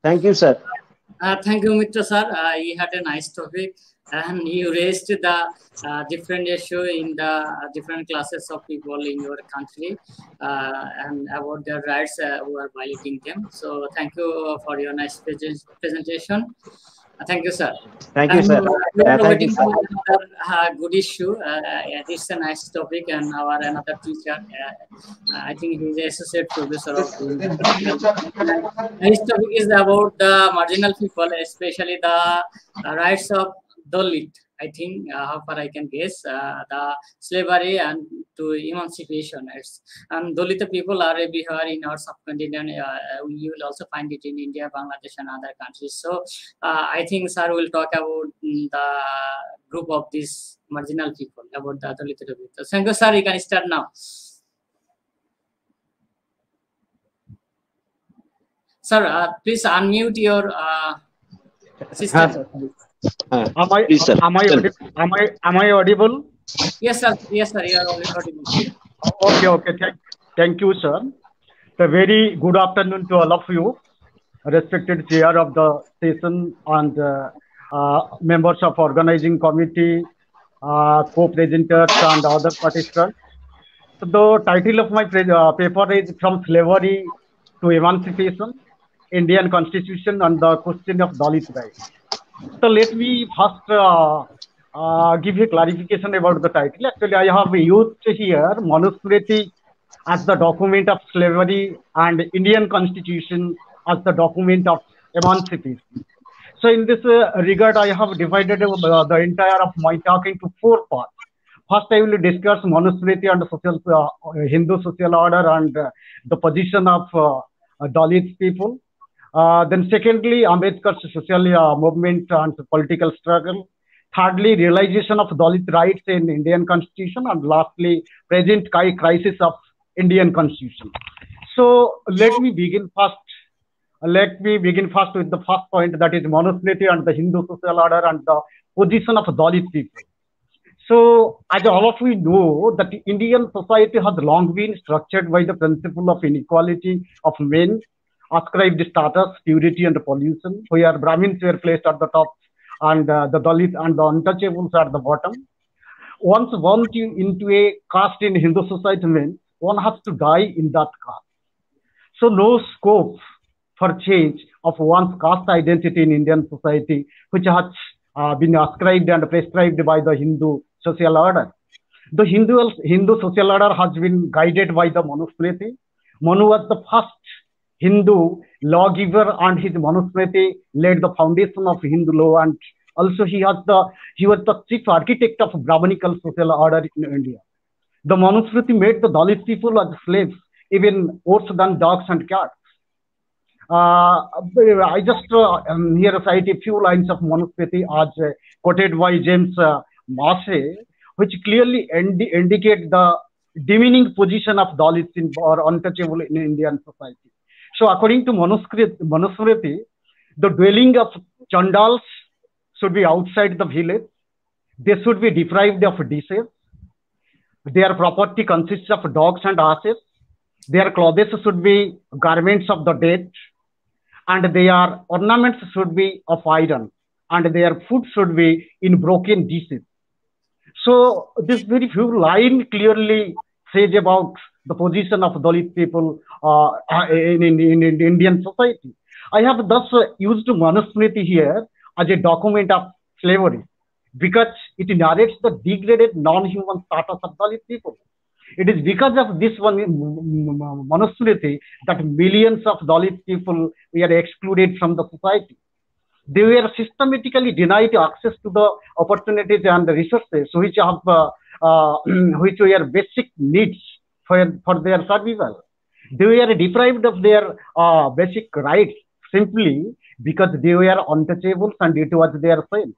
H: Thank you, sir.
D: Thank you, Mitra sir. You had a nice topic, and you raised the different issue in the different classes of people in your country and about their rights who are violating them. So thank you for your nice presentation. Thank you, sir.
H: Thank you, sir.
D: We are waiting for another good issue. It's a nice topic, and our another teacher, I think he's an associate professor of. His topic is about the marginal people, especially the rights of Dalit. I think, how far I can guess, the slavery and to emancipation. And Dalit people are everywhere in our subcontinent. You will also find it in India, Bangladesh, and other countries. So I think sir will talk about the group of these marginal people, about the Dalit people. So, thank you, sir. You can start now. Sir, please unmute your system.
I: Am I audible?
D: Yes, sir. Yes, sir. You are audible.
I: Okay. Thank you, sir. A very good afternoon to all of you, respected chair of the session and members of organizing committee, co-presenters and other participants. So the title of my paper is From Slavery to Emancipation, Indian Constitution and the Question of Dalit Rights. So let me first give a clarification about the title. Actually, I have used here Manusmriti as the document of slavery and Indian Constitution as the document of emancipation. So in this regard, I have divided the entire of my talk into 4 parts. First, I will discuss Manusmriti and Hindu social order and the position of Dalit people. Then secondly, Ambedkar's social movement and political struggle. Thirdly, realization of Dalit rights in Indian Constitution. And lastly, present crisis of Indian Constitution. So let me begin first. With the first point, that is Manusmriti and the Hindu social order and the position of Dalit people. So as all of you know, that Indian society has long been structured by the principle of inequality of men, ascribed status, purity, and pollution, where Brahmins were placed at the top and the Dalit and the untouchables at the bottom. Once born into a caste in Hindu society means one has to die in that caste. So no scope for change of one's caste identity in Indian society, which has been ascribed and prescribed by the Hindu social order. The Hindu social order has been guided by the Manusmriti. Manu was the first Hindu lawgiver, and his Manusmriti laid the foundation of Hindu law, and also he was the chief architect of Brahmanical social order in India. The Manusmriti made the Dalit people as slaves, even worse than dogs and cats. I just here cite a few lines of Manusmriti as quoted by James Massey, which clearly indicate the demeaning position of Dalits or untouchable in Indian society. So according to Manusmriti, the dwelling of Chandals should be outside the village. They should be deprived of dishes. Their property consists of dogs and asses. Their clothes should be garments of the dead. And their ornaments should be of iron. And their food should be in broken dishes. So this very few line clearly says about the position of Dalit people in Indian society. I have thus used Manusmriti here as a document of slavery because it narrates the degraded non-human status of Dalit people. It is because of this one Manusmriti that millions of Dalit people were excluded from the society. They were systematically denied access to the opportunities and the resources which which were basic needs for their survival. They were deprived of their basic rights simply because they were untouchables and it was their sin.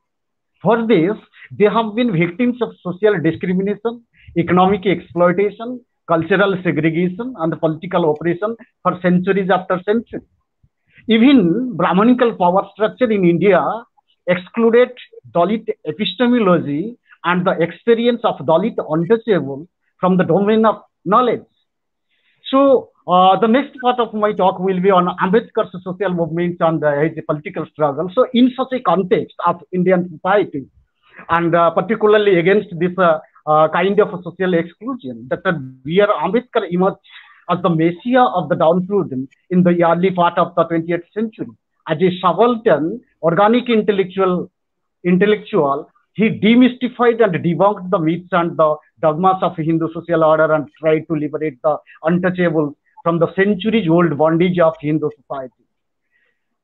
I: For this, they have been victims of social discrimination, economic exploitation, cultural segregation, and political oppression for centuries after centuries. Even Brahmanical power structure in India excluded Dalit epistemology and the experience of Dalit untouchable from the domain of knowledge. So the next part of my talk will be on Ambedkar's social movements and his political struggle. So in such a context of Indian society, and particularly against this kind of social exclusion, Dr. B.R. Ambedkar emerged as the messiah of the downtrodden in the early part of the 20th century. As a subaltern, organic intellectual, he demystified and debunked the myths and the dogmas of Hindu social order and tried to liberate the untouchables from the centuries-old bondage of Hindu society.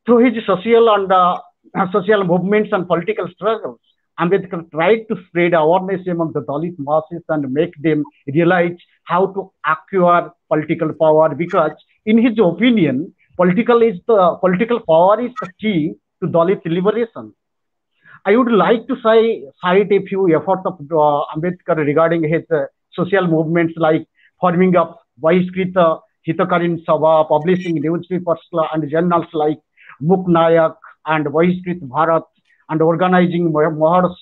I: Through his social and social movements and political struggles, Ambedkar tried to spread awareness among the Dalit masses and make them realize how to acquire political power, because in his opinion, political power is the key to Dalit liberation. I would like to cite a few efforts of Ambedkar regarding his social movements, like forming up Vaiskrit Hitakarin Sabha, publishing newspapers and journals like Muk Nayak and Vaiskrit Bharat, and organizing Mahar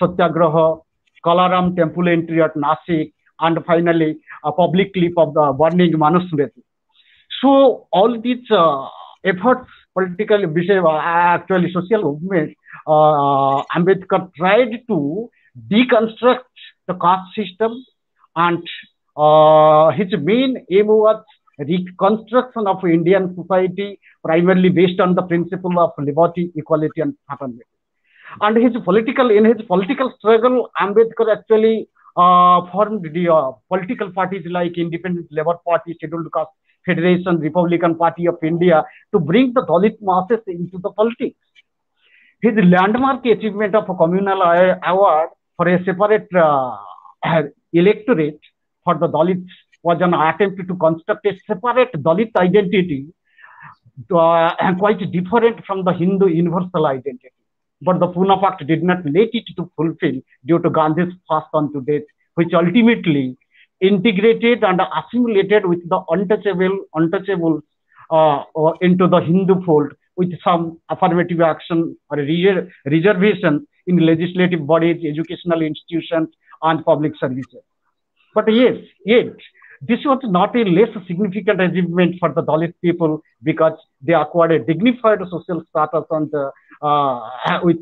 I: Satyagraha, Kalaram temple entry at Nasik, and finally a public clip of the burning Manusmriti. So all these efforts, political, actually social movement, Ambedkar tried to deconstruct the caste system, and his main aim was reconstruction of Indian society primarily based on the principle of liberty, equality, and fraternity. And in his political struggle, Ambedkar actually formed the political parties like Independent Labour Party, Scheduled Caste Federation, Republican Party of India, to bring the Dalit masses into the politics. His landmark achievement of a communal award for a separate electorate for the Dalits was an attempt to construct a separate Dalit identity and quite different from the Hindu universal identity. But the Pune Pact did not let it to fulfill due to Gandhi's fast unto death, which ultimately integrated and assimilated with the untouchables into the Hindu fold with some affirmative action or reservation in legislative bodies, educational institutions, and public services. But yes, this was not a less significant achievement for the Dalit people because they acquired a dignified social status and with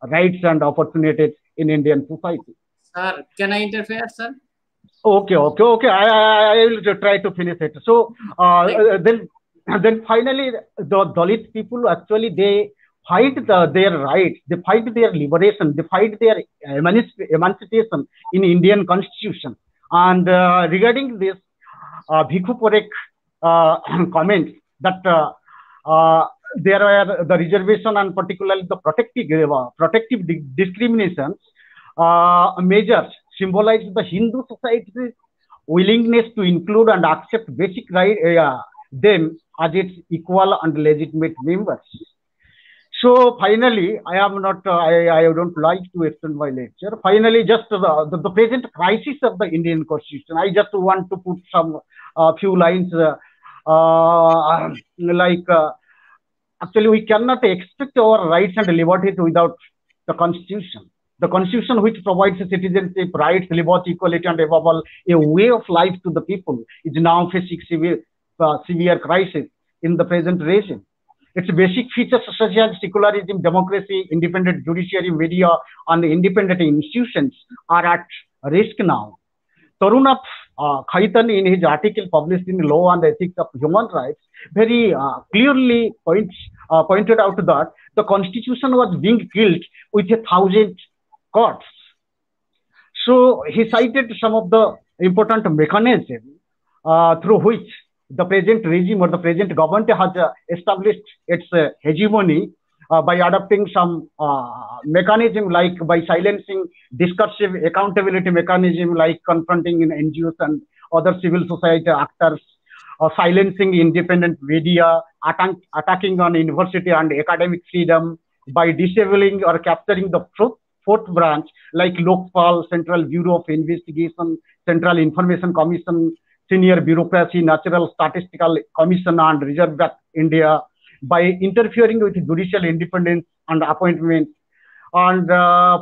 I: rights and opportunities in Indian society.
D: Sir, can I interfere, sir?
I: Okay. I will try to finish it. So then finally, the Dalit people actually they fight their rights, they fight their liberation, they fight their emancipation in Indian Constitution. And regarding this, Bhikhu Parekh comments that there were the reservation and particularly the protective discriminations measures symbolized the Hindu society's willingness to include and accept basic them as its equal and legitimate members. So finally, I don't like to extend my lecture. Finally, just the present crisis of the Indian Constitution. I just want to put some few lines actually we cannot expect our rights and liberties without the Constitution. The Constitution which provides citizenship, rights, liberty, equality, and above all, a way of life to the people is now facing severe crisis in the present regime. Its basic features such as secularism, democracy, independent judiciary, media, and independent institutions are at risk now. Tarunap Khaitan, in his article published in Law and Ethics of Human Rights, very clearly pointed out that the Constitution was being killed with 1,000 courts. So he cited some of the important mechanisms through which the present regime or the present government has established its hegemony by adopting some mechanism like by silencing discursive accountability mechanism like confronting in NGOs and other civil society actors, silencing independent media, attacking on university and academic freedom, by disabling or capturing the fourth branch like Lokpal, Central Bureau of Investigation, Central Information Commission, Senior Bureaucracy, Natural Statistical Commission and Reserve Bank India, by interfering with judicial independence and appointments. And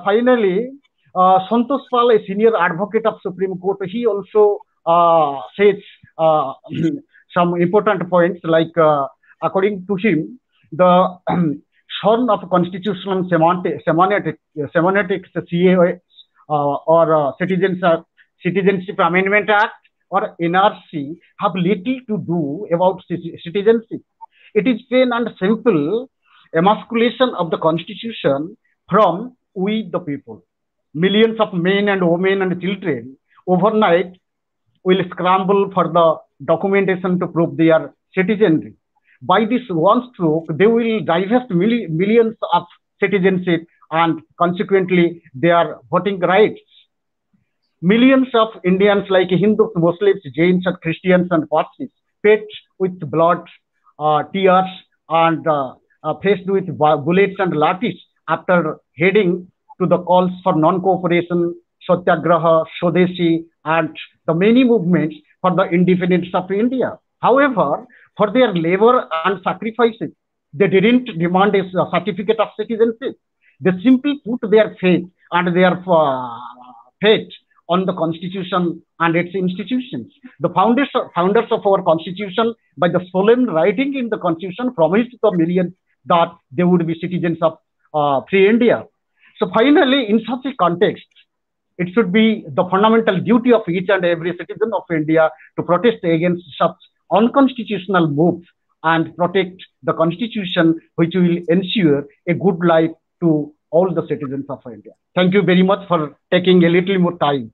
I: finally, Santosh Pal, a senior advocate of Supreme Court, he also says some important points like, according to him, the son of constitutional semantics, CAA, or Citizenship Amendment Act or NRC have little to do about citizenship. It is plain and simple emasculation of the Constitution from we the people. Millions of men and women and children overnight will scramble for the documentation to prove their citizenry. By this one stroke, they will divest millions of citizenship and consequently their voting rights. Millions of Indians like Hindus, Muslims, Jains, and Christians and Parsis, paid with blood, tears, and faced with bullets and lathis after heading to the calls for non-cooperation, Satyagraha, Swadeshi, and the many movements for the independence of India. However, for their labor and sacrifices, they didn't demand a certificate of citizenship. They simply put their faith and their faith on the Constitution and its institutions. The founders of our Constitution, by the solemn writing in the Constitution, promised the millions that they would be citizens of free India. So finally, in such a context, it should be the fundamental duty of each and every citizen of India to protest against such unconstitutional moves and protect the Constitution, which will ensure a good life to all the citizens of India. Thank you very much for taking a little more time.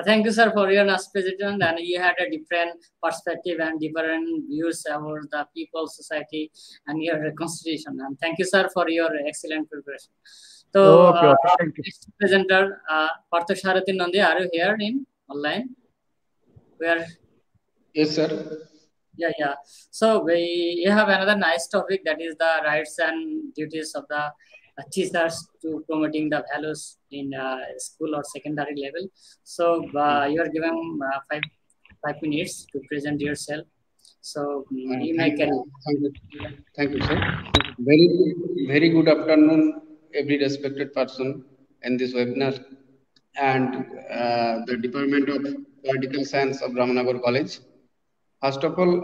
D: Thank you, sir, for your last presentation. And you had a different perspective and different views about the people, society, and your constitution. And thank you, sir, for your excellent preparation. So,
I: thank you.
D: Next presenter, Parthasarathi Nandi, are you here in online? Where?
J: Yes, sir.
D: Yeah. So we have another nice topic, that is the rights and duties of the teachers to promoting the values in school or secondary level. So you are given 5 minutes to present yourself. So you may carry.
J: Thank you, sir. Very good afternoon, every respected person in this webinar and the Department of Political Science of Ramanagar College. First of all,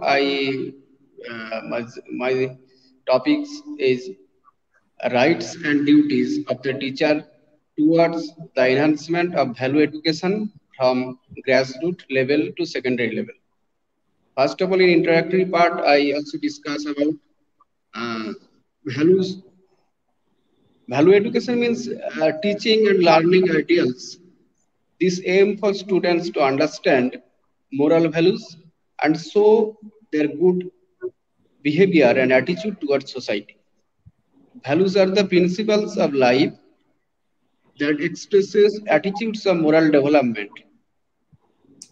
J: my topics is rights and duties of the teacher towards the enhancement of value education from grassroots level to secondary level. First of all, in introductory part, I also discuss about values. Value education means teaching and learning ideals. This aim for students to understand moral values and show their good behavior and attitude towards society. Values are the principles of life that expresses attitudes of moral development.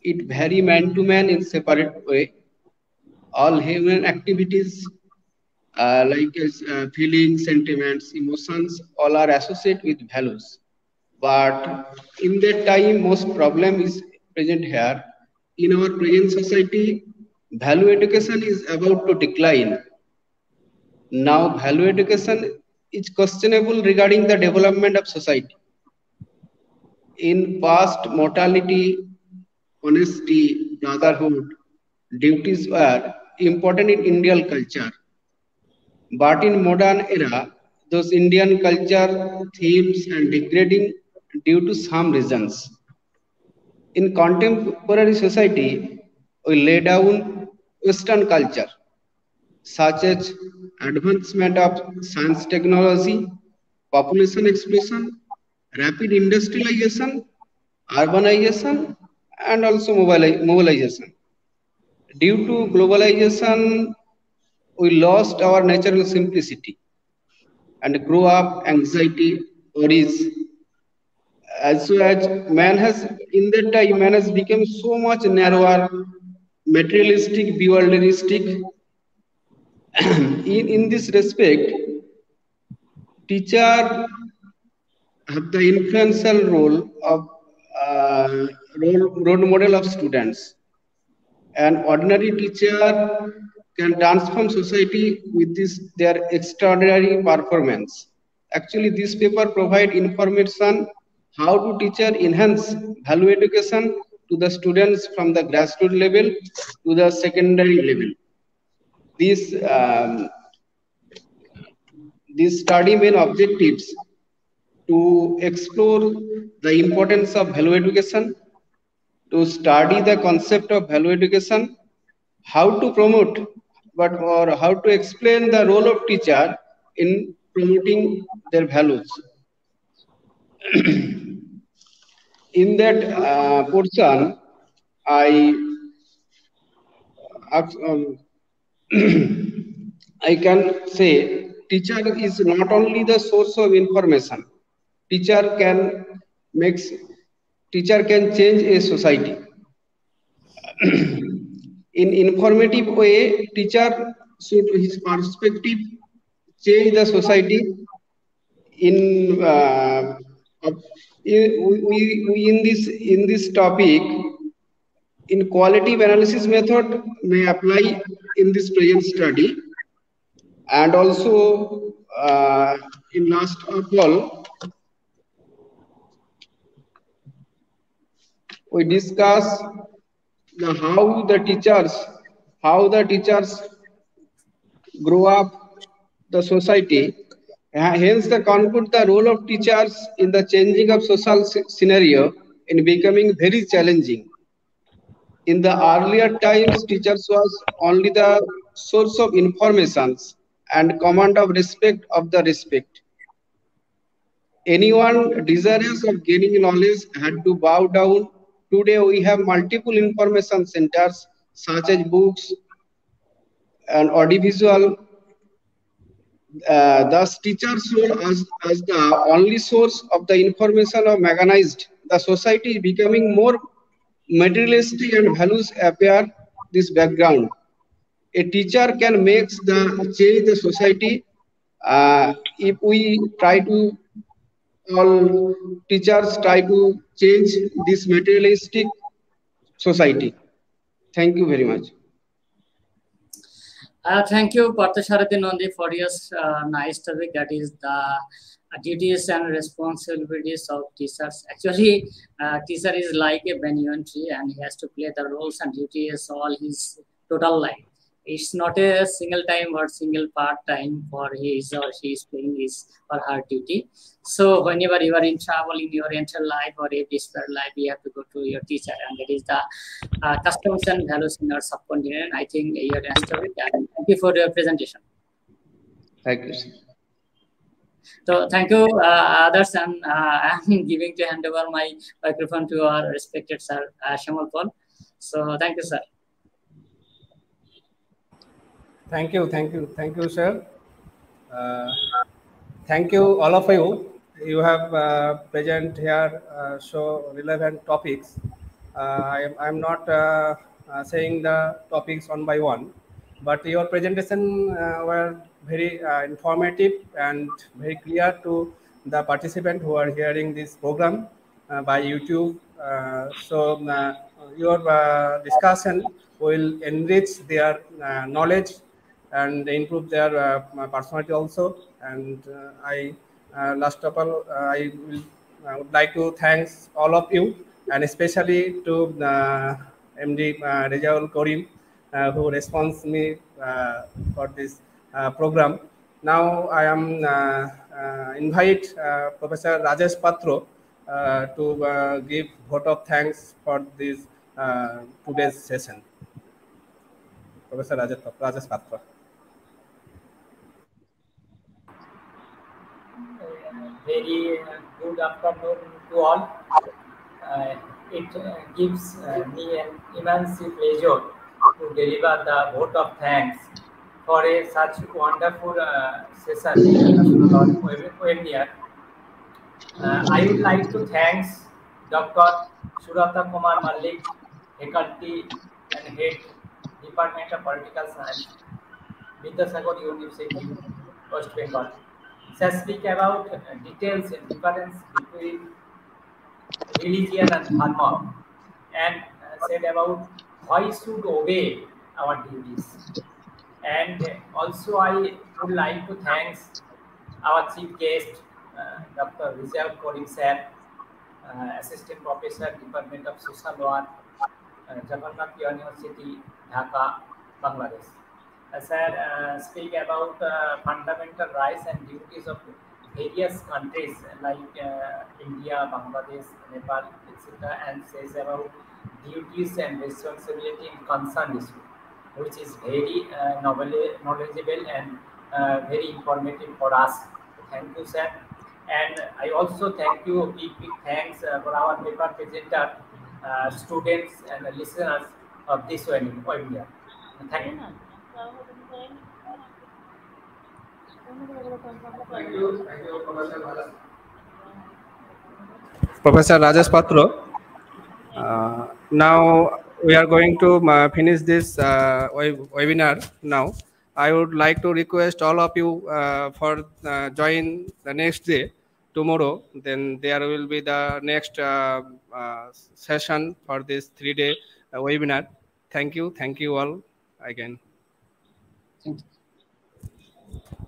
J: It vary man to man in separate way. All human activities like feelings, sentiments, emotions, all are associated with values. But in that time, most problem is present here. In our present society, value education is about to decline. Now, value education is questionable regarding the development of society. In past, morality, honesty, brotherhood, duties were important in Indian culture. But in modern era, those Indian culture themes and degrading due to some reasons. In contemporary society, we lay down Western culture, such as advancement of science technology, population explosion, rapid industrialization, urbanization, and also mobilization. Due to globalization, we lost our natural simplicity. and grow up anxiety worries. As so as man has in that time man has become so much narrower, materialistic, bewilderistic. in this respect, teacher have the influential role of role model of students. An ordinary teacher can transform society with their extraordinary performance. Actually, this paper provide information how to teacher enhance value education to the students from the grassroots level to the secondary level. These study main objectives to explore the importance of value education, to study the concept of value education, how to promote or how to explain the role of teacher in promoting their values. In that portion, I can say teacher is not only the source of information. Teacher can change a society. In informative way, teacher should his perspective change the society. In this topic, in qualitative analysis method may apply in this present study, and also in last of all, we discuss how the teachers grow up the society. Hence, the conclude the role of teachers in the changing of social scenario in becoming very challenging. In the earlier times, teachers was only the source of informations and command of respect of the respect. Anyone desirous of gaining knowledge had to bow down. Today, we have multiple information centers such as books and audiovisual. Thus, teachers' role as the only source of the information are mechanized. The society is becoming more materialistic and values appear this background. A teacher can change the society if we try to. All teachers try to change this materialistic society. Thank you very much.
D: Thank you, Parthasarathi Nandi, for your nice topic, that is the duties and responsibilities of teachers. Actually, teacher is like a banyan tree, and he has to play the roles and duties all his total life. It's not a single time or single part time for his or she is playing his or her duty. So whenever you are in trouble in your entire life or a desperate life, you have to go to your teacher, and that is the customs and values in our subcontinent. I think you are answered it. Thank you for your presentation.
J: Thank you.
D: So thank you, others, and I'm giving to hand over my microphone to our respected sir, Shamal Paul. So thank you, sir.
B: Thank you, sir. Thank you, all of you. You have present here so relevant topics. I'm not saying the topics one by one, but your presentation were very informative and very clear to the participants who are hearing this program by YouTube. So your discussion will enrich their knowledge and improve their personality also. And last of all, I would like to thank all of you, and especially to MD Rejaul Karim, who responds me for this program. Now I am invite Professor Rajesh Patro to give vote of thanks for this today's session. Professor Rajesh Patro.
K: Very good afternoon to all. It gives me an immense pleasure to deliver the vote of thanks for such wonderful session webinar. I would like to thank Dr. Suratha Kumar Malik, faculty and head Department of Political Science, Vidyasagar University, West Bengal. Shall speak about details and difference between religion and dharma, and said about why should obey our duties. And also I would like to thank our chief guest, Dr. Rizal Korim sir, Assistant Professor, Department of Social Work, Jagannath University, Dhaka, Bangladesh. Sir, speak about fundamental rights and duties of various countries like India, Bangladesh, Nepal, etc., and says about duties and responsibility in concerned issue, which is very knowledgeable and very informative for us. Thank you, sir. And I also thank you, big thanks for our paper presenter, students and listeners of this webinar. Thank you.
B: Thank you, Professor Rajesh Patro. Now we are going to finish this webinar now. I would like to request all of you for join the next day, tomorrow. Then there will be the next session for this 3-day webinar. Thank you all again.
D: Thank you.